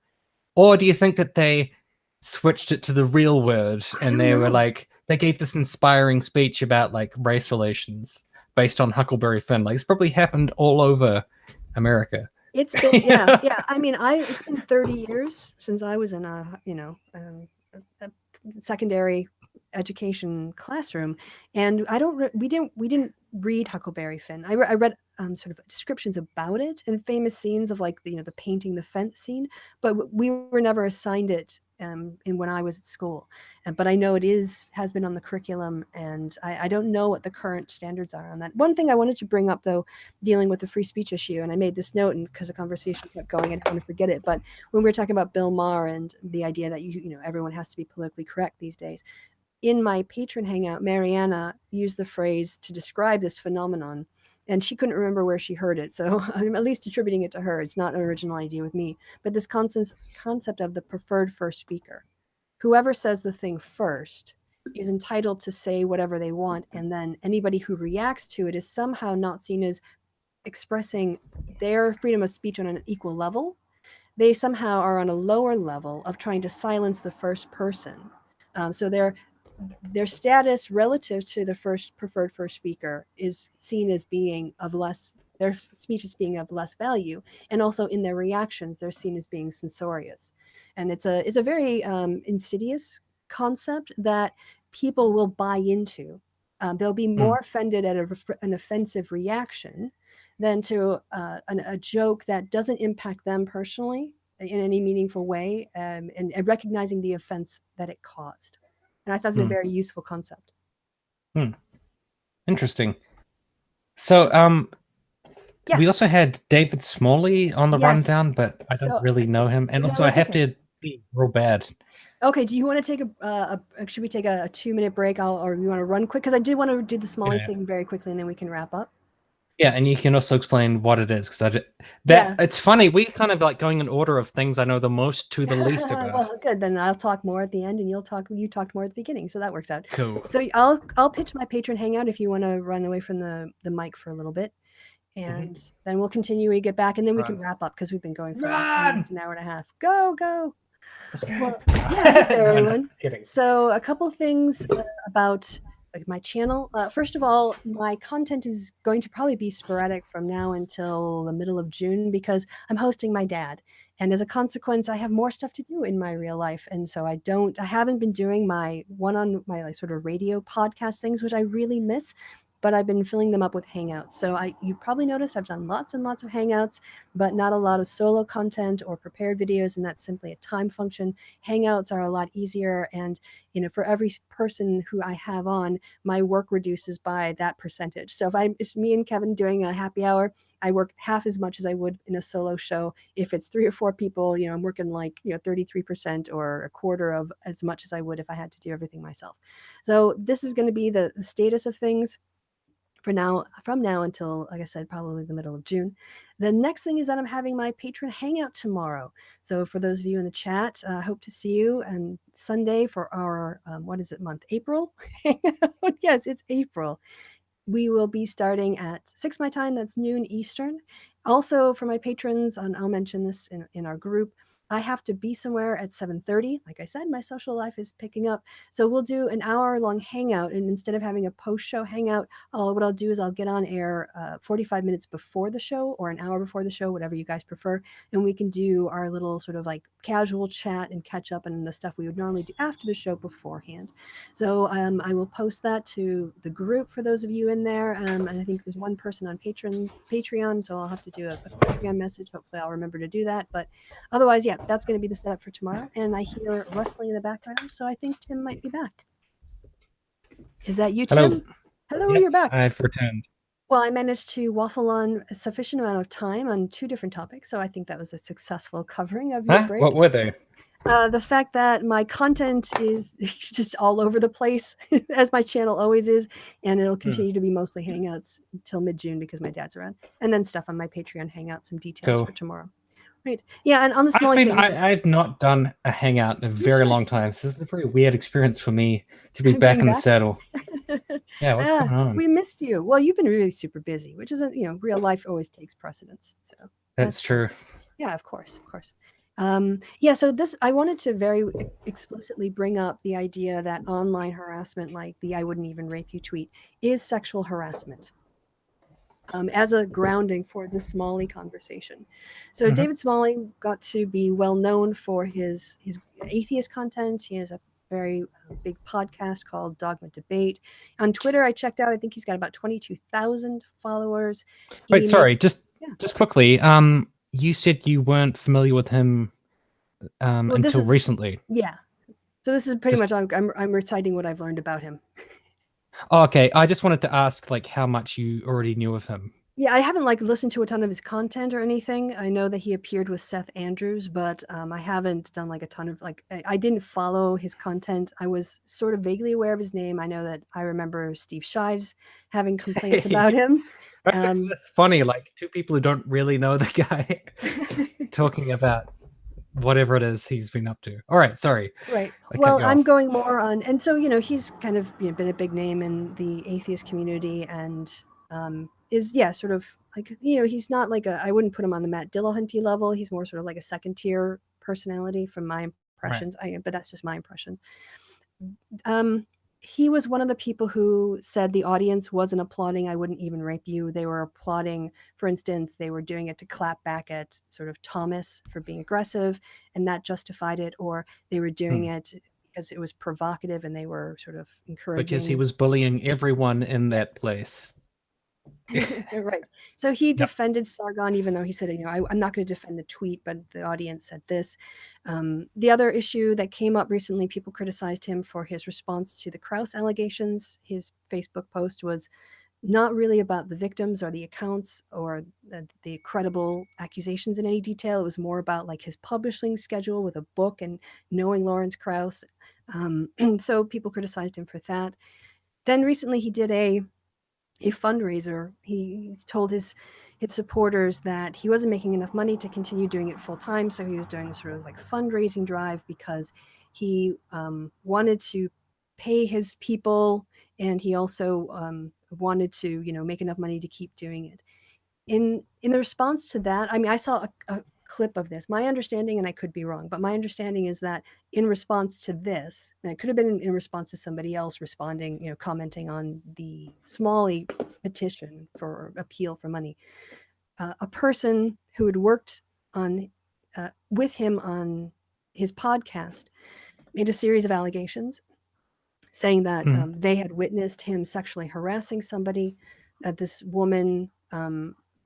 Or do you think that they switched it to the real word and they were like, they gave this inspiring speech about like race relations based on Huckleberry Finn? Like, it's probably happened all over America. It's been, yeah. I mean, it's been 30 years since I was in a secondary education classroom, and we didn't read Huckleberry Finn. I read sort of descriptions about it and famous scenes of like the painting the fence scene, but we were never assigned it when I was at school. But I know it has been on the curriculum, and I don't know what the current standards are on that. One thing I wanted to bring up, though, dealing with the free speech issue, and I made this note, and because the conversation kept going, I didn't want to forget it. But when we were talking about Bill Maher and the idea that everyone has to be politically correct these days, in my patron hangout, Mariana used the phrase to describe this phenomenon, and she couldn't remember where she heard it, so I'm at least attributing it to her. It's not an original idea with me, but this concept of the preferred first speaker. Whoever says the thing first is entitled to say whatever they want, and then anybody who reacts to it is somehow not seen as expressing their freedom of speech on an equal level. They somehow are on a lower level of trying to silence the first person. So their status relative to the preferred first speaker is seen as being of less, their speech is being of less value, and also in their reactions they're seen as being censorious. And it's a very insidious concept that people will buy into. They'll be more offended at an offensive reaction than to a joke that doesn't impact them personally in any meaningful way, and recognizing the offense that it caused. And I thought it was a very useful concept. Interesting. So, we also had David Smalley on the rundown, but I don't really know him. And also, I have to be real bad. Okay, do you want to take should we take a 2-minute break, or you want to run quick? Because I did want to do the Smalley thing very quickly, and then we can wrap up. Yeah, and you can also explain what it is, because Yeah. it's funny. We kind of like going in order of things I know the most to the least about. Well, good. Then I'll talk more at the end, and you talked more at the beginning, so that works out. Cool. So I'll pitch my patron hangout if you want to run away from the mic for a little bit, and then we'll continue when we get back, and then we can wrap up because we've been going for almost an hour and a half. Go, go. Well, yeah, hey there, everyone. So a couple things about my channel. First of all, my content is going to probably be sporadic from now until the middle of June because I'm hosting my dad. And as a consequence, I have more stuff to do in my real life. And so I haven't been doing my my like sort of radio podcast things, which I really miss, but I've been filling them up with hangouts. So you probably noticed I've done lots and lots of hangouts, but not a lot of solo content or prepared videos. And that's simply a time function. Hangouts are a lot easier. And, for every person who I have on, my work reduces by that percentage. So if it's me and Kevin doing a happy hour, I work half as much as I would in a solo show. If it's 3 or 4 people, I'm working like, 33% or a quarter of as much as I would if I had to do everything myself. So this is going to be the status of things for now, from now until, like I said, probably the middle of June. The next thing is that I'm having my patron hangout tomorrow. So for those of you in the chat, I hope to see you on Sunday for our, what is it, month? April? Yes, it's April. We will be starting at 6 my time, that's noon Eastern. Also for my patrons, and I'll mention this in our group, I have to be somewhere at 7:30. Like I said, my social life is picking up. So we'll do an hour-long hangout, and instead of having a post-show hangout, what I'll do is I'll get on air 45 minutes before the show or an hour before the show, whatever you guys prefer, and we can do our little sort of like casual chat and catch up on the stuff we would normally do after the show beforehand. So I will post that to the group for those of you in there. And I think there's one person on Patreon, so I'll have to do a Patreon message. Hopefully I'll remember to do that. But otherwise, yeah, that's going to be the setup for tomorrow. And I hear rustling in the background, so I think Tim might be back. Is that you, Tim? Hello, you're back. I've returned. Well, I managed to waffle on a sufficient amount of time on 2 different topics, so I think that was a successful covering of your break. What were they? The fact that my content is just all over the place, as my channel always is, and it'll continue to be mostly hangouts until mid-June because my dad's around, and then stuff on my Patreon hangout, some details for tomorrow. Right. Yeah, and on the Smalley thing, I've not done a hangout in a very long time, so this is a very weird experience for me to be back in the saddle. Yeah, what's going on? We missed you. Well, you've been really super busy, which isn't, real life always takes precedence. So that's true. Yeah, of course, of course. Yeah, so I wanted to very explicitly bring up the idea that online harassment, like the "I wouldn't even rape you" tweet, is sexual harassment. As a grounding for the Smalley conversation. So David Smalley got to be well known for his atheist content. He has a very big podcast called Dogma Debate. On Twitter, I checked out, I think he's got about 22,000 followers. Wait, sorry, just quickly. You said you weren't familiar with him until recently. Yeah. So this is pretty much, I'm reciting what I've learned about him. Oh, okay. I just wanted to ask, like, how much you already knew of him. Yeah, I haven't listened to a ton of his content or anything. I know that he appeared with Seth Andrews, but I haven't done a ton of I didn't follow his content. I was sort of vaguely aware of his name. I know that I remember Steve Shives having complaints about him. That's funny. Like 2 people who don't really know the guy talking about whatever it is he's been up to. All right, sorry. Right. Well, I'm going more on, and so he's kind of been a big name in the atheist community, and is sort of he's not I wouldn't put him on the Matt Dillahunty level. He's more sort of like a second tier personality from my impressions. Right. But that's just my impressions. He was one of the people who said the audience wasn't applauding "I wouldn't even rape you." They were applauding, for instance, they were doing it to clap back at sort of Thomas for being aggressive, and that justified it, or they were doing it because it was provocative and they were sort of encouraging. Because he was bullying everyone in that place. Right. So he defended Sargon, even though he said, I'm not going to defend the tweet, but the audience said this. The other issue that came up recently, people criticized him for his response to the Krauss allegations. His Facebook post was not really about the victims or the accounts or the credible accusations in any detail. It was more about his publishing schedule with a book and knowing Lawrence Krauss. So people criticized him for that. Then recently he did a fundraiser. He told his supporters that he wasn't making enough money to continue doing it full time, so he was doing this sort of like fundraising drive because he wanted to pay his people, and he also wanted to, make enough money to keep doing it. In the response to that, I mean, I saw a clip of this. My understanding, and I could be wrong, but my understanding is that in response to this, and it could have been in response to somebody else responding, commenting on the Smalley petition for appeal for money, a person who had worked on with him on his podcast made a series of allegations saying that they had witnessed him sexually harassing somebody, that this woman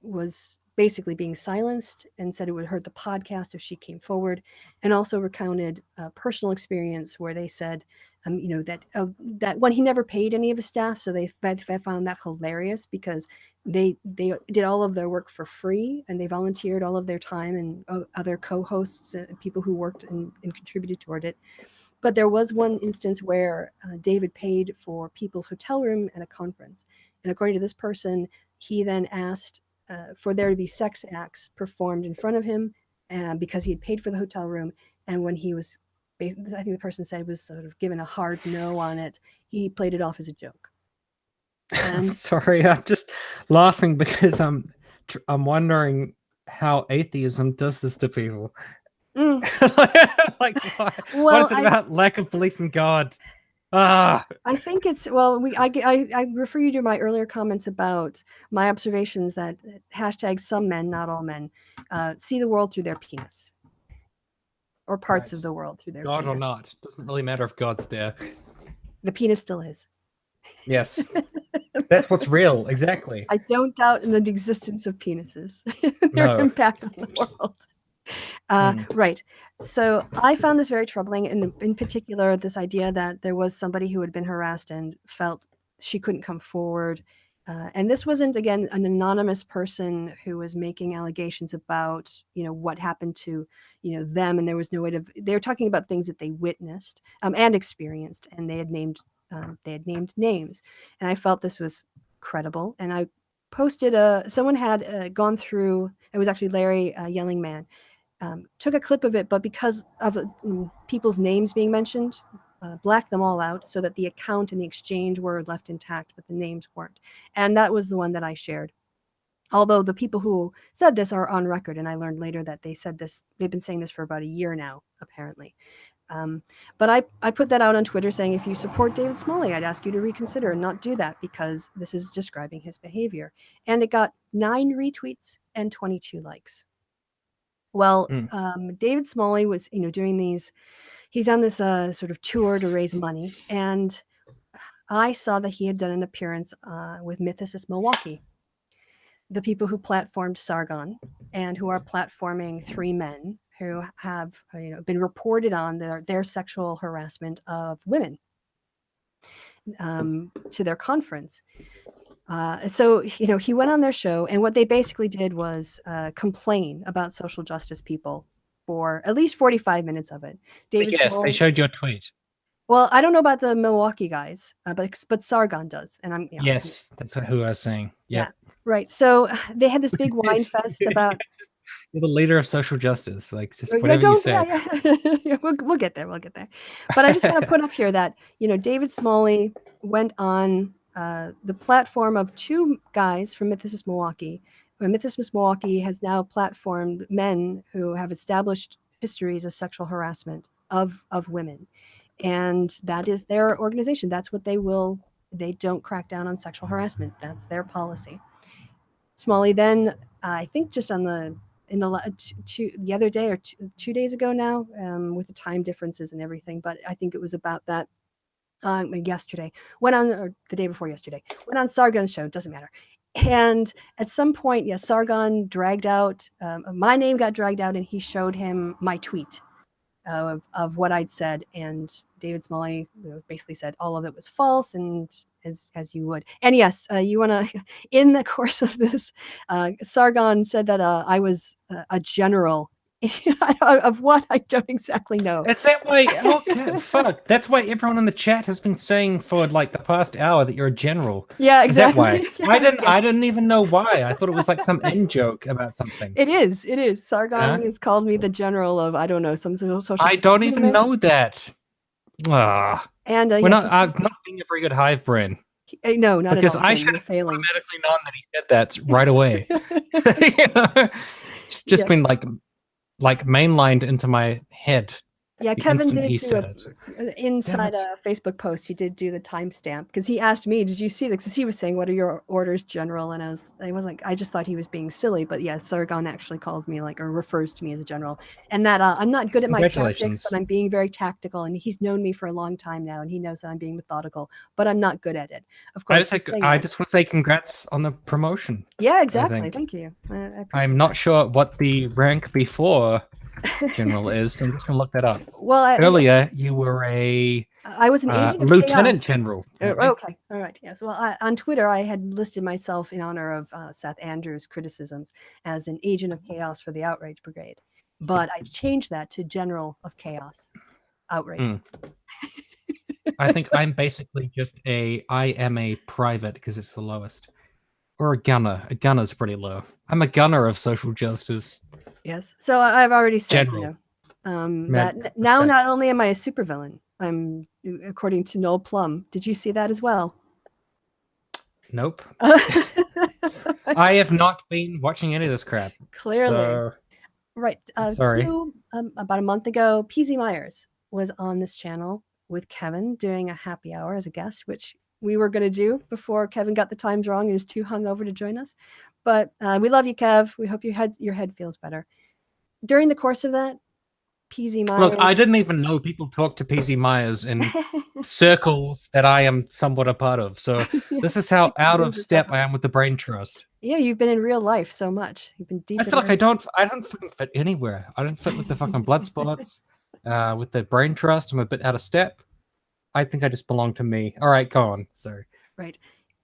was basically being silenced and said it would hurt the podcast if she came forward, and also recounted a personal experience where they said, that when he never paid any of his staff, so they found that hilarious because they did all of their work for free and they volunteered all of their time, and other co-hosts, people who worked and contributed toward it. But there was one instance where David paid for people's hotel room at a conference. And according to this person, he then asked for there to be sex acts performed in front of him because he had paid for the hotel room. And when he was, I think the person said, was sort of given a hard no on it, he played it off as a joke. And I'm sorry, I'm just laughing because I'm wondering how atheism does this to people. Like, what is it about lack of belief in God? I think it's, well, I refer you to my earlier comments about my observations that hashtag some men, not all men, see the world through their penis, or parts of the world through their God penis. or not, doesn't really matter if God's there. The penis still is. Yes, that's what's real. Exactly. I don't doubt in the existence of penises, their impact on the world. Right. So I found this very troubling, and in particular, this idea that there was somebody who had been harassed and felt she couldn't come forward. And this wasn't, again, an anonymous person who was making allegations about, what happened to, them. And there was no way to, they were talking about things that they witnessed and experienced, and they had named names. And I felt this was credible. And I posted someone had gone through, it was actually Larry Yelling Man, took a clip of it, but because of people's names being mentioned, blacked them all out so that the account and the exchange were left intact, but the names weren't. And that was the one that I shared. Although the people who said this are on record, and I learned later that they said this, they've been saying this for about a year now, apparently. But I put that out on Twitter saying, if you support David Smalley, I'd ask you to reconsider and not do that because this is describing his behavior. And it got 9 retweets and 22 likes. Well, David Smalley was, doing these, he's on this sort of tour to raise money. And I saw that he had done an appearance with Mythicist Milwaukee, the people who platformed Sargon and who are platforming 3 men who have, been reported on their sexual harassment of women to their conference. So, he went on their show, and what they basically did was complain about social justice people for at least 45 minutes of it. David Smalley, they showed your tweet. Well, I don't know about the Milwaukee guys, but Sargon does, and I'm yes, that's who I was saying. Yep. Yeah, right. So they had this big wine fest about. You're the leader of social justice, like just whatever you say. Yeah, we'll get there. We'll get there. But I just want to put up here that David Smalley went on the platform of 2 guys from Mythicist Milwaukee. Mythicist Milwaukee has now platformed men who have established histories of sexual harassment of women, and that is their organization. That's what they will. They don't crack down on sexual harassment. That's their policy. Smalley then, I think, just on the other day or 2 days ago now, with the time differences and everything, but I think it was about that. Yesterday went on, or the day before yesterday, went on Sargon's show. Doesn't matter. And at some point, Sargon dragged out my name, got dragged out, and he showed him my tweet of what I'd said, and David Smalley basically said all of it was false, and as you would. And yes, you want to, in the course of this, Sargon said that I was a general Of what? I don't exactly know. Is that why? Okay, fuck. That's why everyone in the chat has been saying for like the past hour that you're a general. Yeah, exactly. Is that why? Yes, I yes. didn't even know why. I thought it was like some in joke about something. It is. It is. Sargon Huh? has called me the general of, I don't know, some sort of social. I don't even know that. Ah, And we're yes, not. I'm not being a very good hive brain. no, not Because at all. I Tim, should you're have failing. automatically known that he said that right away. You know? Just Yeah. been like mainlined into my head. Yeah, The Kevin instant did he do said it. inside a Facebook post. He did do the timestamp because he asked me, "Did you see this?" Because he was saying, "What are your orders, General?" And I was like, I just thought he was being silly, but yeah, Sargon actually calls me like or refers to me as a general, and that I'm not good at my tactics, Congratulations. but I'm being very tactical. And he's known me for a long time now, and he knows that I'm being methodical, but I'm not good at it. Of course, I just want to say congrats on the promotion. yeah, exactly. Thank you. I appreciate I'm not sure what the rank before that. general is. So I'm just gonna look that up. Well, Earlier, you were a I was an agent of lieutenant chaos. general. apparently. Okay, all right, yes. Well, on Twitter, I had listed myself in honor of Seth Andrews' criticisms as an agent of chaos for the Outrage Brigade, but I changed that to General of Chaos Outrage. Mm. I think I'm basically just I am a private because it's the lowest. Or a gunner. A gunner's pretty low. I'm a gunner of social justice. Yes. So I've already said, General. that now not only am I a supervillain, I'm, according to Noel Plum. Did you see that as well? Nope. I have not been watching any of this crap. Clearly. So... Right. Sorry. About a month ago, PZ Myers was on this channel with Kevin doing a happy hour as a guest, which we were going to do before Kevin got the times wrong and is too hungover to join us. But we love you, Kev. We hope your head feels better. During the course of that, PZ Myers. Look, I didn't even know people talk to PZ Myers in circles that I am somewhat a part of. So this is how out of step I am with the brain trust. Yeah, you've been in real life so much. You've been deep. I feel like I don't fucking fit anywhere. I don't fit with the fucking Bloodsports, with the brain trust. I'm a bit out of step. I think I just belong to me. All right, go on. Sorry. Right.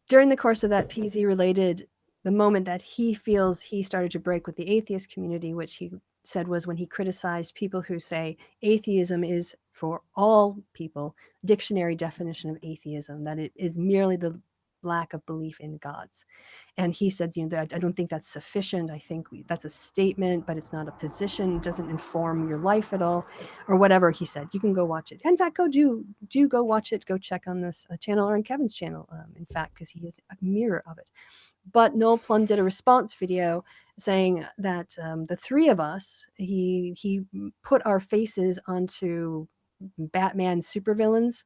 During the course of that, PZ related the moment that he feels he started to break with the atheist community, which he said was when he criticized people who say atheism is for all people, dictionary definition of atheism, that it is merely the lack of belief in gods. And he said, I don't think that's sufficient. I think that's a statement, but it's not a position. It doesn't inform your life at all, or whatever he said. You can go watch it. In fact, do go watch it. Go check on this channel or on Kevin's channel, in fact, because he is a mirror of it. But Noel Plum did a response video saying that the three of us, he put our faces onto Batman supervillains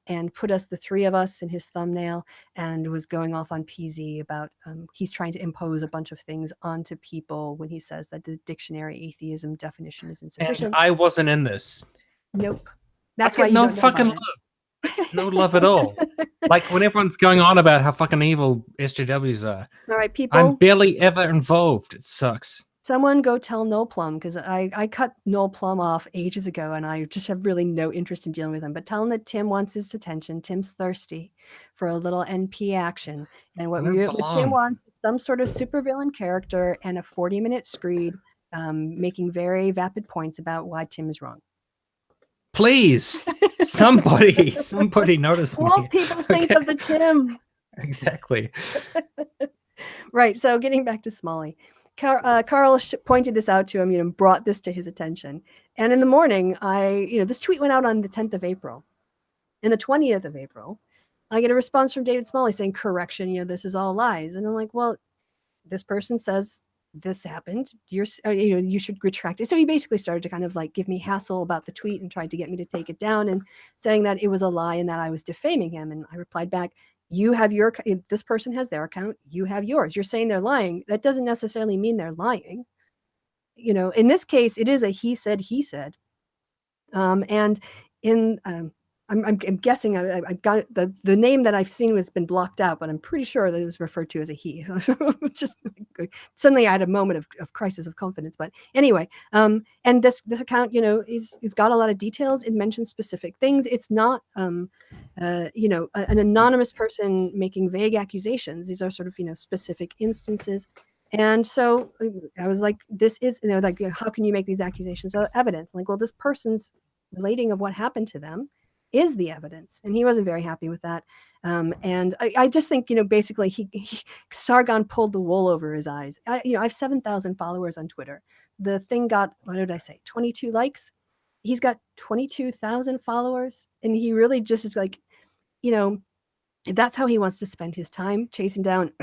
and put us, the three of us, in his thumbnail, and was going off on PZ about he's trying to impose a bunch of things onto people when he says that the dictionary atheism definition is insufficient. And I wasn't in this. Nope. That's why you no don't know fucking about love. No love at all. Like when everyone's going on about how fucking evil SJWs are. All right, people. I'm barely ever involved. It sucks. Someone go tell Noel Plum, because I cut Noel Plum off ages ago and I just have really no interest in dealing with him. But tell him that Tim wants his attention. Tim's thirsty for a little NP action. And what Tim wants is some sort of supervillain character and a 40-minute screed making very vapid points about why Tim is wrong. Please, somebody notice me. What people think of the Tim. Exactly. Right. So getting back to Smalley. Carl pointed this out to him, brought this to his attention. And in the morning, this tweet went out on the 10th of April. And the 20th of April, I get a response from David Smalley saying, correction, this is all lies. And I'm like, well, this person says this happened. You should retract it. So he basically started to kind of like give me hassle about the tweet and tried to get me to take it down and saying that it was a lie and that I was defaming him. And I replied back, you have this person has their account, you have yours. You're saying they're lying. That doesn't necessarily mean they're lying. In this case, it is a he said. And in I'm guessing I've got the name that I've seen has been blocked out, but I'm pretty sure that it was referred to as a he. Just suddenly I had a moment of crisis of confidence. But anyway, and this account, it's got a lot of details. It mentions specific things. It's not an anonymous person making vague accusations. These are sort of specific instances. And so I was like, this is, like, how can you make these accusations evidence? I'm like, well, this person's relating of what happened to them is the evidence. And he wasn't very happy with that. And I just think, basically Sargon pulled the wool over his eyes. I have 7,000 followers on Twitter. The thing got, what did I say, 22 likes? He's got 22,000 followers. And he really just is like, if that's how he wants to spend his time, chasing down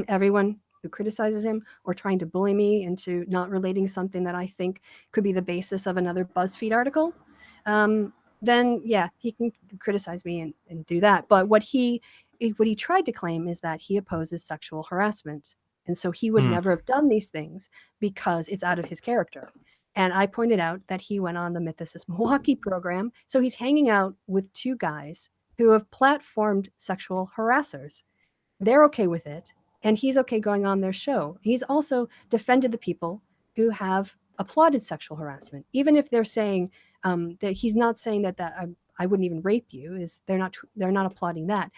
everyone who criticizes him or trying to bully me into not relating something that I think could be the basis of another BuzzFeed article, then yeah, he can criticize me and do that. But what he tried to claim is that he opposes sexual harassment. And so he would never have done these things because it's out of his character. And I pointed out that he went on the Mythicist Milwaukee program. So he's hanging out with two guys who have platformed sexual harassers. They're okay with it, and he's okay going on their show. He's also defended the people who have applauded sexual harassment, even if they're saying that he's not saying that I wouldn't even rape you. Is they're not applauding that.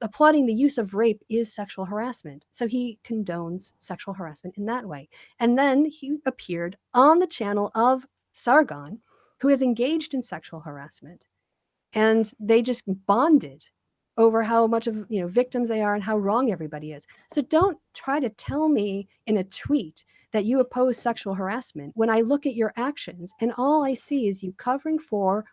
Applauding the use of rape is sexual harassment. So he condones sexual harassment in that way. And then he appeared on the channel of Sargon, who is engaged in sexual harassment. And they just bonded over how much of victims they are and how wrong everybody is. So don't try to tell me in a tweet that you oppose sexual harassment when I look at your actions and all I see is you covering for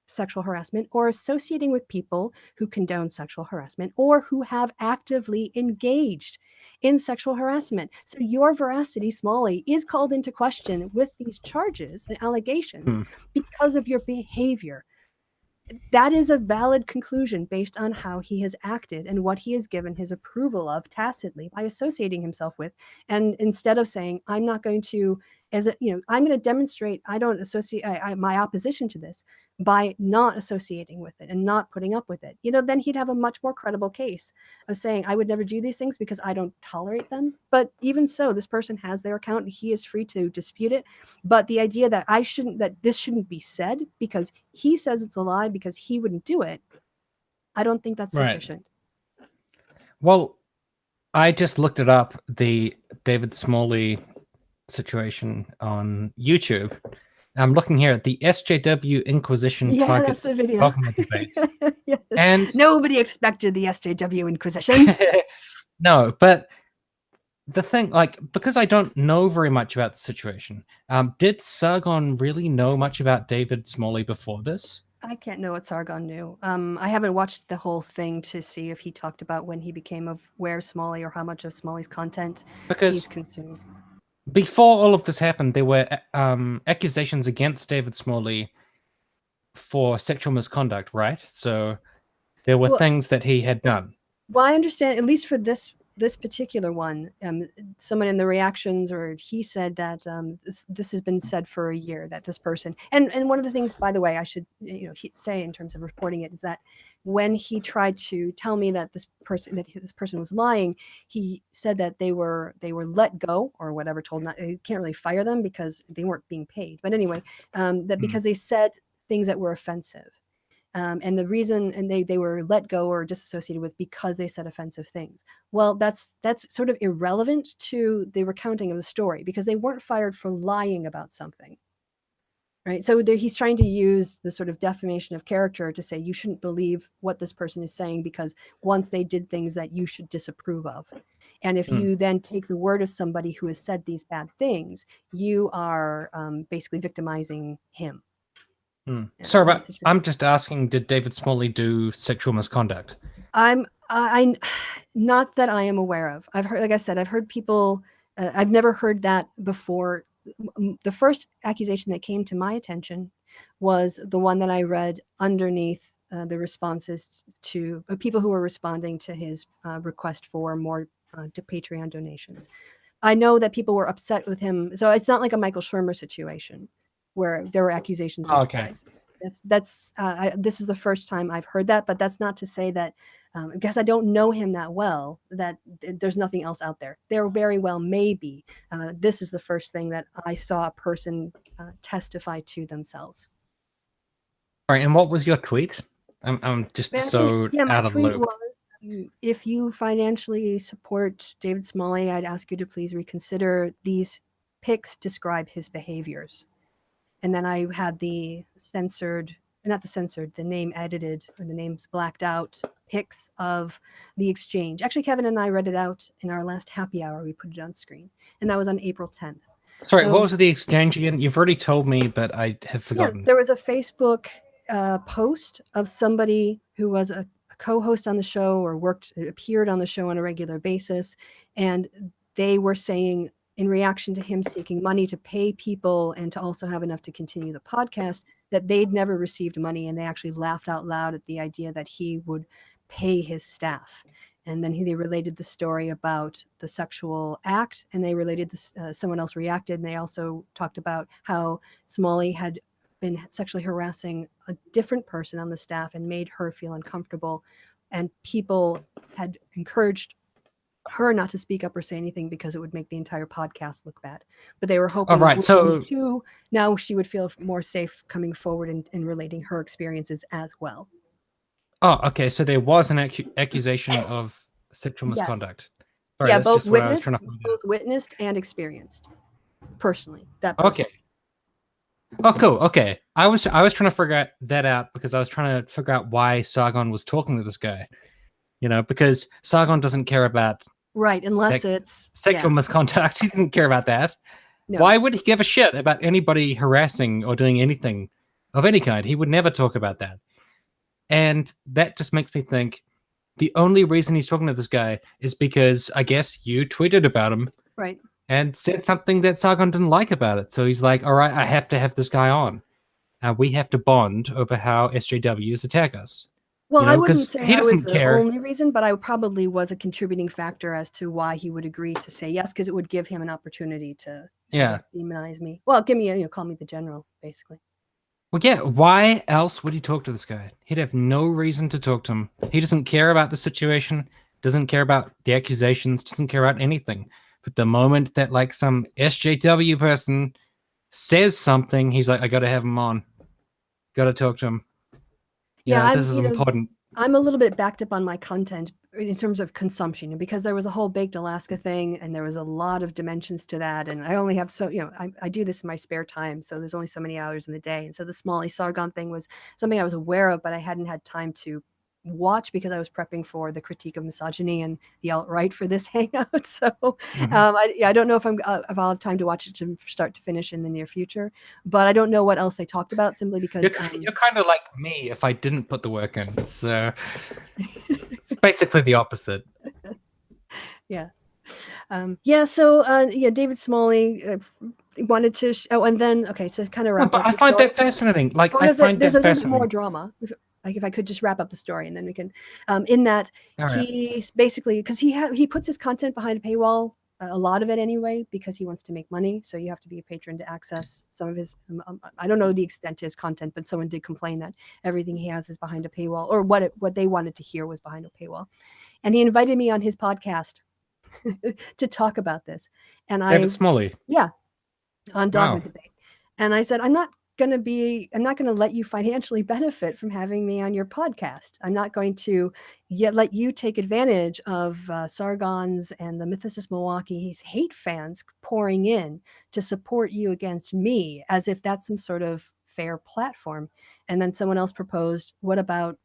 sexual harassment or associating with people who condone sexual harassment or who have actively engaged in sexual harassment. So your veracity, Smalley, is called into question with these charges and allegations because of your behavior. That is a valid conclusion based on how he has acted and what he has given his approval of tacitly by associating himself with. And instead of saying, I'm not going to, I'm going to demonstrate I don't associate my opposition to this by not associating with it and not putting up with it, then he'd have a much more credible case of saying, I would never do these things because I don't tolerate them. But even so, this person has their account and he is free to dispute it. But the idea that this shouldn't be said because he says it's a lie because he wouldn't do it, I don't think that's sufficient. Well, I just looked it up, the David Smalley situation on YouTube. I'm looking here at the SJW Inquisition targets dogma debate. Yes. And nobody expected the SJW Inquisition. No, but the thing, because I don't know very much about the situation, did Sargon really know much about David Smalley before this? I can't know what Sargon knew. I haven't watched the whole thing to see if he talked about when he became aware of Smalley or how much of Smalley's content he's consumed. Before all of this happened, there were accusations against David Smalley for sexual misconduct, right? So there were things that he had done. Well, I understand, at least for this particular one, someone in the reactions, or he said that this has been said for a year, that this person, and one of the things, by the way, I should say in terms of reporting it, is that when he tried to tell me that this person was lying, he said that they were let go or whatever, told not, you can't really fire them because they weren't being paid. But anyway, that because they said things that were offensive. And the reason, and they were let go or disassociated with because they said offensive things. Well, that's sort of irrelevant to the recounting of the story because they weren't fired for lying about something. Right. So he's trying to use the sort of defamation of character to say you shouldn't believe what this person is saying because once they did things that you should disapprove of. And if you then take the word of somebody who has said these bad things, you are basically victimizing him. Sorry, but I'm just asking, did David Smalley do sexual misconduct? I not that I am aware of. I've heard, like I said, I've heard people, I've never heard that before. The first accusation that came to my attention was the one that I read underneath the responses to people who were responding to his request for more to Patreon donations. I know that people were upset with him. So it's not like a Michael Shermer situation where there were accusations. Okay. This is the first time I've heard that, but that's not to say that because I don't know him that well, that there's nothing else out there. There very well may be. This is the first thing that I saw a person testify to themselves. All right, and what was your tweet? I'm just so out of the loop. if you financially support David Smalley, I'd ask you to please reconsider these pics describe his behaviors. And then I had the name edited, or the names blacked out pics of the exchange. Actually, Kevin and I read it out in our last happy hour. We put it on screen, and that was on April 10th. Sorry, what was the exchange again? You've already told me, but I have forgotten. Yeah, there was a Facebook post of somebody who was a co-host on the show or appeared on the show on a regular basis, and they were saying, in reaction to him seeking money to pay people and to also have enough to continue the podcast, that they'd never received money, and they actually laughed out loud at the idea that he would pay his staff. And then they related the story about the sexual act, and they related this. Someone else reacted, and they also talked about how Smalley had been sexually harassing a different person on the staff and made her feel uncomfortable, and people had encouraged her not to speak up or say anything because it would make the entire podcast look bad. But they were hoping too, now she would feel more safe coming forward and relating her experiences as well. Oh, okay. So there was an accusation of sexual misconduct. Yes. Sorry, yeah, both witnessed and experienced personally. That person. Okay. Oh, cool. Okay. I was trying to figure that out because I was trying to figure out why Sargon was talking to this guy. Because Sargon doesn't care about unless it's sexual misconduct. He doesn't care about that. No. Why would he give a shit about anybody harassing or doing anything of any kind? He would never talk about that. And that just makes me think the only reason he's talking to this guy is because I guess you tweeted about him. Right. And said something that Sargon didn't like about it. So he's like, all right, I have to have this guy on. We have to bond over how SJWs attack us. Well, I wouldn't say I was the only reason, but I probably was a contributing factor as to why he would agree to say yes, because it would give him an opportunity to demonize me. Well, call me the general, basically. Well, yeah, why else would he talk to this guy? He'd have no reason to talk to him. He doesn't care about the situation, doesn't care about the accusations, doesn't care about anything. But the moment that some SJW person says something, he's like, I got to have him on. Got to talk to him. This is important. I'm a little bit backed up on my content in terms of consumption, because there was a whole Baked Alaska thing, and there was a lot of dimensions to that. And I only have I do this in my spare time, so there's only so many hours in the day. And so the Smalley Sargon thing was something I was aware of, but I hadn't had time to watch because I was prepping for the critique of misogyny and the alt-right for this hangout. So I don't know if I'll have time to watch it from start to finish in the near future, but I don't know what else they talked about, simply because you're kind of like me if I didn't put the work in. So it's basically the opposite. Yeah. David Smalley wanted to and then so kind of wrap up. I find that fascinating. There's a little bit more drama. If I could just wrap up the story, and then we can, in that he basically, because he puts his content behind a paywall, a lot of it anyway, because he wants to make money. So you have to be a patron to access some of his, I don't know the extent to his content, but someone did complain that everything he has is behind a paywall, or what they wanted to hear was behind a paywall. And he invited me on his podcast to talk about this. And David Smalley. Yeah. On Dogma Debate. And I said, I'm not going to let you financially benefit from having me on your podcast. I'm not going to let you take advantage of Sargon's and the Mythicist Milwaukee's hate fans pouring in to support you against me, as if that's some sort of fair platform. And then someone else proposed, what about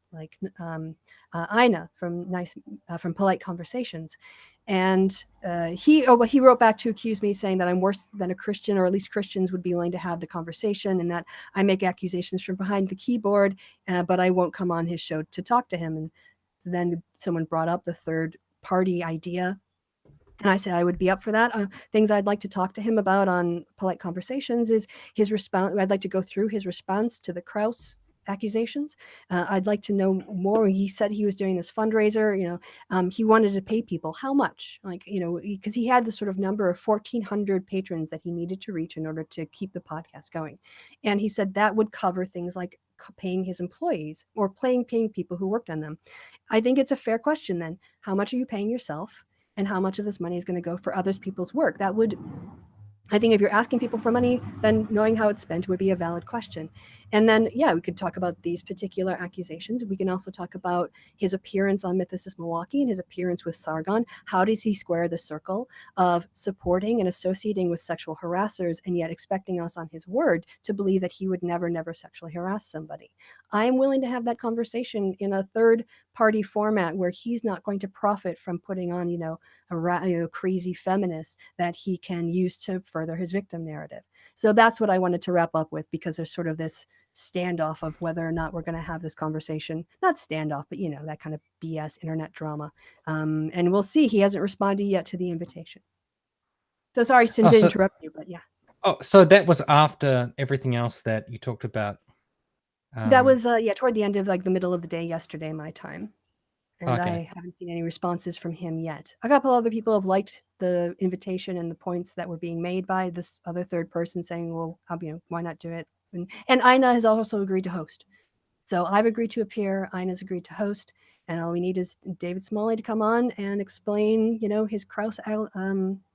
Ina from Polite Conversations? And he wrote back to accuse me, saying that I'm worse than a Christian, or at least Christians would be willing to have the conversation, and that I make accusations from behind the keyboard, but I won't come on his show to talk to him. And then someone brought up the third party idea, and I said I would be up for that. Things I'd like to talk to him about on Polite Conversations is his response. I'd like to go through his response to the Krauss accusations. I'd like to know more. He said he was doing this fundraiser. He wanted to pay people. How much? Because he had this sort of number of 1,400 patrons that he needed to reach in order to keep the podcast going. And he said that would cover things like paying his employees or paying people who worked on them. I think it's a fair question then. How much are you paying yourself? And how much of this money is going to go for other people's work? That would I think if you're asking people for money, then knowing how it's spent would be a valid question. And then, yeah, we could talk about these particular accusations. We can also talk about his appearance on Mythicist Milwaukee and his appearance with Sargon. How does he square the circle of supporting and associating with sexual harassers and yet expecting us on his word to believe that he would never, never sexually harass somebody? I am willing to have that conversation in a third party format where he's not going to profit from putting on, a crazy feminist that he can use to further his victim narrative. So that's what I wanted to wrap up with, because there's sort of this standoff of whether or not we're going to have this conversation. Not standoff, but that kind of BS internet drama. And we'll see. He hasn't responded yet to the invitation. So sorry to interrupt you, but yeah. Oh, so that was after everything else that you talked about. That was toward the end of like the middle of the day yesterday, my time. And okay. I haven't seen any responses from him yet. A couple other people have liked the invitation and the points that were being made by this other third person, saying, well, why not do it? And Ina has also agreed to host. So I've agreed to appear, Ina's agreed to host, and all we need is David Smalley to come on and explain, his Krauss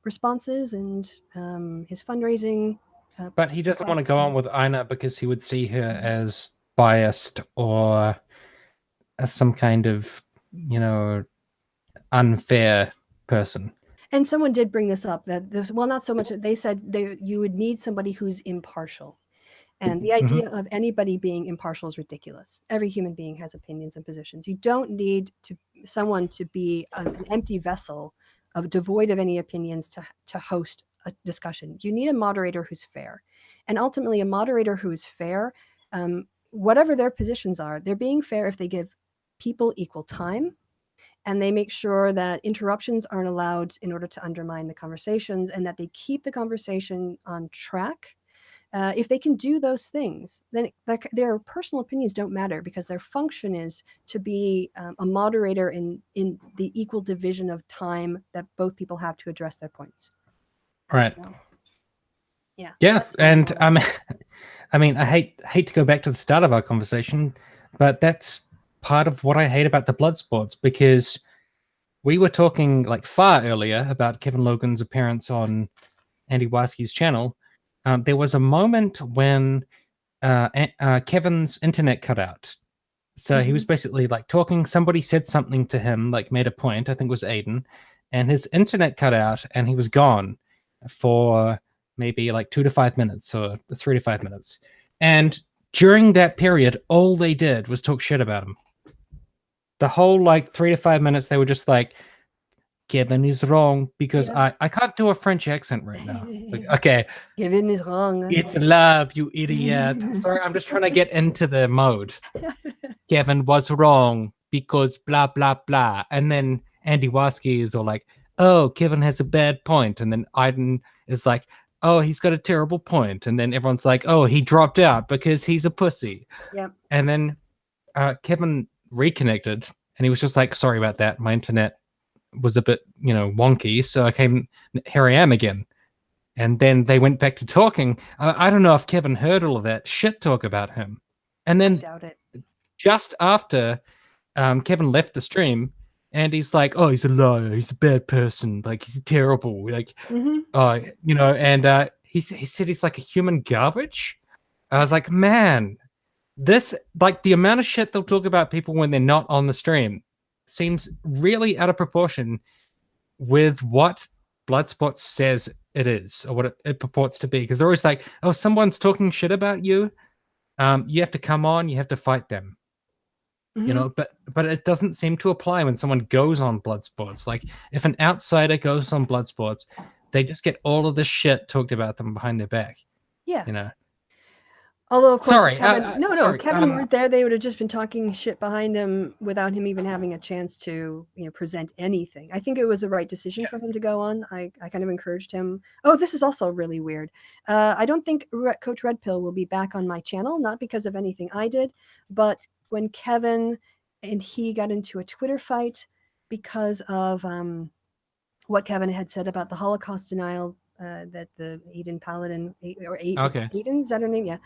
responses and his fundraising. But he doesn't want to go on with Ina because he would see her as biased or as some kind of, unfair person. And someone did bring this up, that not so much. They said you would need somebody who's impartial. And the idea of anybody being impartial is ridiculous. Every human being has opinions and positions. You don't need someone to be an empty vessel devoid of any opinions to host a discussion. You need a moderator who's fair. And ultimately, a moderator who's fair, whatever their positions are, they're being fair if they give people equal time, and they make sure that interruptions aren't allowed in order to undermine the conversations, and that they keep the conversation on track. If they can do those things, then their personal opinions don't matter, because their function is to be a moderator in the equal division of time that both people have to address their points. Right. Yeah. Yeah, and I mean, I hate to go back to the start of our conversation, but that's part of what I hate about the Bloodsports, because we were talking like far earlier about Kevin Logan's appearance on Andy Warsky's channel. There was a moment when Kevin's internet cut out. So he was basically like talking. Somebody said something to him, like made a point. I think it was Aiden, and his internet cut out, and he was gone for maybe like 2 to 5 minutes or 3 to 5 minutes. And during that period, all they did was talk shit about him. The whole like 3 to 5 minutes, they were just like, Kevin is wrong, because I can't do a French accent right now. Like, okay. Kevin is wrong. It's love, you idiot. Sorry, I'm just trying to get into the mode. Kevin was wrong because blah, blah, blah. And then Andy Warsky is all like, oh, Kevin has a bad point. And then Aiden is like, oh, he's got a terrible point. And then everyone's like, oh, he dropped out because he's a pussy. Yep. And then Kevin reconnected, and he was just like, sorry about that. My internet was a bit, wonky. So here I am again. And then they went back to talking. I don't know if Kevin heard all of that shit talk about him. And then I doubt it. Just after Kevin left the stream, and he's like, oh, he's a liar. He's a bad person. Like, he's terrible. Like, and he said he's like a human garbage. I was like, man, this, like, the amount of shit they'll talk about people when they're not on the stream seems really out of proportion with what Bloodsports says it is, or what it purports to be. Because they're always like, oh, someone's talking shit about you. You have to come on, you have to fight them. But it doesn't seem to apply when someone goes on Bloodsports. Like, if an outsider goes on Bloodsports, they just get all of this shit talked about them behind their back. Yeah. Although, of course, sorry, Kevin weren't there. They would have just been talking shit behind him without him even having a chance to, present anything. I think it was the right decision for him to go on. I kind of encouraged him. Oh, this is also really weird. I don't think Coach Red Pill will be back on my channel, not because of anything I did, but when Kevin and he got into a Twitter fight because of what Kevin had said about the Holocaust denial, that the Aiden Paladin, or Aiden, is that her name? Yeah.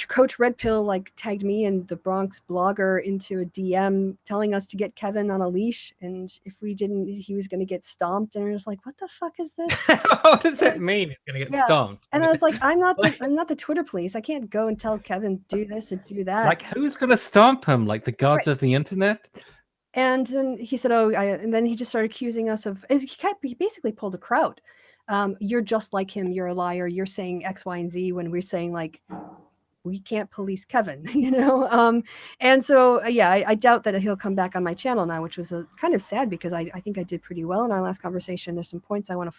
Coach Red Pill like tagged me and the Bronx blogger into a DM telling us to get Kevin on a leash, and if we didn't, he was going to get stomped. And I was like, "What the fuck is this? What does that mean? He's gonna get stomped. And I was like, I'm not the Twitter police. I can't go and tell Kevin do this or do that. Like, who's gonna stomp him? Like the gods of the internet? And then he said, and then he just started accusing us of. He basically pulled a crowd. You're just like him. You're a liar. You're saying X, Y, and Z when we're saying like, we can't police Kevin, and so I doubt that he'll come back on my channel now, which was kind of sad because I think I did pretty well in our last conversation. There's some points I wanted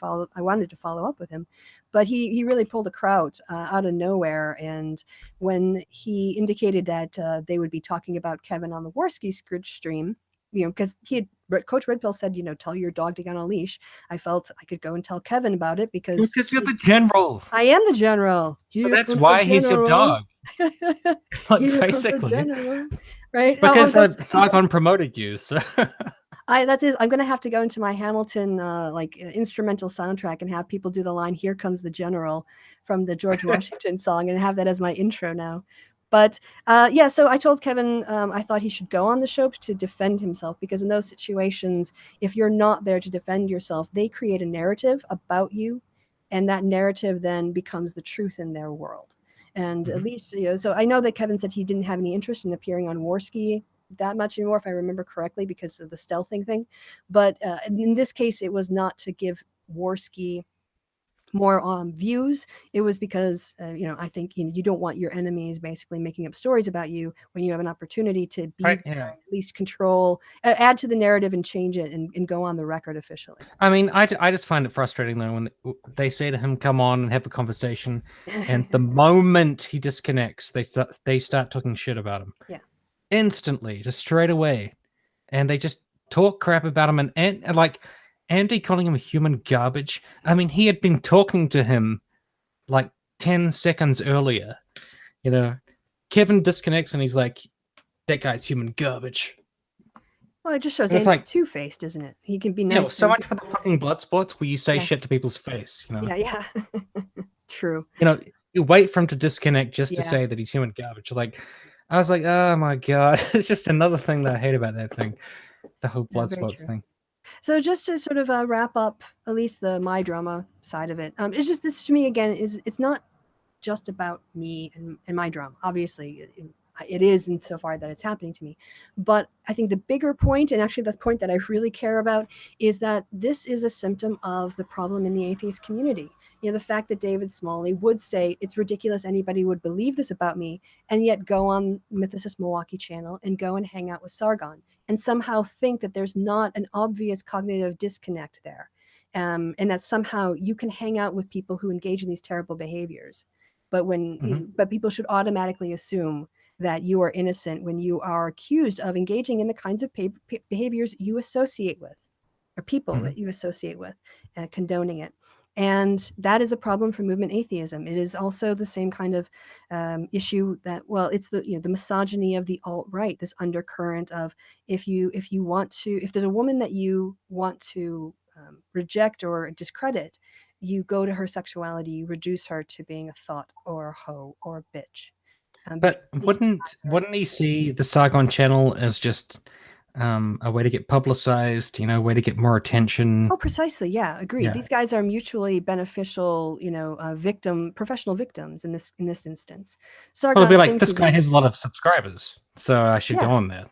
to follow up with him, but he really pulled a crowd out of nowhere. And when he indicated that they would be talking about Kevin on the Warski stream, because Coach Red Pill said, tell your dog to get on a leash. I felt I could go and tell Kevin about it because you're the general. I am the general. So that's why he's your dog. Like, basically, right? Because Sargon promoted you, so I'm gonna have to go into my Hamilton instrumental soundtrack and have people do the line "Here Comes the General" from the George Washington song, and have that as my intro now. But so I told Kevin I thought he should go on the show to defend himself, because in those situations, if you're not there to defend yourself, they create a narrative about you, and that narrative then becomes the truth in their world. And at least, so I know that Kevin said he didn't have any interest in appearing on Warski that much anymore, if I remember correctly, because of the stealthing thing. But in this case, it was not to give Warski more views. It was because I think you don't want your enemies basically making up stories about you when you have an opportunity to be at least control, add to the narrative and change it and go on the record officially. I mean, I just find it frustrating though when they say to him, "Come on and have a conversation," and the moment he disconnects, they start talking shit about him. Yeah, instantly, just straight away, and they just talk crap about him and like. Andy calling him human garbage. I mean, he had been talking to him like 10 seconds earlier. Kevin disconnects and he's like, "That guy's human garbage." Well, it just shows Andy's like two-faced, isn't it? He can be nice. So much for the fucking Bloodsports where you say shit to people's face. Yeah. True. You wait for him to disconnect just to say that he's human garbage. Like, I was like, oh my god, it's just another thing that I hate about that thing, the whole Bloodsports thing. So just to sort of wrap up at least the my drama side of it, it's just this to me again it's not just about me and my drama. Obviously, it is insofar that it's happening to me. But I think the bigger point, and actually the point that I really care about, is that this is a symptom of the problem in the atheist community. The fact that David Smalley would say it's ridiculous anybody would believe this about me, and yet go on Mythicist Milwaukee channel and go and hang out with Sargon and somehow think that there's not an obvious cognitive disconnect there. And that somehow you can hang out with people who engage in these terrible behaviors. But but people should automatically assume that you are innocent when you are accused of engaging in the kinds of behaviors you associate with, or people that you associate with, condoning it. And that is a problem for movement atheism. It is also the same kind of issue that, it's the misogyny of the alt-right, this undercurrent of if there's a woman that you want to reject or discredit, you go to her sexuality, you reduce her to being a thought or a hoe or a bitch. But wouldn't he see the Sargon channel as just a way to get publicized, a way to get more attention? Oh, precisely. Yeah, agreed. Yeah. These guys are mutually beneficial, professional victims in this instance. Sargon it'll be like, this guy has a lot of subscribers, so I should go on there.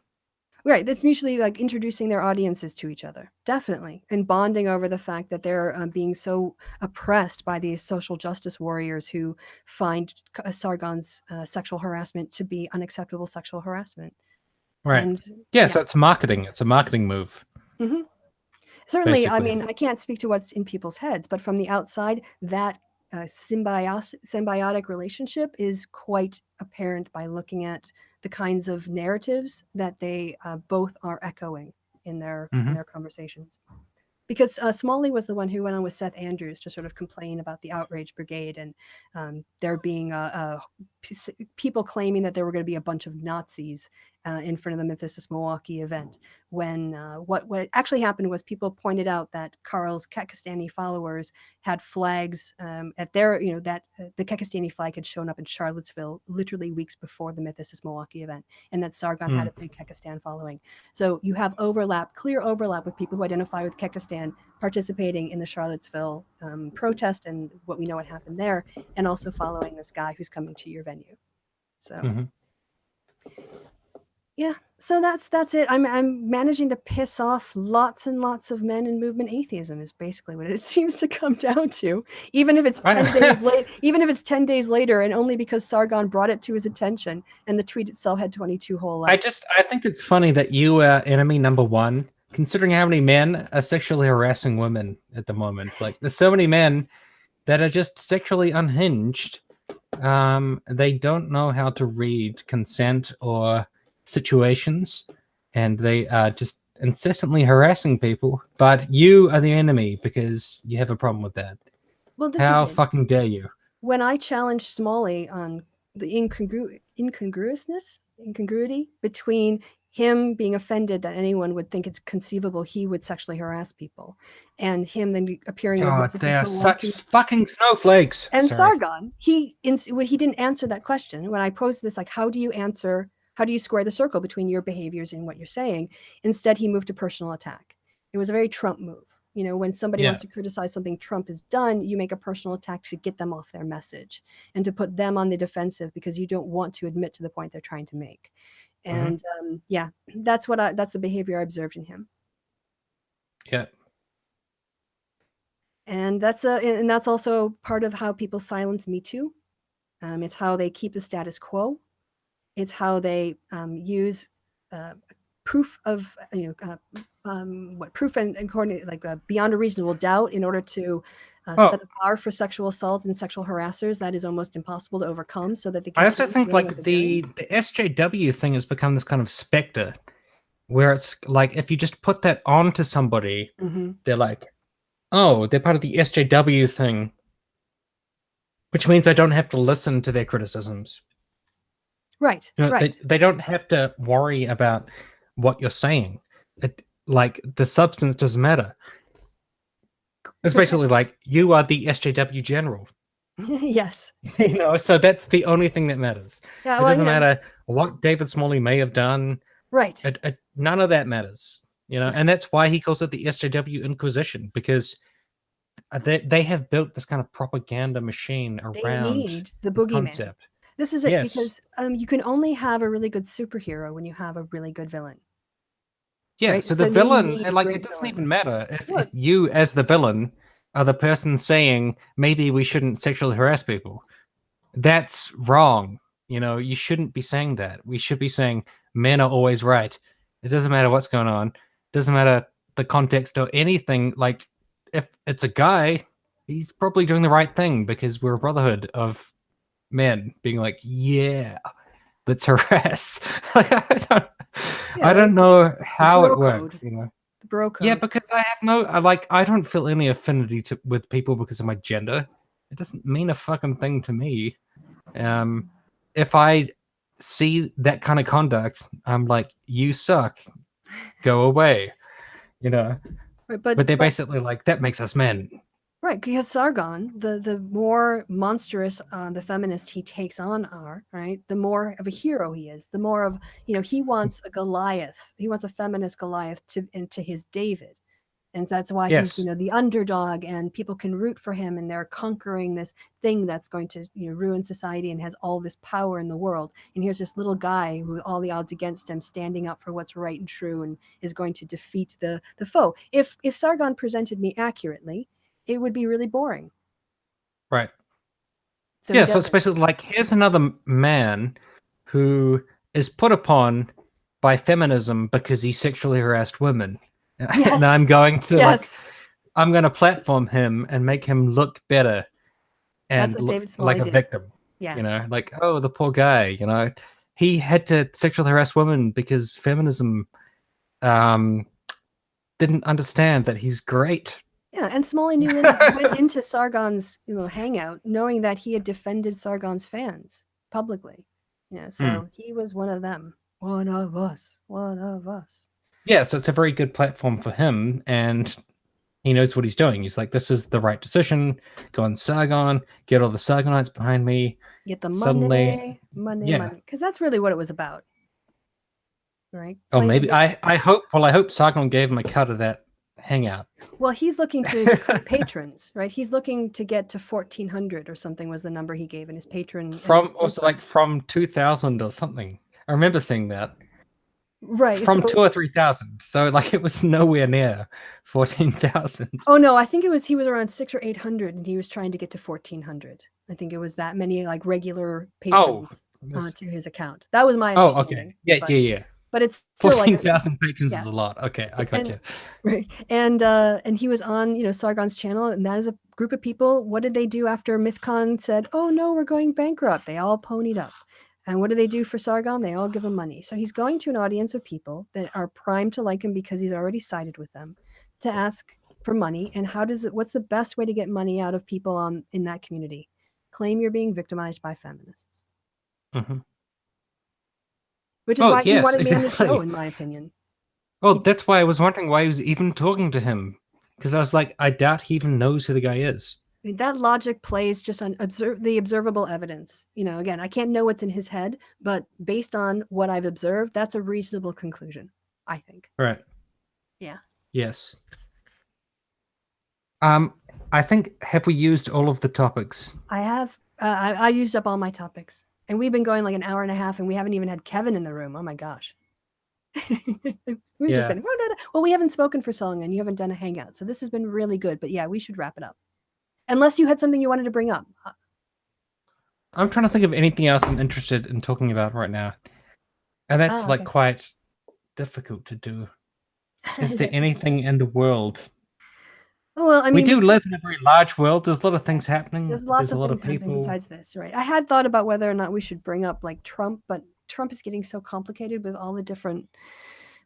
Right. That's mutually like introducing their audiences to each other. Definitely. And bonding over the fact that they're being so oppressed by these social justice warriors who find Sargon's sexual harassment to be unacceptable sexual harassment. Right. And, so it's marketing. It's a marketing move. Mm-hmm. Certainly, basically. I mean, I can't speak to what's in people's heads, but from the outside, that symbiotic relationship is quite apparent by looking at the kinds of narratives that they both are echoing in their conversations. Because Smalley was the one who went on with Seth Andrews to sort of complain about the outrage brigade and there being people claiming that there were going to be a bunch of Nazis in front of the Mythos Milwaukee event. When what actually happened was people pointed out that Carl's Kekistani followers had flags at their, that the Kekistani flag had shown up in Charlottesville literally weeks before the Mythos Milwaukee event, and that Sargon had a big Kekistan following. So you have clear overlap with people who identify with Kekistan participating in the Charlottesville protest and what we know what happened there, and also following this guy who's coming to your venue. So yeah, so that's it. I'm managing to piss off lots and lots of men in movement atheism is basically what it seems to come down to. Even if it's 10 days late, even if it's 10 days later, and only because Sargon brought it to his attention, and the tweet itself had 22 whole likes. I think it's funny that you are enemy number one, considering how many men are sexually harassing women at the moment. Like, there's so many men that are just sexually unhinged. They don't know how to read consent or situations, and they are just incessantly harassing people. But you are the enemy because you have a problem with that. Well, how fucking dare you? When I challenged Smalley on the incongruity between him being offended that anyone would think it's conceivable he would sexually harass people, and him then appearing in they are such fucking snowflakes. And Sargon, he didn't answer that question. When I posed this, like, how do you square the circle between your behaviors and what you're saying? Instead, he moved to personal attack. It was a very Trump move. When somebody wants to criticize something Trump has done, you make a personal attack to get them off their message and to put them on the defensive because you don't want to admit to the point they're trying to make. And that's the behavior I observed in him. Yeah. And that's also part of how people silence MeToo. It's how they keep the status quo. It's how they use proof of proof and beyond a reasonable doubt in order to set a bar for sexual assault and sexual harassers that is almost impossible to overcome. So that they can. I also think like the SJW thing has become this kind of specter, where it's like if you just put that onto somebody, they're like, oh, they're part of the SJW thing, which means I don't have to listen to their criticisms. Right. They don't have to worry about what you're saying. Like, the substance doesn't matter. It's basically like, you are the SJW general. Yes. So that's the only thing that matters. Yeah, it doesn't matter what David Smalley may have done. Right. None of that matters. And that's why he calls it the SJW Inquisition, because they have built this kind of propaganda machine around the boogeyman concept. This is it, because you can only have a really good superhero when you have a really good villain. Yeah, right? So the villain, like, it doesn't even matter if you, as the villain, are the person saying, maybe we shouldn't sexually harass people. That's wrong. You shouldn't be saying that. We should be saying, men are always right. It doesn't matter what's going on. It doesn't matter the context or anything. Like, if it's a guy, he's probably doing the right thing because we're a brotherhood of men being like, yeah, let's harass. I don't know how it works. The bro code. Yeah, because I don't feel any affinity with people because of my gender. It doesn't mean a fucking thing to me. If I see that kind of conduct, I'm like, you suck, go away. But they're basically like, that makes us men. Right, because Sargon, the more monstrous the feminist he takes on are, right, the more of a hero he is, the more of, he wants a Goliath. He wants a feminist Goliath into his David. And that's why he's, the underdog, and people can root for him, and they're conquering this thing that's going to, ruin society and has all this power in the world. And here's this little guy with all the odds against him standing up for what's right and true and is going to defeat the foe. If Sargon presented me accurately, it would be really boring. Right. So so it's basically like, here's another man who is put upon by feminism because he sexually harassed women. Yes. And I'm going to I'm going to platform him and make him look better and look like a victim. Yeah. Like, oh, the poor guy, he had to sexually harass women because feminism didn't understand that he's great. Yeah, and Smalley went into Sargon's hangout knowing that he had defended Sargon's fans publicly. So he was one of them. One of us. One of us. Yeah, so it's a very good platform for him, and he knows what he's doing. He's like, this is the right decision. Go on Sargon, get all the Sargonites behind me. Get the Suddenly, money. Because that's really what it was about. Right? Oh, maybe I hope. Well, I hope Sargon gave him a cut of that hangout. Well, he's looking to recruit patrons, right? He's looking to get to 1,400 or something was the number he gave in his patron. From also like from 2,000 or something. I remember seeing that. Right. From 2,000 or 3,000. So like it was nowhere near 14,000. Oh no, I think he was around 600 or 800, and he was trying to get to 1,400. I think it was that many like regular patrons to his account. That was my understanding. Oh, okay. Yeah. But it's still 14,000 patrons is a lot. Okay, I got you. Right, and he was on Sargon's channel, and that is a group of people. What did they do after MythCon said, "Oh no, we're going bankrupt"? They all ponied up. And what do they do for Sargon? They all give him money. So he's going to an audience of people that are primed to like him because he's already sided with them, to ask for money. And what's the best way to get money out of people in that community? Claim you're being victimized by feminists. Mm-hmm. Which is why he wanted me on the show, in my opinion. Well, that's why I was wondering why he was even talking to him. Because I was like, I doubt he even knows who the guy is. I mean, that logic plays just on the observable evidence. Again, I can't know what's in his head, but based on what I've observed, that's a reasonable conclusion, I think. Right. Yeah. Yes. I think, have we used all of the topics? I have. I used up all my topics. And we've been going like an hour and a half, and we haven't even had Kevin in the room. Oh my gosh. We've just been, well, we haven't spoken for so long, and you haven't done a hangout. So this has been really good. But yeah, we should wrap it up. Unless you had something you wanted to bring up. I'm trying to think of anything else I'm interested in talking about right now. And that's like quite difficult to do. Is there anything in the world? Oh, well, I mean, we do live in a very large world. There's a lot of things happening. There's lots of things happening besides this, right? I had thought about whether or not we should bring up like Trump, but Trump is getting so complicated with all the different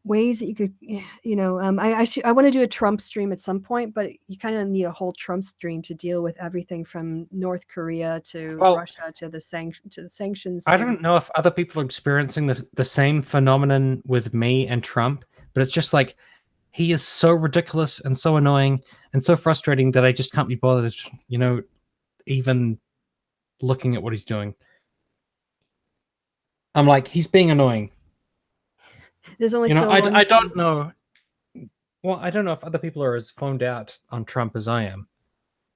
ways that you could, I want to do a Trump stream at some point, but you kind of need a whole Trump stream to deal with everything from North Korea to Russia to the sanctions. I don't know if other people are experiencing the same phenomenon with me and Trump, but it's just like he is so ridiculous and so annoying and so frustrating that I just can't be bothered, even looking at what he's doing. I'm like, he's being annoying. There's only I don't know. Well, I don't know if other people are as phoned out on Trump as I am.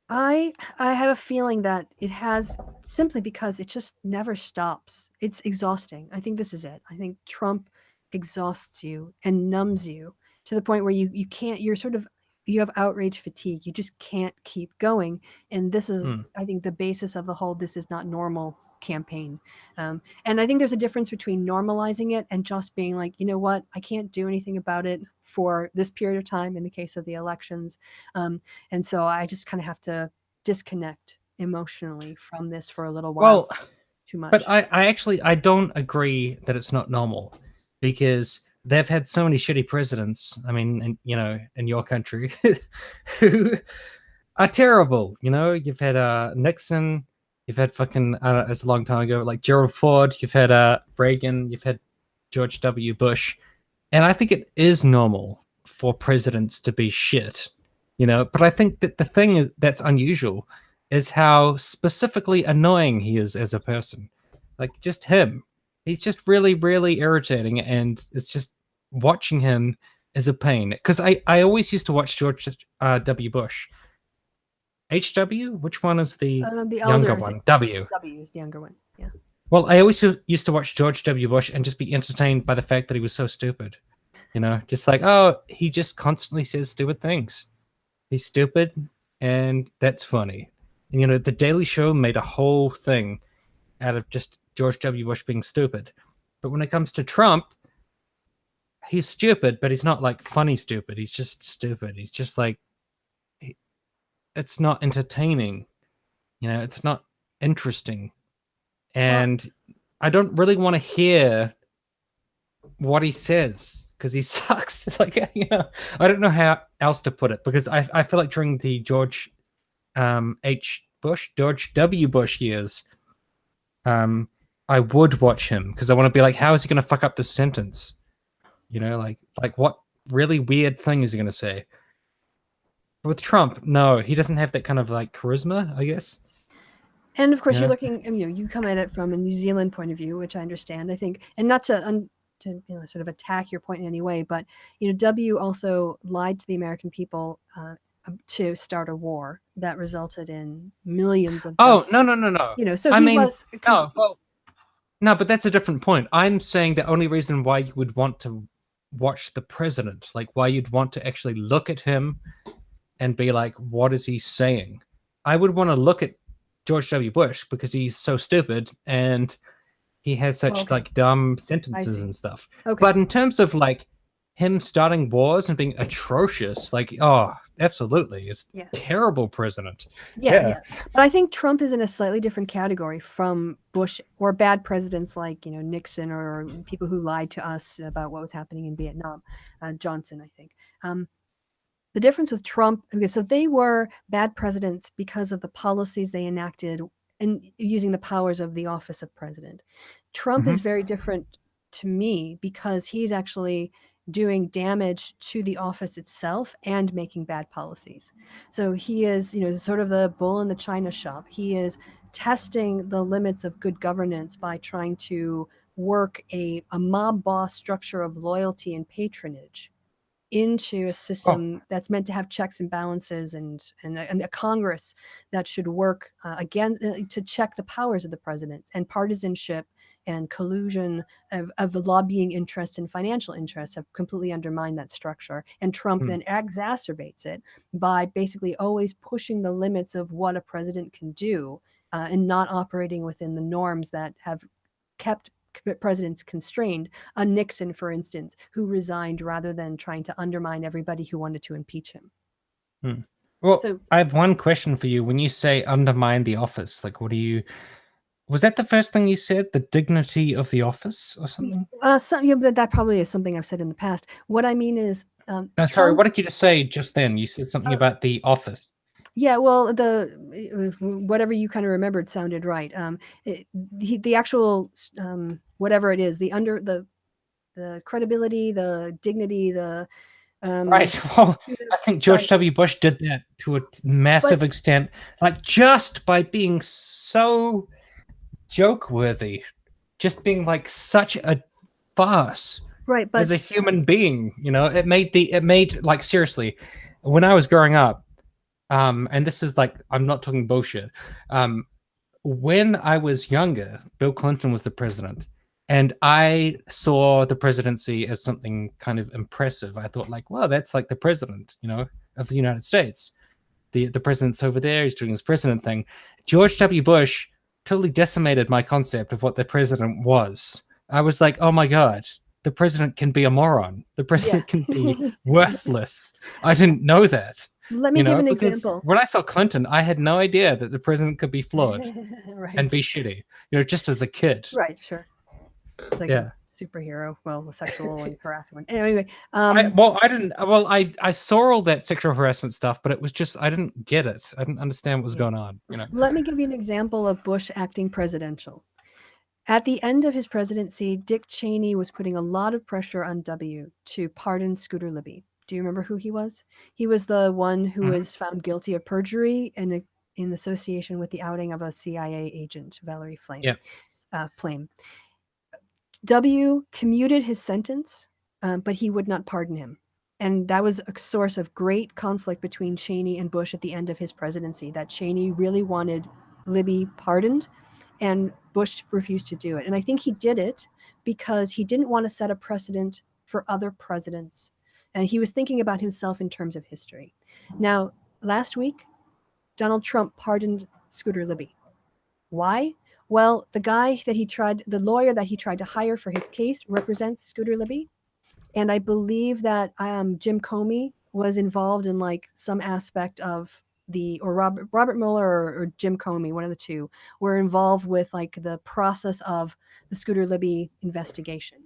I have a feeling that it has, simply because it just never stops. It's exhausting. I think this is it. I think Trump exhausts you and numbs you to the point where you can't, you have outrage fatigue. You just can't keep going. And this is, I think, the basis of the whole "this is not normal" campaign. And I think there's a difference between normalizing it and just being like, you know what, I can't do anything about it for this period of time in the case of the elections. And so I just kind of have to disconnect emotionally from this for a little while. Well, too much. But I don't agree that it's not normal, because they've had so many shitty presidents. I mean, in your country, who are terrible. You've had Nixon. You've had fucking, it's a long time ago, like Gerald Ford. You've had Reagan. You've had George W. Bush. And I think it is normal for presidents to be shit, But I think that the thing that's unusual is how specifically annoying he is as a person. Like, just him. He's just really, really irritating. And it's just, watching him is a pain. Because I always used to watch George W. Bush. HW? Which one is the younger one? W. W is the younger one, yeah. Well, I always used to watch George W. Bush and just be entertained by the fact that he was so stupid. Just like, oh, he just constantly says stupid things. He's stupid, and that's funny. And, The Daily Show made a whole thing out of just George W. Bush being stupid. But when it comes to Trump, he's stupid, but he's not like funny stupid. He's just stupid. He's just like, it's not entertaining. It's not interesting. And I don't really want to hear what he says, because he sucks. Like, I don't know how else to put it, because I feel like during the George W. Bush years, I would watch him because I want to be like, how is he going to fuck up this sentence? Like what really weird thing is he going to say? With Trump, no, he doesn't have that kind of like charisma, I guess. And of course, you're Yeah. looking, you come at it from a New Zealand point of view, which I understand. I think, and not to sort of attack your point in any way, but W also lied to the American people to start a war that resulted in millions of Oh, deaths. no, no, no, no. So I he mean, was no, well, no, but that's a different point. I'm saying the only reason why you would want to watch the president, like why you'd want to actually look at him and be like, what is he saying? I would want to look at George W. Bush because he's so stupid and he has such okay. like dumb I sentences see. and stuff. Okay. But in terms of like him starting wars and being atrocious, like, oh, absolutely. It's Yeah. terrible president. Yeah. But I think Trump is in a slightly different category from Bush or bad presidents like, Nixon or people who lied to us about what was happening in Vietnam. Johnson, I think. The difference with Trump, okay, so they were bad presidents because of the policies they enacted and using the powers of the office of president. Trump is very different to me because he's actually doing damage to the office itself and making bad policies. So he is, sort of the bull in the china shop. He is testing the limits of good governance by trying to work a mob boss structure of loyalty and patronage into a Oh, system that's meant to have checks and balances and a Congress that should work again to check the powers of the president, and partisanship and collusion of the lobbying interest and financial interests have completely undermined that structure. And Trump then exacerbates it by basically always pushing the limits of what a president can do and not operating within the norms that have kept presidents constrained. A Nixon, for instance, who resigned rather than trying to undermine everybody who wanted to impeach him. Well, So, I have one question for you. When you say undermine the office, like what do you was that the first thing you said? The dignity of the office or something? that probably is something I've said in the past. What I mean is, No, sorry, Trump. what did you just say just then? You said something about the office. Yeah, well, whatever you kind of remembered sounded right. The actual whatever it is, the credibility, the dignity, the Right. Well, I think George sorry, W. Bush did that to a massive but extent, like just by being so joke worthy, just being like such a farce right, as a but human being. It made like seriously, when I was growing up, and this is like I'm not talking bullshit. When I was younger, Bill Clinton was the president, and I saw the presidency as something kind of impressive. I thought, like, wow, that's like the president, of the United States. The president's over there, he's doing his president thing. George W. Bush totally decimated my concept of what the president was. I was like, oh my God, the president can be a moron. The yeah. president can be worthless. I didn't know that. Let me give an Because example. when I saw Clinton, I had no idea that the president could be flawed and Right. be shitty, just as a kid. Right, sure. Like a Yeah. superhero, well, a sexual and harassing one. Anyway, I didn't. Well, I saw all that sexual harassment stuff, but it was just I didn't get it. I didn't understand what was going on. let me give you an example of Bush acting presidential. At the end of his presidency, Dick Cheney was putting a lot of pressure on W to pardon Scooter Libby. Do you remember who he was? He was the one who was found guilty of perjury and in association with the outing of a CIA agent, Valerie Flame. Yeah. Flame. W commuted his sentence, but he would not pardon him. And that was a source of great conflict between Cheney and Bush at the end of his presidency, that Cheney really wanted Libby pardoned and Bush refused to do it. And I think he did it because he didn't want to set a precedent for other presidents. And he was thinking about himself in terms of history. Now, last week, Donald Trump pardoned Scooter Libby. Why? Well, the lawyer that he tried to hire for his case represents Scooter Libby. And I believe that Jim Comey was involved in like some aspect of or Robert Mueller or Jim Comey, one of the two, were involved with like the process of the Scooter Libby investigation.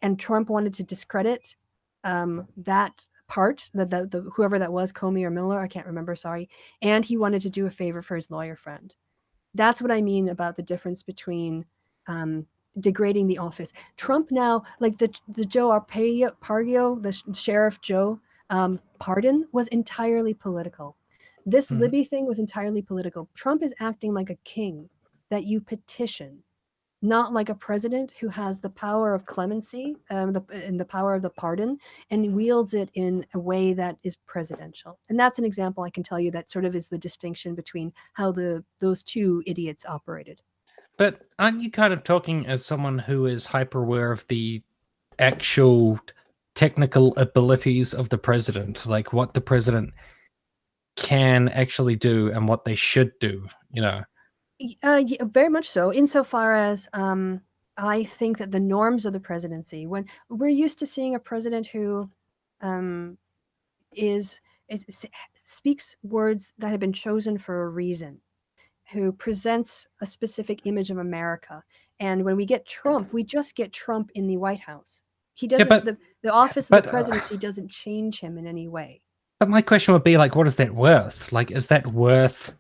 And Trump wanted to discredit that part, the whoever that was, Comey or Miller, I can't remember, sorry. And he wanted to do a favor for his lawyer friend. That's what I mean about the difference between degrading the office. Trump now, like the Joe Arpaio, the Sheriff Joe pardon was entirely political. This Libby thing was entirely political. Trump is acting like a king that you petition, not like a president who has the power of clemency and the power of the pardon, and wields it in a way that is presidential. And that's an example I can tell you that sort of is the distinction between how those two idiots operated. But aren't you kind of talking as someone who is hyper aware of the actual technical abilities of the president, like what the president can actually do and what they should do, you know? Yeah, very much so, insofar as I think that the norms of the presidency, when we're used to seeing a president who speaks words that have been chosen for a reason, who presents a specific image of America. And when we get Trump, we just get Trump in the White House. He doesn't, the office of the presidency doesn't change him in any way. But my question would be, like, what is that worth? Like, is that worth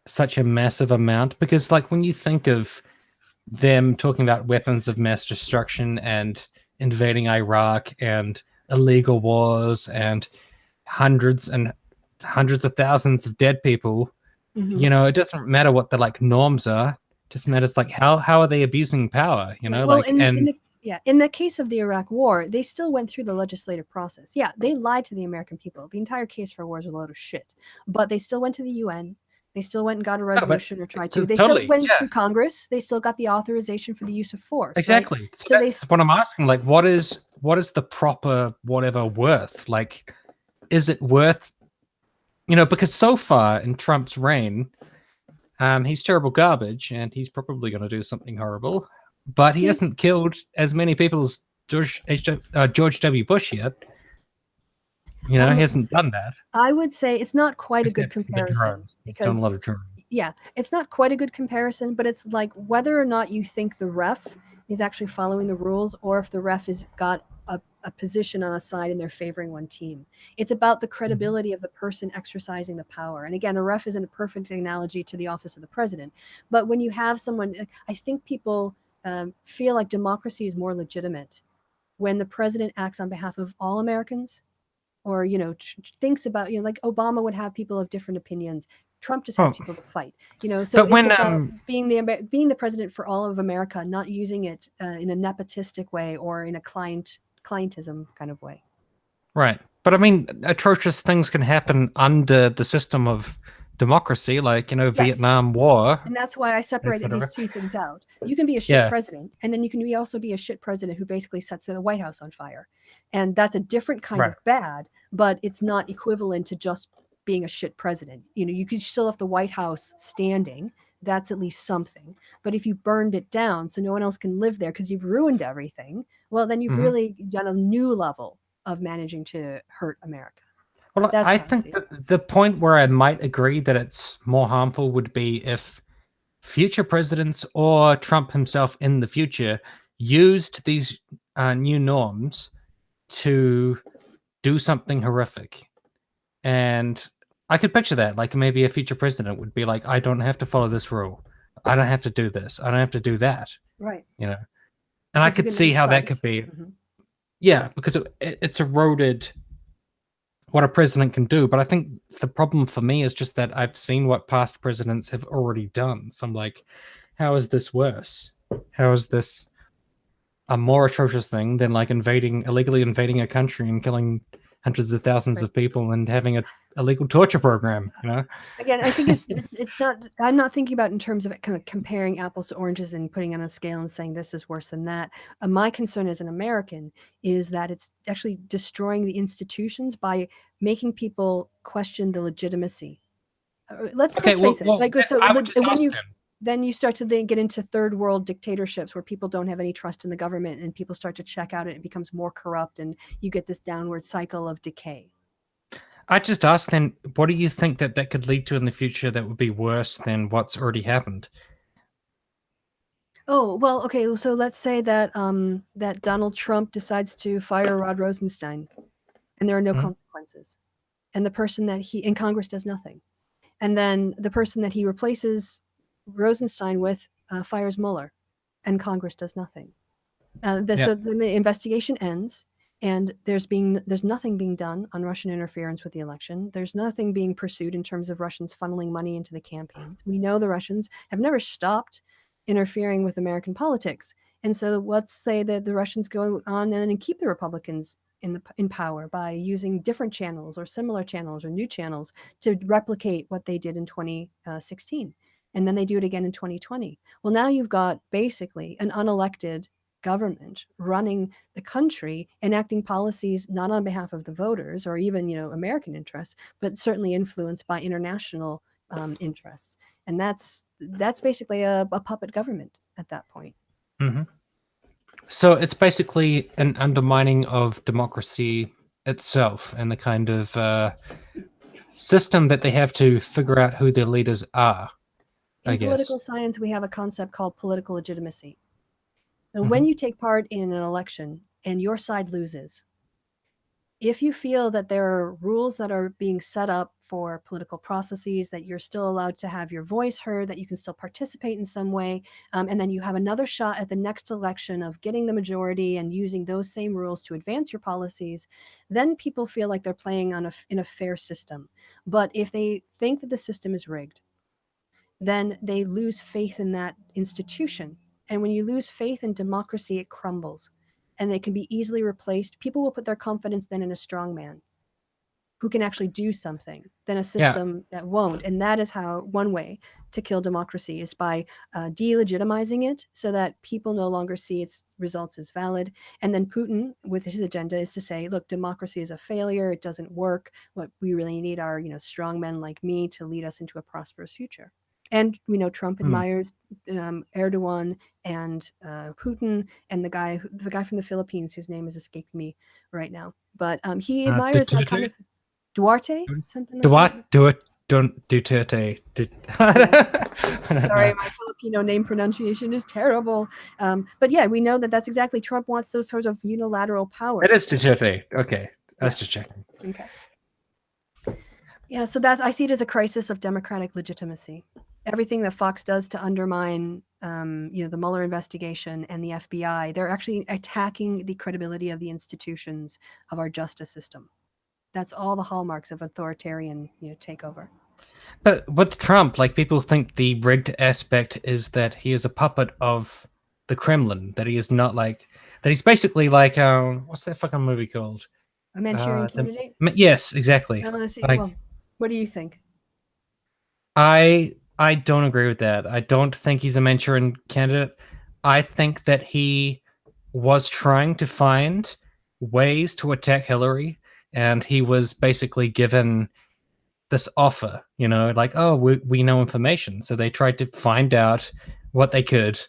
such a massive amount? Because, like, when you think of them talking about weapons of mass destruction and invading Iraq and illegal wars and hundreds of thousands of dead people, you know, it doesn't matter what the like norms are. It just matters like how are they abusing power, you know? Well, like in the case of the Iraq War, they still went through the legislative process. Yeah, they lied to the American people. The entire case for war is a load of shit. But they still went to the UN. They still went and got a resolution, or tried to. They still went through Congress. They still got the authorization for the use of force. Exactly. Right? So that's what I'm asking. Like, what is the proper whatever worth? Like, is it worth? You know, because so far in Trump's reign, he's terrible garbage, and he's probably going to do something horrible. But he hasn't killed as many people as George W. Bush yet. You know, he hasn't done that. I would say it's not quite a good comparison, because done a lot of drones. Yeah, it's not quite a good comparison, but it's like whether or not you think the ref is actually following the rules, or if the ref has got a position on a side and they're favoring one team. It's about the credibility of the person exercising the power. And again, a ref isn't a perfect analogy to the office of the president. But when you have someone, I think people feel like democracy is more legitimate when the president acts on behalf of all Americans, or, you know, thinks about, you know, like Obama would have people of different opinions. Trump just has people to fight, you know. So it's about being the president for all of America, not using it in a nepotistic way or in a clientism kind of way. Right. But I mean, atrocious things can happen under the system of democracy, like, you know, Vietnam War. And that's why I separated these two things out. You can be a shit president, and then you can also be a shit president who basically sets the White House on fire. And that's a different kind of bad, but it's not equivalent to just being a shit president. You know, you could still have the White House standing. That's at least something. But if you burned it down so no one else can live there because you've ruined everything, well, then you've really done a new level of managing to hurt America. Well, I think the point where I might agree that it's more harmful would be if future presidents or Trump himself in the future used these new norms to do something horrific. And I could picture that, like maybe a future president would be like, I don't have to follow this rule. I don't have to do this. I don't have to do that. Right. You know, and I could see how that could be. Yeah, because it's eroded what a president can do. But I think the problem for me is just that I've seen what past presidents have already done. So I'm like, how is this worse? How is this a more atrocious thing than like illegally invading a country and killing hundreds of thousands of people and having a illegal torture program, you know? Again, I think it's not, I'm not thinking about in terms of kind of comparing apples to oranges and putting on a scale and saying this is worse than that. My concern as an American is that it's actually destroying the institutions by making people question the legitimacy. Let's face it. Like, so then you start to get into third world dictatorships where people don't have any trust in the government and people start to check out and it becomes more corrupt and you get this downward cycle of decay. I just asked then, what do you think that could lead to in the future that would be worse than what's already happened? Oh, well, okay. So let's say that that Donald Trump decides to fire Rod Rosenstein and there are no consequences. And the person that in Congress does nothing. And then the person that he replaces Rosenstein with fires Mueller. and Congress does nothing. So then the investigation ends, and there's nothing being done on Russian interference with the election. There's nothing being pursued in terms of Russians funneling money into the campaigns. We know the Russians have never stopped interfering with American politics. And so let's say that the Russians go on and keep the Republicans in power by using different channels or similar channels or new channels to replicate what they did in 2016. And then they do it again in 2020. Well, now you've got basically an unelected government running the country, enacting policies not on behalf of the voters or even, American interests, but certainly influenced by international interests. And that's basically a puppet government at that point. Mm-hmm. So it's basically an undermining of democracy itself and the kind of system that they have to figure out who their leaders are. In political science, we have a concept called political legitimacy. And Mm-hmm. when you take part in an election and your side loses, if you feel that there are rules that are being set up for political processes, that you're still allowed to have your voice heard, that you can still participate in some way, and then you have another shot at the next election of getting the majority and using those same rules to advance your policies, then people feel like they're playing in a fair system. But if they think that the system is rigged, then they lose faith in that institution. And when you lose faith in democracy, it crumbles. And they can be easily replaced. People will put their confidence then in a strong man who can actually do something than a system that won't. And that is how one way to kill democracy is by delegitimizing it so that people no longer see its results as valid. And then Putin, with his agenda, is to say, look, democracy is a failure. It doesn't work. What we really need are, strong men like me to lead us into a prosperous future. And we know Trump admires Erdogan and Putin and the guy from the Philippines whose name has escaped me right now. But he admires that kind of Duarte, something like that. Duterte. Sorry, my Filipino name pronunciation is terrible. But yeah, we know that that's exactly Trump wants those sorts of unilateral powers. It is Duterte. Okay, that's just checking. Okay. Yeah, so I see it as a crisis of democratic legitimacy. Everything that Fox does to undermine, the Mueller investigation and the FBI, they're actually attacking the credibility of the institutions of our justice system. That's all the hallmarks of authoritarian, takeover. But with Trump, people think the rigged aspect is that he is a puppet of the Kremlin. That he is not that he's basically what's that fucking movie called? A Manchurian Candidate? Yes, exactly. Well, what do you think? I don't agree with that. I don't think he's a Manchurian Candidate. I think that he was trying to find ways to attack Hillary, and he was basically given this offer, we know information. So they tried to find out what they could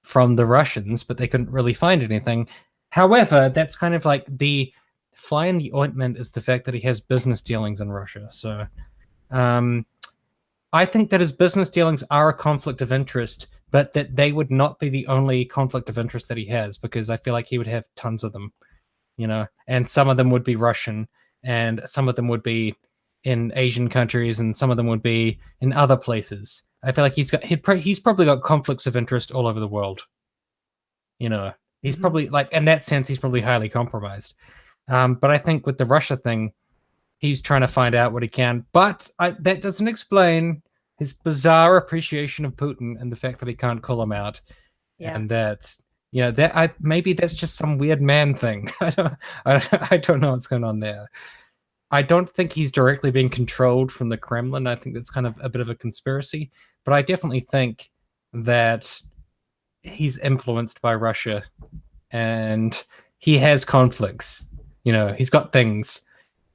from the Russians, but they couldn't really find anything. However, that's kind of the fly in the ointment is the fact that he has business dealings in Russia. So I think that his business dealings are a conflict of interest, but that they would not be the only conflict of interest that he has, because I feel like he would have tons of them, and some of them would be Russian, and some of them would be in Asian countries, and some of them would be in other places. I feel like he's probably got conflicts of interest all over the world. He's probably in that sense, he's probably highly compromised. But I think with the Russia thing, he's trying to find out what he can. But that doesn't explain his bizarre appreciation of Putin and the fact that he can't call him out. Yeah. And that, maybe that's just some weird man thing. I don't know what's going on there. I don't think he's directly being controlled from the Kremlin. I think that's kind of a bit of a conspiracy. But I definitely think that he's influenced by Russia, and he has conflicts. He's got things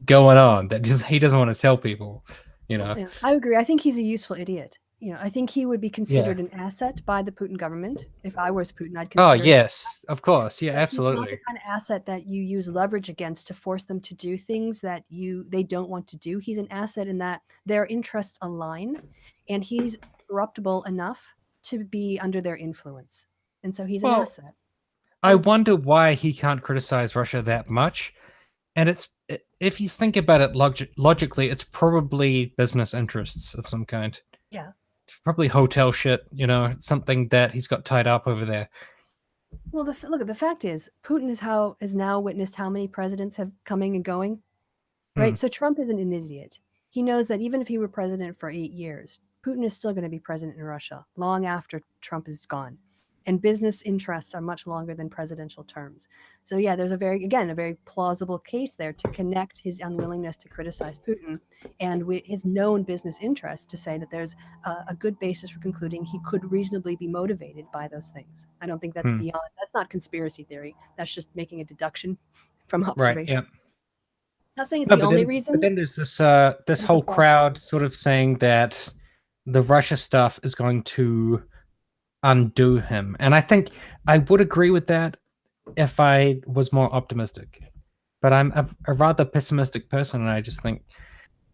going on that he doesn't want to tell people. Yeah, I agree. I think he's a useful idiot. I think he would be considered an asset by the Putin government. If I was Putin, I'd consider. Oh yes, of course, yeah, absolutely. He's not the kind of asset that you use leverage against to force them to do things that they don't want to do. He's an asset in that their interests align, and he's corruptible enough to be under their influence, and so he's an asset. I wonder why he can't criticize Russia that much, and if you think about it logically, it's probably business interests of some kind. Yeah. Probably hotel shit, something that he's got tied up over there. Well, look, the fact is, Putin has now witnessed how many presidents have coming and going, right? So Trump isn't an idiot. He knows that even if he were president for 8 years, Putin is still going to be president in Russia long after Trump is gone. And business interests are much longer than presidential terms. So yeah, there's a very plausible case there to connect his unwillingness to criticize Putin and with his known business interests to say that there's a good basis for concluding he could reasonably be motivated by those things. I don't think that's that's not conspiracy theory. That's just making a deduction from observation. Right. Yeah. Not saying it's No, the only reason. but then there's this whole crowd sort of saying that the Russia stuff is going to undo him, and I think I would agree with that if I was more optimistic. But I'm a rather pessimistic person, and I just think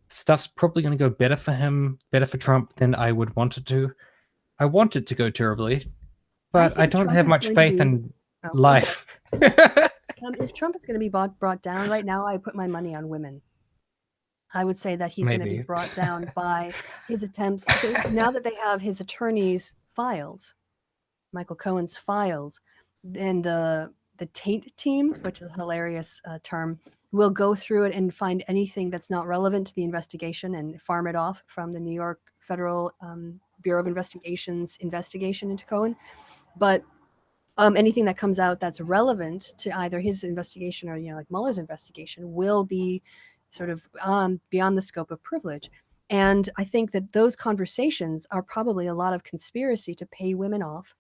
stuff's probably going to go better for him, better for Trump than I would want it to. I want it to go terribly, but I don't have much faith in life. If Trump is going to be brought down right now, I put my money on women. I would say that he's going to be brought down by his attempts. So now that they have his attorney's files, Michael Cohen's files, then the taint team, which is a hilarious term, will go through it and find anything that's not relevant to the investigation and farm it off from the New York Federal Bureau of Investigation's investigation into Cohen. But anything that comes out that's relevant to either his investigation or, like Mueller's investigation will be sort of beyond the scope of privilege. And I think that those conversations are probably a lot of conspiracy to pay women off,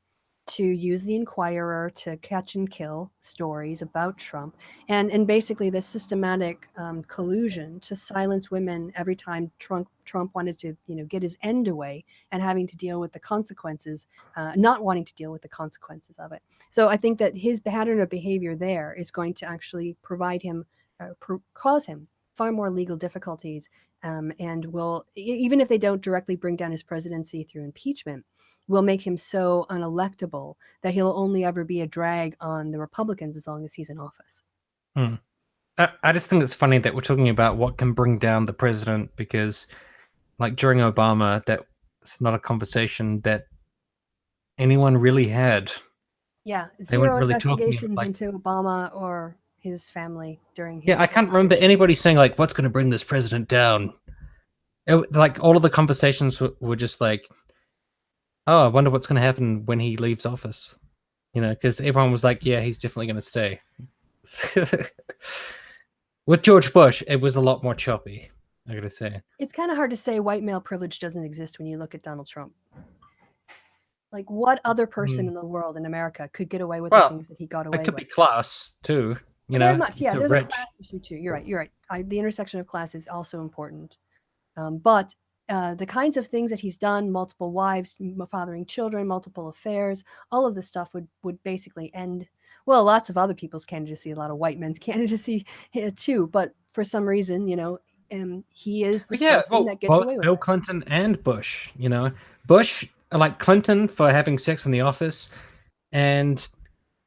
to use the Inquirer to catch and kill stories about Trump, and basically this systematic collusion to silence women every time Trump wanted to, get his end away and having to deal with the consequences, not wanting to deal with the consequences of it. So I think that his pattern of behavior there is going to actually provide him, cause him far more legal difficulties, and will, even if they don't directly bring down his presidency through impeachment, will make him so unelectable that he'll only ever be a drag on the Republicans as long as he's in office. I just think it's funny that we're talking about what can bring down the president, because like during Obama, that's not a conversation that anyone really had. Yeah, zero investigations into Obama or his family during his I can't remember anybody saying like, what's going to bring this president down? Like all of the conversations were just like, oh, I wonder what's going to happen when he leaves office. Because everyone was like, yeah, he's definitely going to stay. With George Bush, it was a lot more choppy, I gotta say. It's kind of hard to say white male privilege doesn't exist when you look at Donald Trump. Like, what other person in the world, in America, could get away with the things that he got away with? It could be class, too. Very much, yeah. There's a class issue, too. You're right. The intersection of class is also important. But the kinds of things that he's done, multiple wives, fathering children, multiple affairs, all of this stuff would basically end, well, lots of other people's candidacy, a lot of white men's candidacy too. But for some reason, he is the person that gets away with it. Bill Clinton and Bush, Bush, like Clinton for having sex in the office, and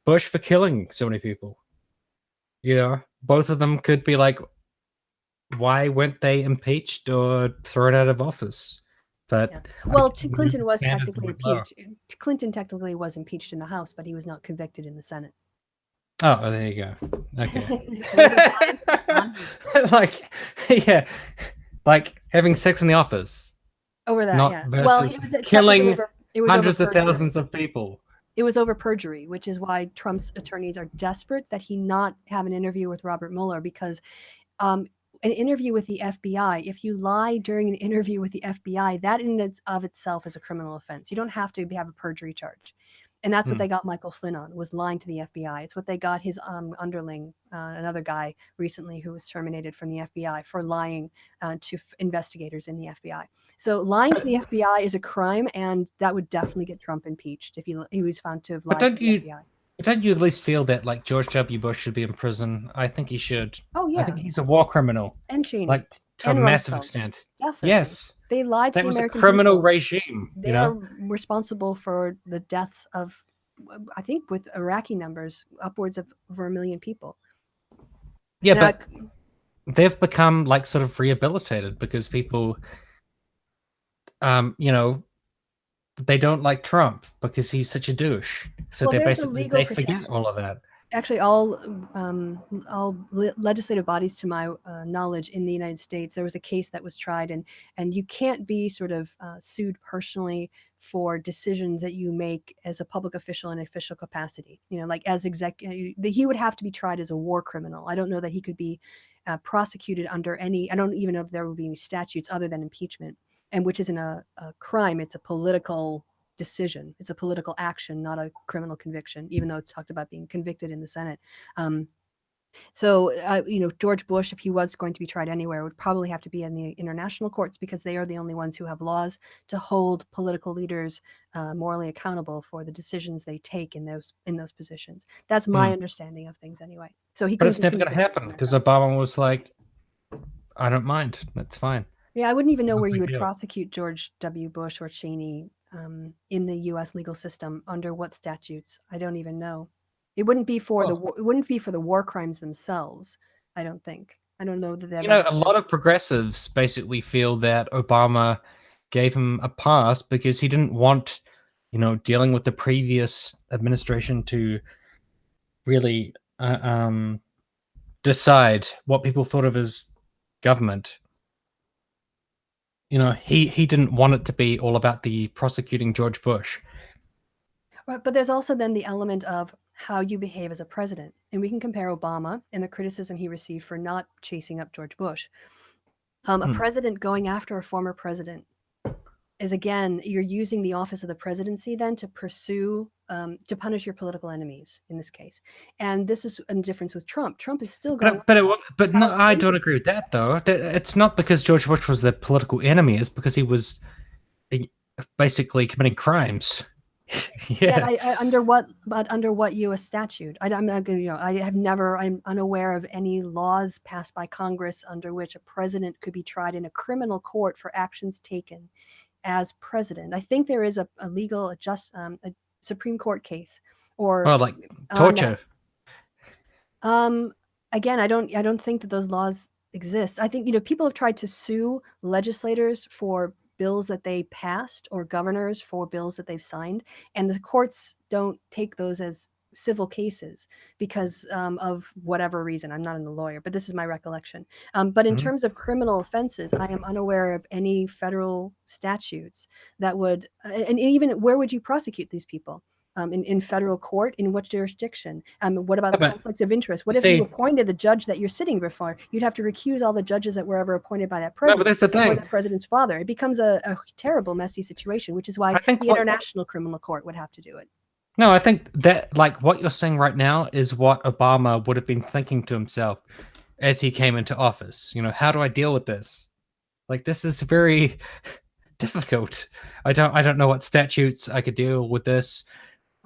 Bush for killing so many people. Both of them could be like, why weren't they impeached or thrown out of office? But Clinton was technically impeached. Clinton technically was impeached in the House, but he was not convicted in the Senate. Oh, there you go. Okay. Like having sex in the office. Over that, not yeah. Versus killing hundreds of thousands of people. It was over perjury, which is why Trump's attorneys are desperate that he not have an interview with Robert Mueller, because an interview with the FBI, if you lie during an interview with the FBI, that in and of itself is a criminal offense. You don't have to have a perjury charge. And that's what they got Michael Flynn on, was lying to the FBI. It's what they got his underling, another guy recently who was terminated from the FBI for lying to investigators in the FBI. So lying to the FBI is a crime, and that would definitely get Trump impeached if he was found to have lied to the FBI. Don't you at least feel that like George W. Bush should be in prison? I think he should. Oh, yeah. I think he's a war criminal. And Cheney. Like to a massive extent. Definitely. Yes. They lied to the American people. That was a criminal people. Regime. They are responsible for the deaths of, I think, with Iraqi numbers, upwards of over 1 million people. Yeah, but they've become like sort of rehabilitated because people, they don't like Trump because he's such a douche. So Well, they there's a basically legal they forget protection. all of that. Actually, all legislative bodies, to my knowledge, in the United States, there was a case that was tried, and you can't be sort of sued personally for decisions that you make as a public official in official capacity. You know, like as he would have to be tried as a war criminal. I don't know that he could be prosecuted under any. I don't even know if there would be any statutes other than impeachment, and which isn't a crime. It's a political decision. It's a political action, not a criminal conviction, even though it's talked about being convicted in the Senate. So, George Bush, if he was going to be tried anywhere, would probably have to be in the international courts because they are the only ones who have laws to hold political leaders morally accountable for the decisions they take in those positions. That's my understanding of things, anyway. So he But couldn't it's be never going to convicted happen in that because crime. Obama was like, I don't mind. That's fine. Yeah, I wouldn't even know No where you big would deal. prosecute George W. Bush or Cheney in the U.S. legal system under what statutes. I don't even know. It wouldn't be for the war crimes themselves. I don't think. I don't know that they've ever. A lot of progressives basically feel that Obama gave him a pass because he didn't want, dealing with the previous administration to really decide what people thought of his government. He didn't want it to be all about the prosecuting George Bush. Right, but there's also then the element of how you behave as a president, and we can compare Obama and the criticism he received for not chasing up George Bush. A president going after a former president is, again, you're using the office of the presidency then to pursue, to punish your political enemies in this case. And this is a difference with Trump. Trump is still going. But no, I don't agree with that though. It's not because George Bush was the political enemy; it's because he was basically committing crimes. Yeah, under what U.S. statute? I'm not going to, I'm unaware of any laws passed by Congress under which a president could be tried in a criminal court for actions taken as president. I think there is a legal a Supreme Court case or like torture. Again, I don't think that those laws exist. I think people have tried to sue legislators for bills that they passed or governors for bills that they've signed, and the courts don't take those as civil cases because of whatever reason. I'm not a lawyer, but this is my recollection. But in terms of criminal offenses, I am unaware of any federal statutes that would, and even where would you prosecute these people? In federal court, in what jurisdiction? What about conflicts of interest? What if you appointed the judge that you're sitting before? You'd have to recuse all the judges that were ever appointed by that president. No, but that's the thing. Or the president's father. It becomes a terrible, messy situation, which is why the International Criminal Court would have to do it. No, I think that, like, what you're saying right now is what Obama would have been thinking to himself as he came into office. How do I deal with this? Like, this is very difficult. I don't know what statutes I could deal with this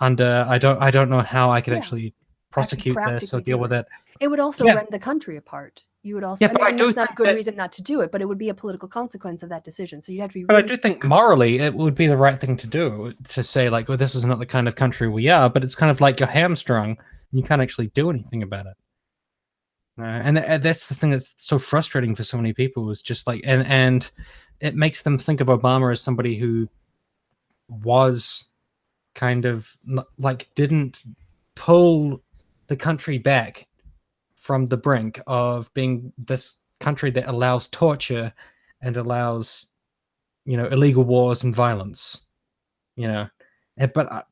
under. I don't know how I could actually prosecute this or deal with it. It would also rend the country apart. You would also, but I do that's not a good reason not to do it, but it would be a political consequence of that decision. So you'd have to be. But I do think morally it would be the right thing to do, to say, like, well, this is not the kind of country we are, but it's kind of like you're hamstrung and you can't actually do anything about it. And that's the thing that's so frustrating for so many people, is just like, and it makes them think of Obama as somebody who was kind of like didn't pull the country back from the brink of being this country that allows torture and allows, illegal wars and violence, but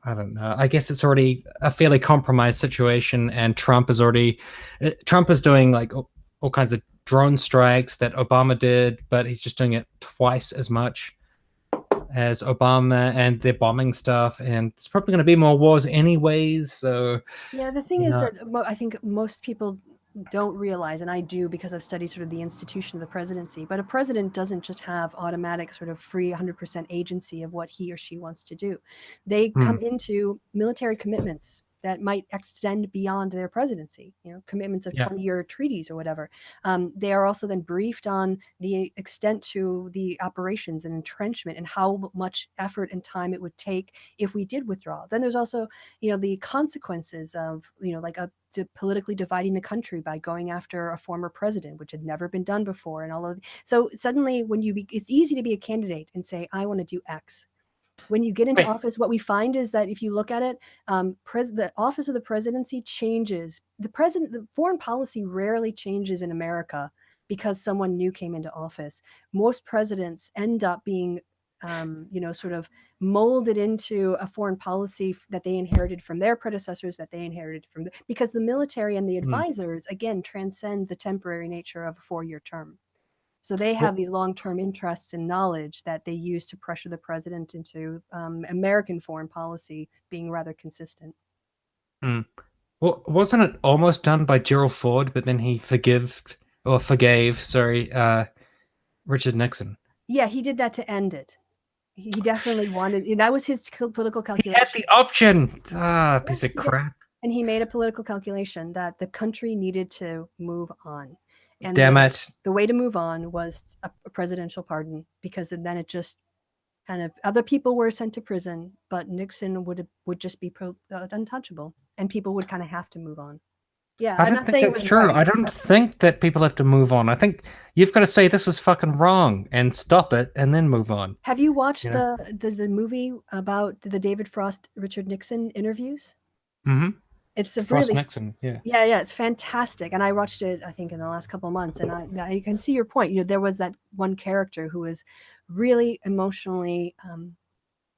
I don't know. I guess it's already a fairly compromised situation, and Trump is doing like all kinds of drone strikes that Obama did, but he's just doing it twice as much as Obama, and they're bombing stuff, and it's probably going to be more wars anyways. So yeah, the thing is that I think most people don't realize, and I do because I've studied sort of the institution of the presidency, but a president doesn't just have automatic sort of free 100% agency of what he or she wants to do. They come into military commitments that might extend beyond their presidency, commitments of 20-year treaties or whatever. They are also then briefed on the extent to the operations and entrenchment and how much effort and time it would take if we did withdraw. Then there's also, the consequences of, like politically dividing the country by going after a former president, which had never been done before. And so suddenly when it's easy to be a candidate and say, I want to do X. When you get into office, what we find is that if you look at it, the office of the presidency changes. The foreign policy rarely changes in America because someone new came into office. Most presidents end up being, sort of molded into a foreign policy that they inherited from their predecessors, that they inherited from because the military and the advisors, again, transcend the temporary nature of a 4-year term. So they have these long-term interests and knowledge that they use to pressure the president into American foreign policy being rather consistent. Well, wasn't it almost done by Gerald Ford, but then he forgave, Richard Nixon? Yeah, he did that to end it. He definitely wanted, that was his political calculation. He had the option. Piece of crap. And he made a political calculation that the country needed to move on. And Damn it. The way to move on was a presidential pardon, because then it just kind of, other people were sent to prison, but Nixon would just be untouchable, and people would kind of have to move on. Yeah, I don't think that's true. Right. I don't think that people have to move on. I think you've got to say this is fucking wrong and stop it and then move on. Have you watched the movie about the David Frost, Richard Nixon interviews? Mm-hmm. It's a Frost really Nixon, yeah, it's fantastic, and I watched it, I think, in the last couple of months, and I can see your point. There was that one character who was really emotionally,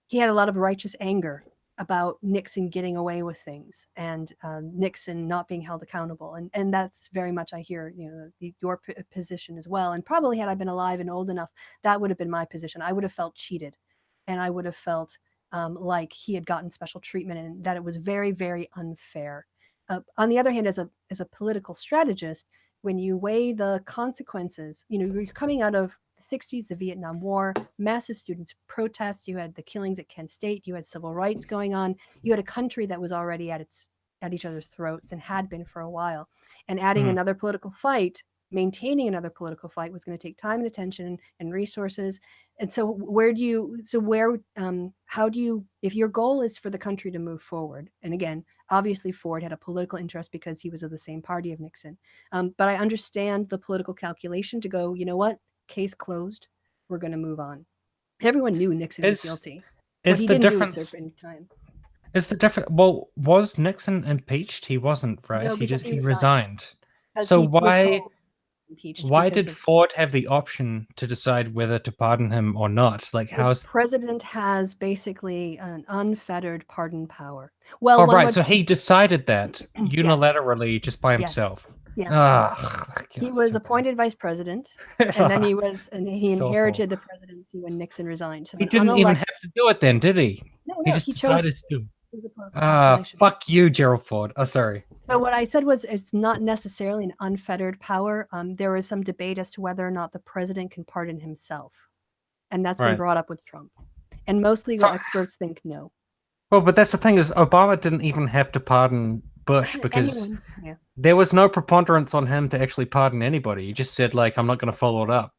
he had a lot of righteous anger about Nixon getting away with things, and Nixon not being held accountable, and that's very much, I hear, your position as well. And probably had I been alive and old enough, that would have been my position. I would have felt cheated, and I would have felt like he had gotten special treatment, and that it was very, very unfair. On the other hand, as a political strategist, when you weigh the consequences, you're coming out of the 60s, the Vietnam War, massive students protests, you had the killings at Kent State, you had civil rights going on, you had a country that was already at each other's throats and had been for a while, and adding another political fight, maintaining another political fight was going to take time and attention and resources. And so how do you, if your goal is for the country to move forward, and again, obviously Ford had a political interest because he was of the same party of Nixon, but I understand the political calculation to go, you know what, case closed, we're going to move on. Everyone knew Nixon was guilty. Is the difference? Is the difference? Well, was Nixon impeached? He wasn't, right? No, he resigned. So why did Ford have the option to decide whether to pardon him or not? Like, the president has basically an unfettered pardon power. Well, right. So he decided that unilaterally, just by himself. Yeah. He was appointed vice president, and then he inherited the presidency when Nixon resigned. So he didn't even have to do it then, did he? No, he just decided to. Fuck you, Gerald Ford. Oh, sorry. So what I said was, it's not necessarily an unfettered power. There is some debate as to whether or not the president can pardon himself, and that's been brought up with Trump. And most legal experts think no. Well, but that's the thing, is Obama didn't even have to pardon Bush because there was no preponderance on him to actually pardon anybody. He just said, like, I'm not going to follow it up.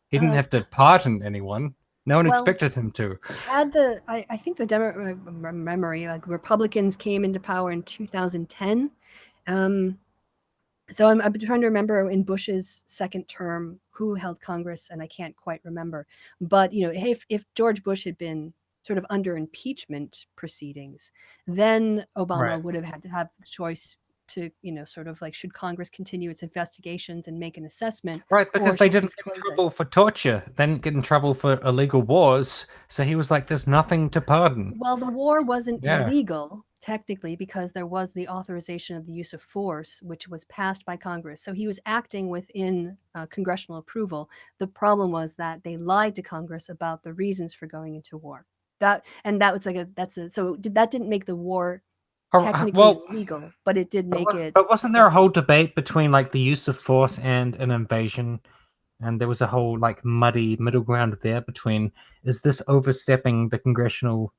He didn't have to pardon anyone. No one expected him to. I think the memory, like, Republicans came into power in 2010. So I'm trying to remember in Bush's second term who held Congress, and I can't quite remember. But if George Bush had been sort of under impeachment proceedings, then Obama would have had to have the choice to, sort of like, should Congress continue its investigations and make an assessment? Right, because they didn't get in trouble for torture. They didn't get in trouble for illegal wars. So he was like, there's nothing to pardon. Well, the war wasn't illegal, technically, because there was the authorization of the use of force, which was passed by Congress. So he was acting within congressional approval. The problem was that they lied to Congress about the reasons for going into war. So that didn't make the war technically illegal, but it did make it. But wasn't there a whole debate between, like, the use of force and an invasion? And there was a whole, like, muddy middle ground there between, is this overstepping the congressional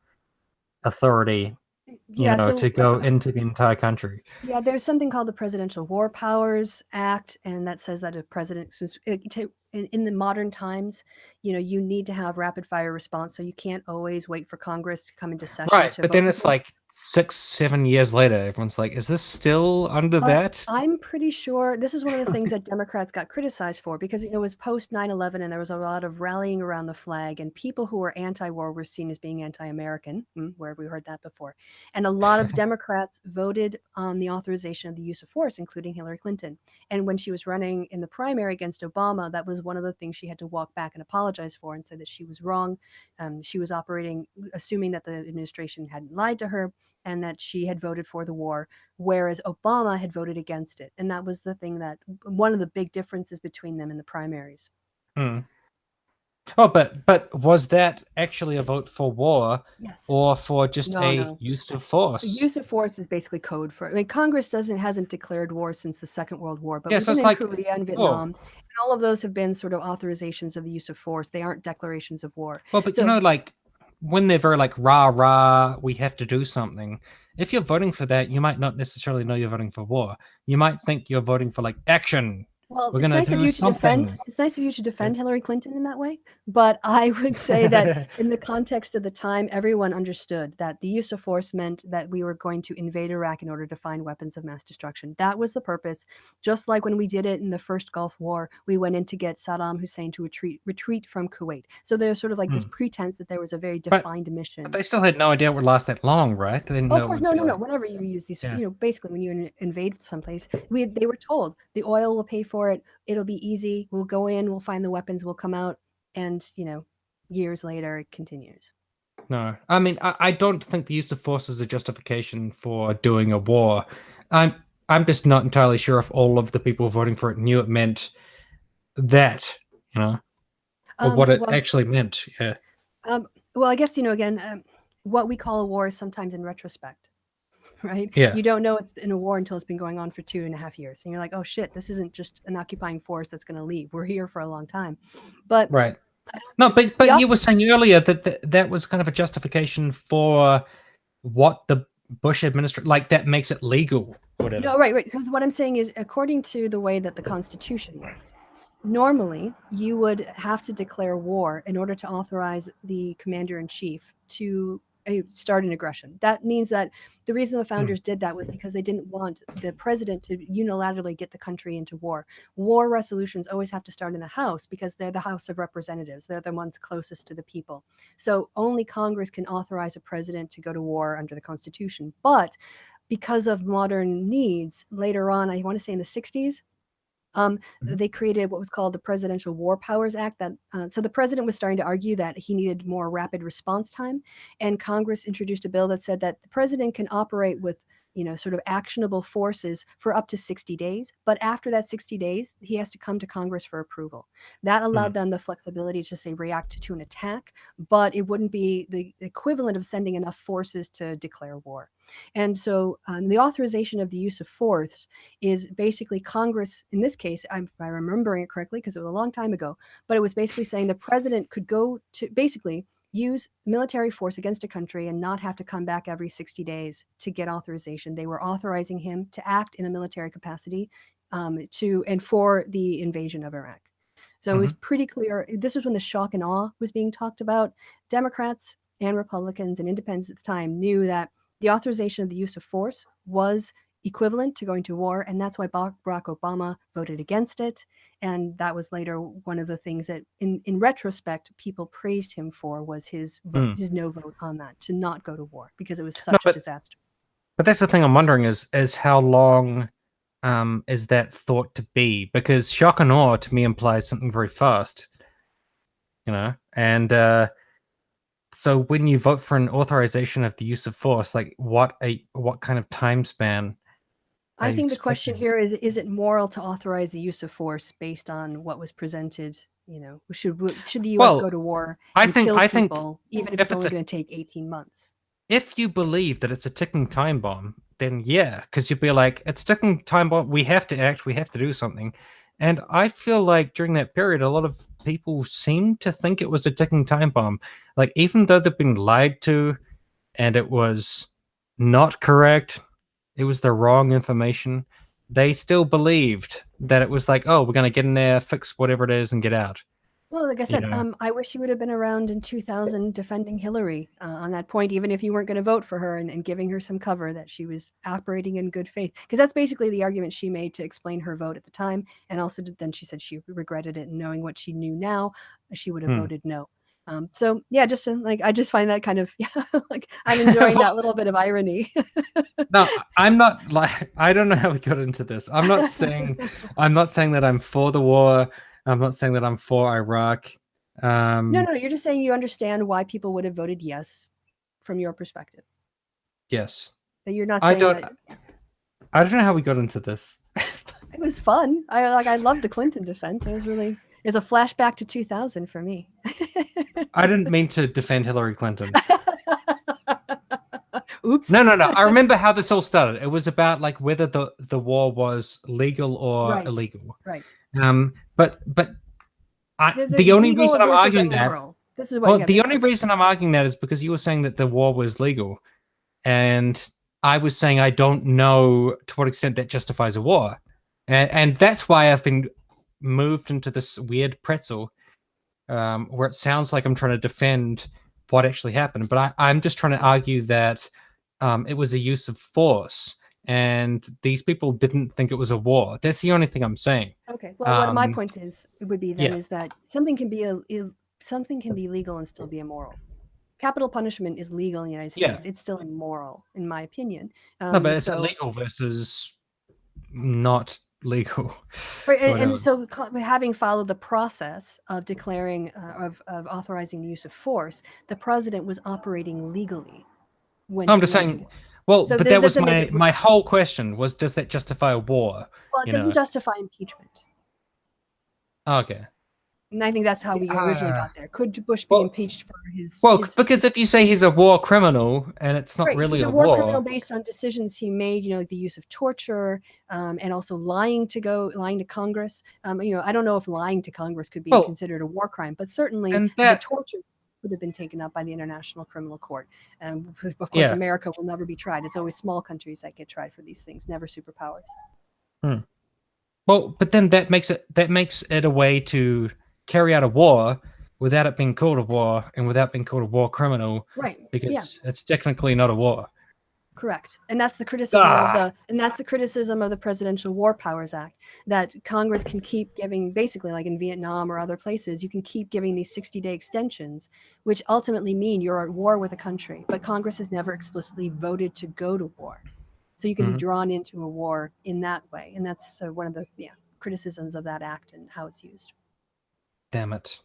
authority, to go into the entire country? Yeah, there's something called the Presidential War Powers Act, and that says that a president, in the modern times, you need to have rapid fire response, so you can't always wait for Congress to come into session. Right, but then it's like, 6-7 years later, everyone's like, is this still under that? I'm pretty sure this is one of the things that Democrats got criticized for because it was post 9/11 and there was a lot of rallying around the flag, and people who were anti-war were seen as being anti-American, where we heard that before. And a lot of Democrats voted on the authorization of the use of force, including Hillary Clinton. And when she was running in the primary against Obama, that was one of the things she had to walk back and apologize for and say that she was wrong. She was operating, assuming that the administration hadn't lied to her and that she had voted for the war, whereas Obama had voted against it. And that was the thing that one of the big differences between them in the primaries. Oh, but was that actually a vote for war? Yes. Or for just use of force? Use of force is basically code for it. I mean, Congress hasn't declared war since the Second World War, but yeah, we've so been it's in Korea and Vietnam, and all of those have been sort of authorizations of the use of force. They aren't declarations of war. Well, but like when they're very like rah rah, we have to do something. If you're voting for that, you might not necessarily know you're voting for war. You might think you're voting for like action. Well, it's nice of you to defend. It's nice of you to defend Hillary Clinton in that way. But I would say that in the context of the time, everyone understood that the use of force meant that we were going to invade Iraq in order to find weapons of mass destruction. That was the purpose. Just like when we did it in the first Gulf War, we went in to get Saddam Hussein to retreat from Kuwait. So there's sort of like this pretense that there was a very defined mission. But they still had no idea it would last that long, right? They didn't of course, no. Whenever you use these, basically when you invade someplace, they were told the oil will pay for it. It'll be easy. We'll go in, we'll find the weapons, we'll come out, and years later it continues. No, I mean, I don't think the use of force is a justification for doing a war. I'm just not entirely sure if all of the people voting for it knew it meant that, or what it actually meant. Yeah. Well, I guess again, what we call a war is sometimes in retrospect. Right? Yeah. You don't know it's in a war until it's been going on for 2.5 years. And you're like, oh shit, this isn't just an occupying force that's going to leave. We're here for a long time. But right. No, but you were saying earlier that that was kind of a justification for what the Bush administration, like that makes it legal. Whatever. No, right. So what I'm saying is, according to the way that the Constitution works, normally you would have to declare war in order to authorize the commander-in-chief to start an aggression. That means that the reason the founders did that was because they didn't want the president to unilaterally get the country into war. War resolutions always have to start in the House because they're the House of Representatives. They're the ones closest to the people. So only Congress can authorize a president to go to war under the Constitution. But because of modern needs, later on, I want to say in the 60s, they created what was called the Presidential War Powers Act. So the president was starting to argue that he needed more rapid response time, and Congress introduced a bill that said that the president can operate with sort of actionable forces for up to 60 days. But after that 60 days, he has to come to Congress for approval. That allowed them the flexibility to say react to an attack, but it wouldn't be the equivalent of sending enough forces to declare war. And so the authorization of the use of force is basically Congress, in this case, if I'm remembering it correctly, because it was a long time ago, but it was basically saying the president could go to basically use military force against a country and not have to come back every 60 days to get authorization. They were authorizing him to act in a military capacity for the invasion of Iraq. So it was pretty clear. This was when the shock and awe was being talked about. Democrats and Republicans and independents at the time knew that the authorization of the use of force was equivalent to going to war, and that's why Barack Obama voted against it. And that was later one of the things that, in retrospect, people praised him for was his no vote on that, to not go to war, because it was such a disaster. But that's the thing I'm wondering is how long is that thought to be? Because shock and awe to me implies something very fast, and so when you vote for an authorization of the use of force, like what kind of time span? I think the question here is it moral to authorize the use of force based on what was presented? Should the U.S. go to war and kill people, even if it's only going to take 18 months? If you believe that it's a ticking time bomb, then yeah, because you'd be like, it's a ticking time bomb. We have to act. We have to do something. And I feel like during that period, a lot of people seemed to think it was a ticking time bomb. Like, even though they've been lied to and it was not correct, it was the wrong information, they still believed that it was like, oh, we're going to get in there, fix whatever it is, and get out. Well, like I said, I wish you would have been around in 2000 defending Hillary on that point, even if you weren't going to vote for her, and giving her some cover that she was operating in good faith. Because that's basically the argument she made to explain her vote at the time. And also then she said she regretted it, and knowing what she knew now, she would have voted no. So yeah, just like, I just find that kind of, like, I'm enjoying that little bit of irony. No, I'm not, like, I don't know how we got into this. I'm not saying that I'm for the war. I'm not saying that I'm for Iraq. No, you're just saying you understand why people would have voted yes from your perspective. Yes. But you're not saying that. I don't know how we got into this. It was fun. I loved the Clinton defense. It was a flashback to 2000 for me. I didn't mean to defend Hillary Clinton. Oops. No. I remember how this all started. It was about, like, whether the war was legal or illegal. Right. But the only reason I'm arguing that, this is what the only reason I'm arguing that is because you were saying that the war was legal, and I was saying I don't know to what extent that justifies a war, and that's why I've been moved into this weird pretzel, where it sounds like I'm trying to defend what actually happened, but I'm just trying to argue that it was a use of force, and these people didn't think it was a war. That's the only thing I'm saying. Okay. Well, what my point would be is that something can be legal and still be immoral. Capital punishment is legal in the United States. It's still immoral, in my opinion. No, but it's illegal versus not legal. Right, and so having followed the process of declaring, of authorizing the use of force, the president was operating legally. I'm just saying. Well, so but that was my whole question was, does that justify a war? Well, it doesn't justify impeachment. Okay. And I think that's how we originally got there. Could Bush be impeached for his... because if you say he's a war criminal, and it's not really a war... He's a war criminal based on decisions he made, like the use of torture, and also lying to Congress. I don't know if lying to Congress could be considered a war crime, but certainly the torture would have been taken up by the International Criminal Court. Of course, America will never be tried. It's always small countries that get tried for these things, never superpowers. Well, but then that makes it a way to carry out a war without it being called a war and without being called a war criminal, right? Because it's technically not a war. Correct, and that's the criticism of the Presidential War Powers Act, that Congress can keep giving, basically like in Vietnam or other places, you can keep giving these 60-day extensions, which ultimately mean you're at war with a country, but Congress has never explicitly voted to go to war, so you can be drawn into a war in that way, and that's one of the criticisms of that act and how it's used. Damn it.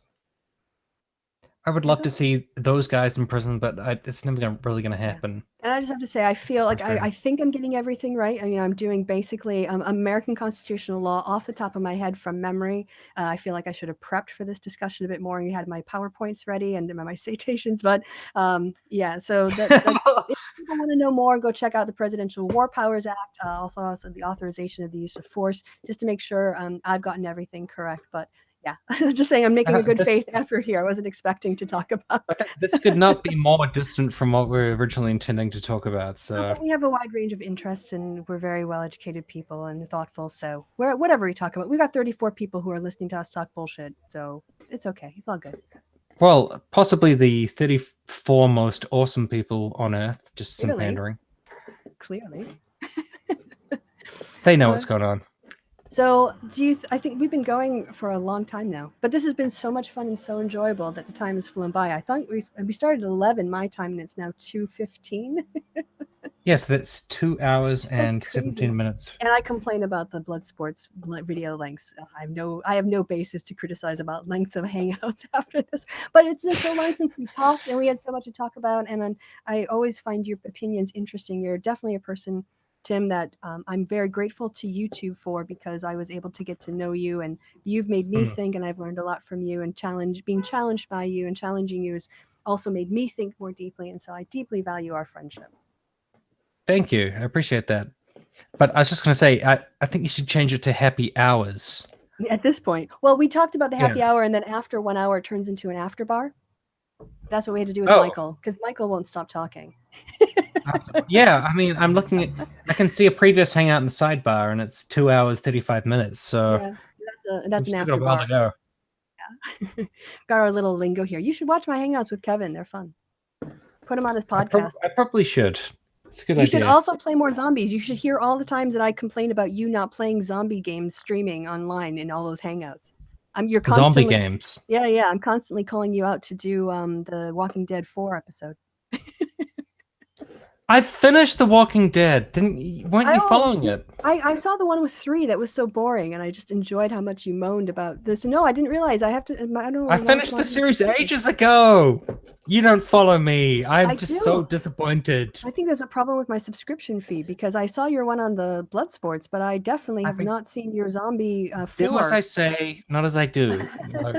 I would love to see those guys in prison, but it's never really going to happen. And I just have to say, I feel like I think I'm getting everything right. I mean, I'm doing basically American constitutional law off the top of my head from memory. I feel like I should have prepped for this discussion a bit more and had my PowerPoints ready and my citations. But so if people want to know more, go check out the Presidential War Powers Act, also the authorization of the use of force, just to make sure I've gotten everything correct. But yeah, just saying I'm making a good faith effort here. I wasn't expecting to talk about that. This could not be more distant from what we were originally intending to talk about. So we have a wide range of interests, and we're very well-educated people and thoughtful. So whatever we talk about, we got 34 people who are listening to us talk bullshit. So it's okay. It's all good. Well, possibly the 34 most awesome people on Earth, just some pandering. Clearly. They know what's going on. So I think we've been going for a long time now, but this has been so much fun and so enjoyable that the time has flown by. I thought we started at 11 my time, and it's now 2:15. Yes, that's 2 hours and 17 minutes. And I complain about the Bloodsports video lengths. I have no basis to criticize about length of hangouts after this, but it's been so long since we talked, and we had so much to talk about. And I always find your opinions interesting. You're definitely a person, Tim, that I'm very grateful to YouTube for, because I was able to get to know you, and you've made me think, and I've learned a lot from you, and being challenged by you and challenging you has also made me think more deeply. And so I deeply value our friendship. Thank you. I appreciate that. But I was just going to say, I think you should change it to happy hours. At this point. Well, we talked about the happy hour, and then after 1 hour, it turns into an after bar. That's what we had to do with Michael, because Michael won't stop talking. Yeah, I mean, I can see a previous hangout in the sidebar, and it's 2 hours, 35 minutes. So that's an after bar. Yeah. Got our little lingo here. You should watch my hangouts with Kevin. They're fun. Put him on his podcast. I probably should. It's a good idea. You should also play more zombies. You should hear all the times that I complain about you not playing zombie games streaming online in all those hangouts. You're constantly, zombie games. Yeah. I'm constantly calling you out to do the Walking Dead 4 episode. I finished The Walking Dead. Weren't you following it? I saw the one with 3 that was so boring, and I just enjoyed how much you moaned about this. No, I didn't realize I have to. I finished the series ages ago. You don't follow me. I'm just so disappointed. I think there's a problem with my subscription fee because I saw your one on the Bloodsports, but I definitely have not seen your zombie 4. Do as I say, not as I do.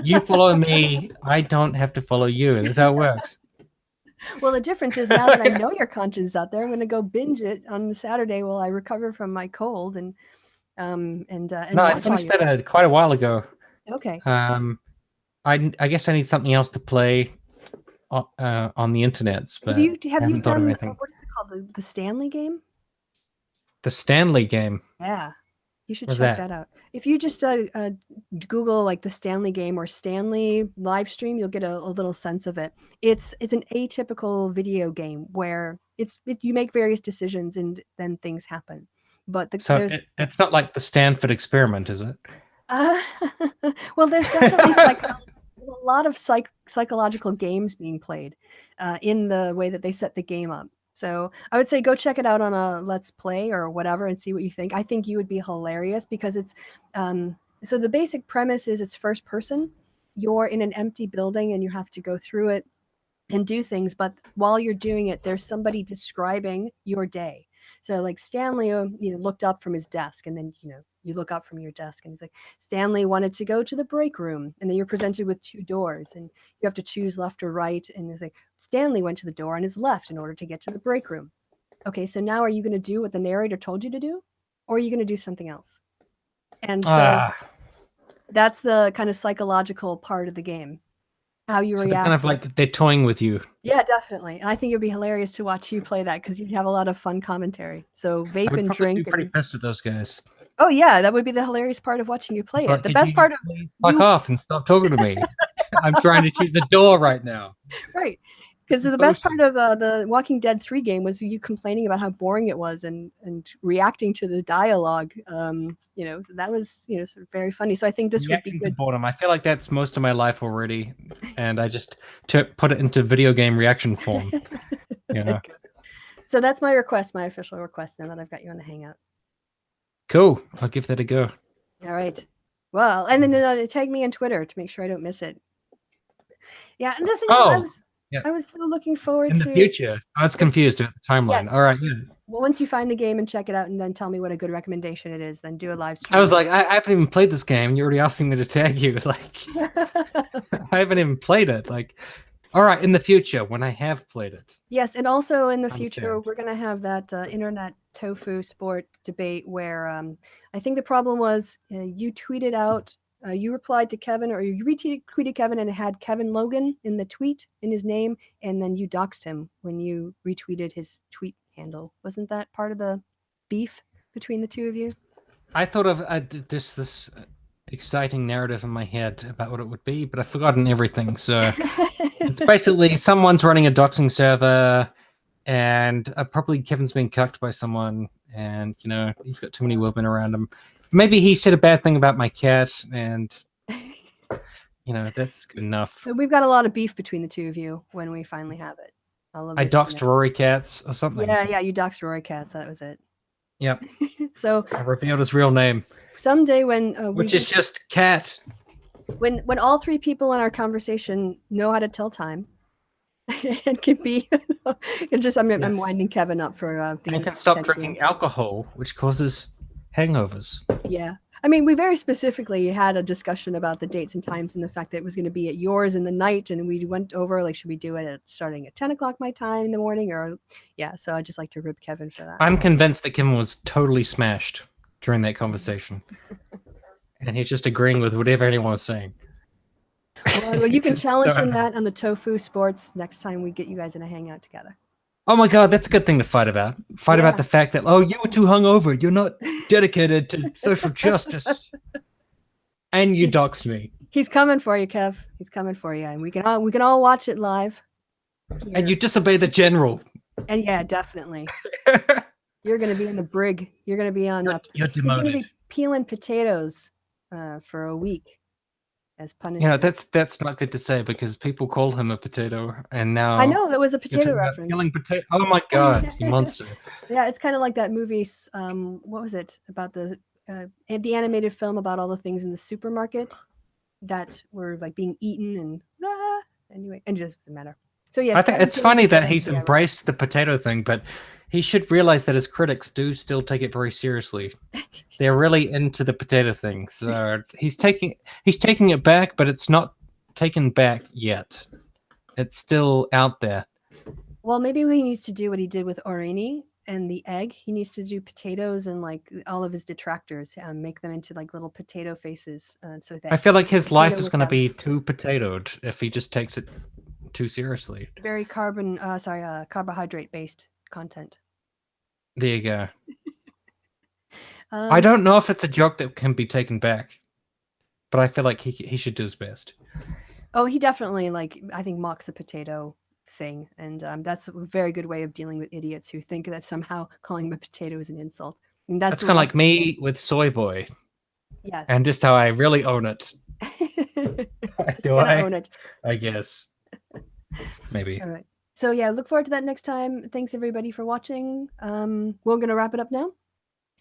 You follow me. I don't have to follow you. That's how it works. Well, the difference is now that I know your content's out there, I'm going to go binge it on the Saturday while I recover from my cold and no, I finished that quite a while ago. Okay. I guess I need something else to play on the internet. But have you done anything. What is it called? The Stanley game? The Stanley game. Yeah. You should check that out. If you just Google like the Stanley game or Stanley live stream, you'll get a little sense of it. It's an atypical video game where you make various decisions and then things happen. But it's not like the Stanford experiment, is it? Well, there's definitely a lot of psychological games being played in the way that they set the game up. So I would say go check it out on a Let's Play or whatever and see what you think. I think you would be hilarious because it's so the basic premise is it's first person. You're in an empty building and you have to go through it and do things. But while you're doing it, there's somebody describing your day. So like Stanley, looked up from his desk, and then you look up from your desk, and it's like Stanley wanted to go to the break room, and then you're presented with 2 doors, and you have to choose left or right. And it's like Stanley went to the door on his left in order to get to the break room. Okay, so now are you going to do what the narrator told you to do, or are you going to do something else? And so that's the kind of psychological part of the game. How you react. Kind of like they're toying with you. Yeah, definitely. And I think it'd be hilarious to watch you play that because you'd have a lot of fun commentary. So vape and drink. Be pretty pissed at those guys. Oh yeah, that would be the hilarious part of watching you play it. The best part of fuck off and stop talking to me. I'm trying to choose the door right now. Right. Because the best part of the Walking Dead 3 game was you complaining about how boring it was and reacting to the dialogue. That was sort of very funny. So I think this would be good. Boredom. I feel like that's most of my life already, and I just put it into video game reaction form. So that's my request, my official request. Now that I've got you on the Hangout. Cool. I'll give that a go. All right. Well, and then tag me on Twitter to make sure I don't miss it. Yeah, and this thing I was so looking forward to. In the future. I was confused at the timeline. Yes. All right. Yeah. Well, once you find the game and check it out and then tell me what a good recommendation it is, then do a live stream. I was like, I haven't even played this game. And you're already asking me to tag you. Like, I haven't even played it. Like, all right, in the future, when I have played it. Yes, and also in the future, we're going to have that internet tofu sport debate where I think the problem was you tweeted out, you replied to Kevin, or you retweeted Kevin and it had Kevin Logan in the tweet in his name, and then you doxed him when you retweeted his tweet handle. Wasn't that part of the beef between the two of you? I thought of this exciting narrative in my head about what it would be, but I've forgotten everything. So it's basically someone's running a doxing server, and probably Kevin's been cucked by someone, and he's got too many women around him. Maybe he said a bad thing about my cat, and that's good enough. So we've got a lot of beef between the two of you when we finally have it. I doxed Rory Katz or something. Yeah, you doxed Rory Katz. That was it. Yep. So I revealed his real name. Someday when which is just Cat. When all 3 people in our conversation know how to tell time, and can be, I'm winding Kevin up for. And can stop drinking alcohol, which causes hangovers. Yeah, I mean, we very specifically had a discussion about the dates and times and the fact that it was going to be at yours in the night, and we went over like, should we do it starting at 10 o'clock my time in the morning, or So I just like to rib Kevin for that. I'm convinced that Kevin was totally smashed during that conversation. And he's just agreeing with whatever anyone was saying. Well, you can challenge him that on the Tofu Sports next time we get you guys in a hangout together. Oh my God, that's a good thing to fight about. Fight about the fact that, you were too hungover. You're not dedicated to social justice. And you doxed me. He's coming for you, Kev. He's coming for you, and we can all watch it live. Here. And you disobey the general. And yeah, definitely. You're going to be in the brig. You're going to be on. You're demoted. He's going to be peeling potatoes for a week as punishment. That's not good to say because people call him a potato, and now I know that was a potato reference. Peeling potato. Oh my god, you monster! Yeah, it's kind of like that movie. What was it about the animated film about all the things in the supermarket that were like being eaten and anyway, and it doesn't matter. So yeah, I think it's funny that he's embraced the potato thing, but he should realize that his critics do still take it very seriously. They're really into the potato thing, so he's taking it back, but it's not taken back yet. It's still out there. Well, maybe he needs to do what he did with Orini and the egg. He needs to do potatoes and like all of his detractors, make them into like little potato faces. So that I feel like his life is going to be too potatoed if he just takes it too seriously. Very carbohydrate based content. There you go. I don't know if it's a joke that can be taken back, but I feel like he should do his best. Oh, he definitely I think mocks a potato thing, and that's a very good way of dealing with idiots who think that somehow calling them a potato is an insult. I mean, that's kind of like me with Soy Boy. Yeah. And just how I really own it. Do I own it? I guess. Maybe. All right. So yeah, look forward to that next time. Thanks everybody for watching. We're gonna wrap it up now.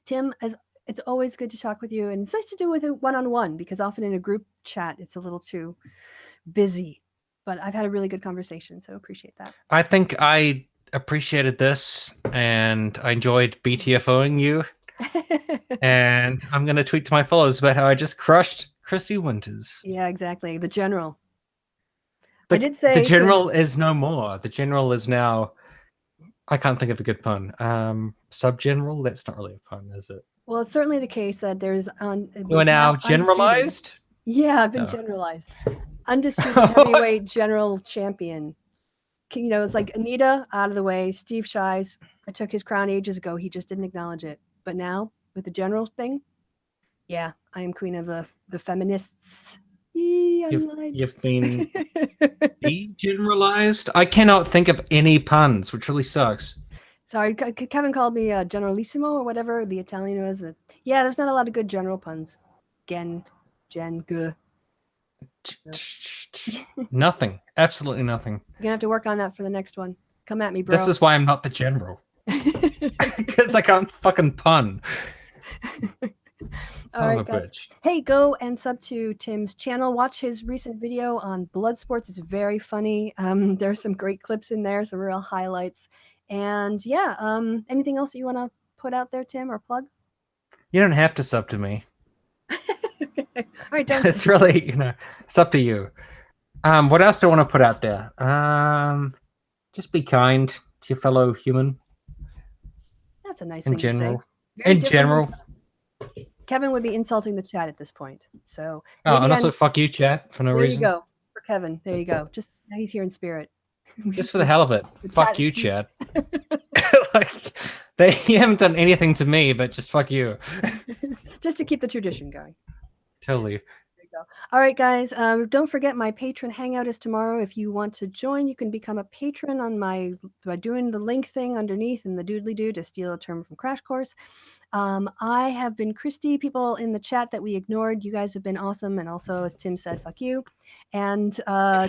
Tim, it's always good to talk with you, and it's nice to do with it one-on-one because often in a group chat it's a little too busy. But I've had a really good conversation, so appreciate that. I think I appreciated this, and I enjoyed BTFOing you. And I'm gonna tweet to my followers about how I just crushed Kristi Winters. Yeah, exactly. The general. I did say the general is no more. The general is now. I can't think of a good pun. Sub-general? That's not really a pun, is it? Well, it's certainly the case that there's You are now generalized? Yeah, I've been generalized. Undisputed heavyweight general champion. You know, it's like Anita out of the way. Steve Shives, I took his crown ages ago. He just didn't acknowledge it. But now, with the general thing, yeah, I am queen of the feminists. You've been degeneralized? I cannot think of any puns, which really sucks. Sorry, Kevin called me Generalissimo or whatever the Italian was. But yeah, there's not a lot of good general puns. Gen, g. Nothing. Absolutely nothing. You're gonna have to work on that for the next one. Come at me, bro. This is why I'm not the general. Because I can't fucking pun. All right, guys. Hey, go and sub to Tim's channel. Watch his recent video on Bloodsports. It's very funny. There's some great clips in there, some real highlights. And yeah, anything else that you want to put out there, Tim, or plug? You don't have to sub to me. All right, don't. It's really, it's up to you. What else do I want to put out there? Just be kind to your fellow human. That's a nice thing to say. In general. Kevin would be insulting the chat at this point. So and also fuck you, chat, for no reason. There you go. For Kevin. There you go. Just now he's here in spirit. Just for the hell of it. Fuck you, chat. You haven't done anything to me, but just fuck you. Just to keep the tradition going. Totally. Go. All right, guys. Don't forget my patron hangout is tomorrow. If you want to join, you can become a patron by doing the link thing underneath in the doodly-doo, to steal a term from Crash Course. I have been Kristi. People in the chat that we ignored, you guys have been awesome. And also, as Tim said, fuck you. And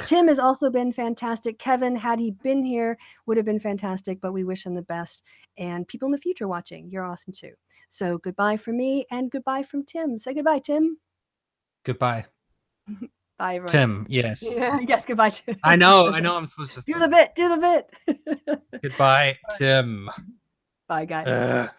Tim has also been fantastic. Kevin, had he been here, would have been fantastic, but we wish him the best. And people in the future watching, you're awesome too. So goodbye from me and goodbye from Tim. Say goodbye, Tim. Goodbye. Bye, everyone. Tim, yes. Yeah, yes, goodbye, Tim. I know I'm supposed to do the bit. Goodbye, Tim. Bye, guys.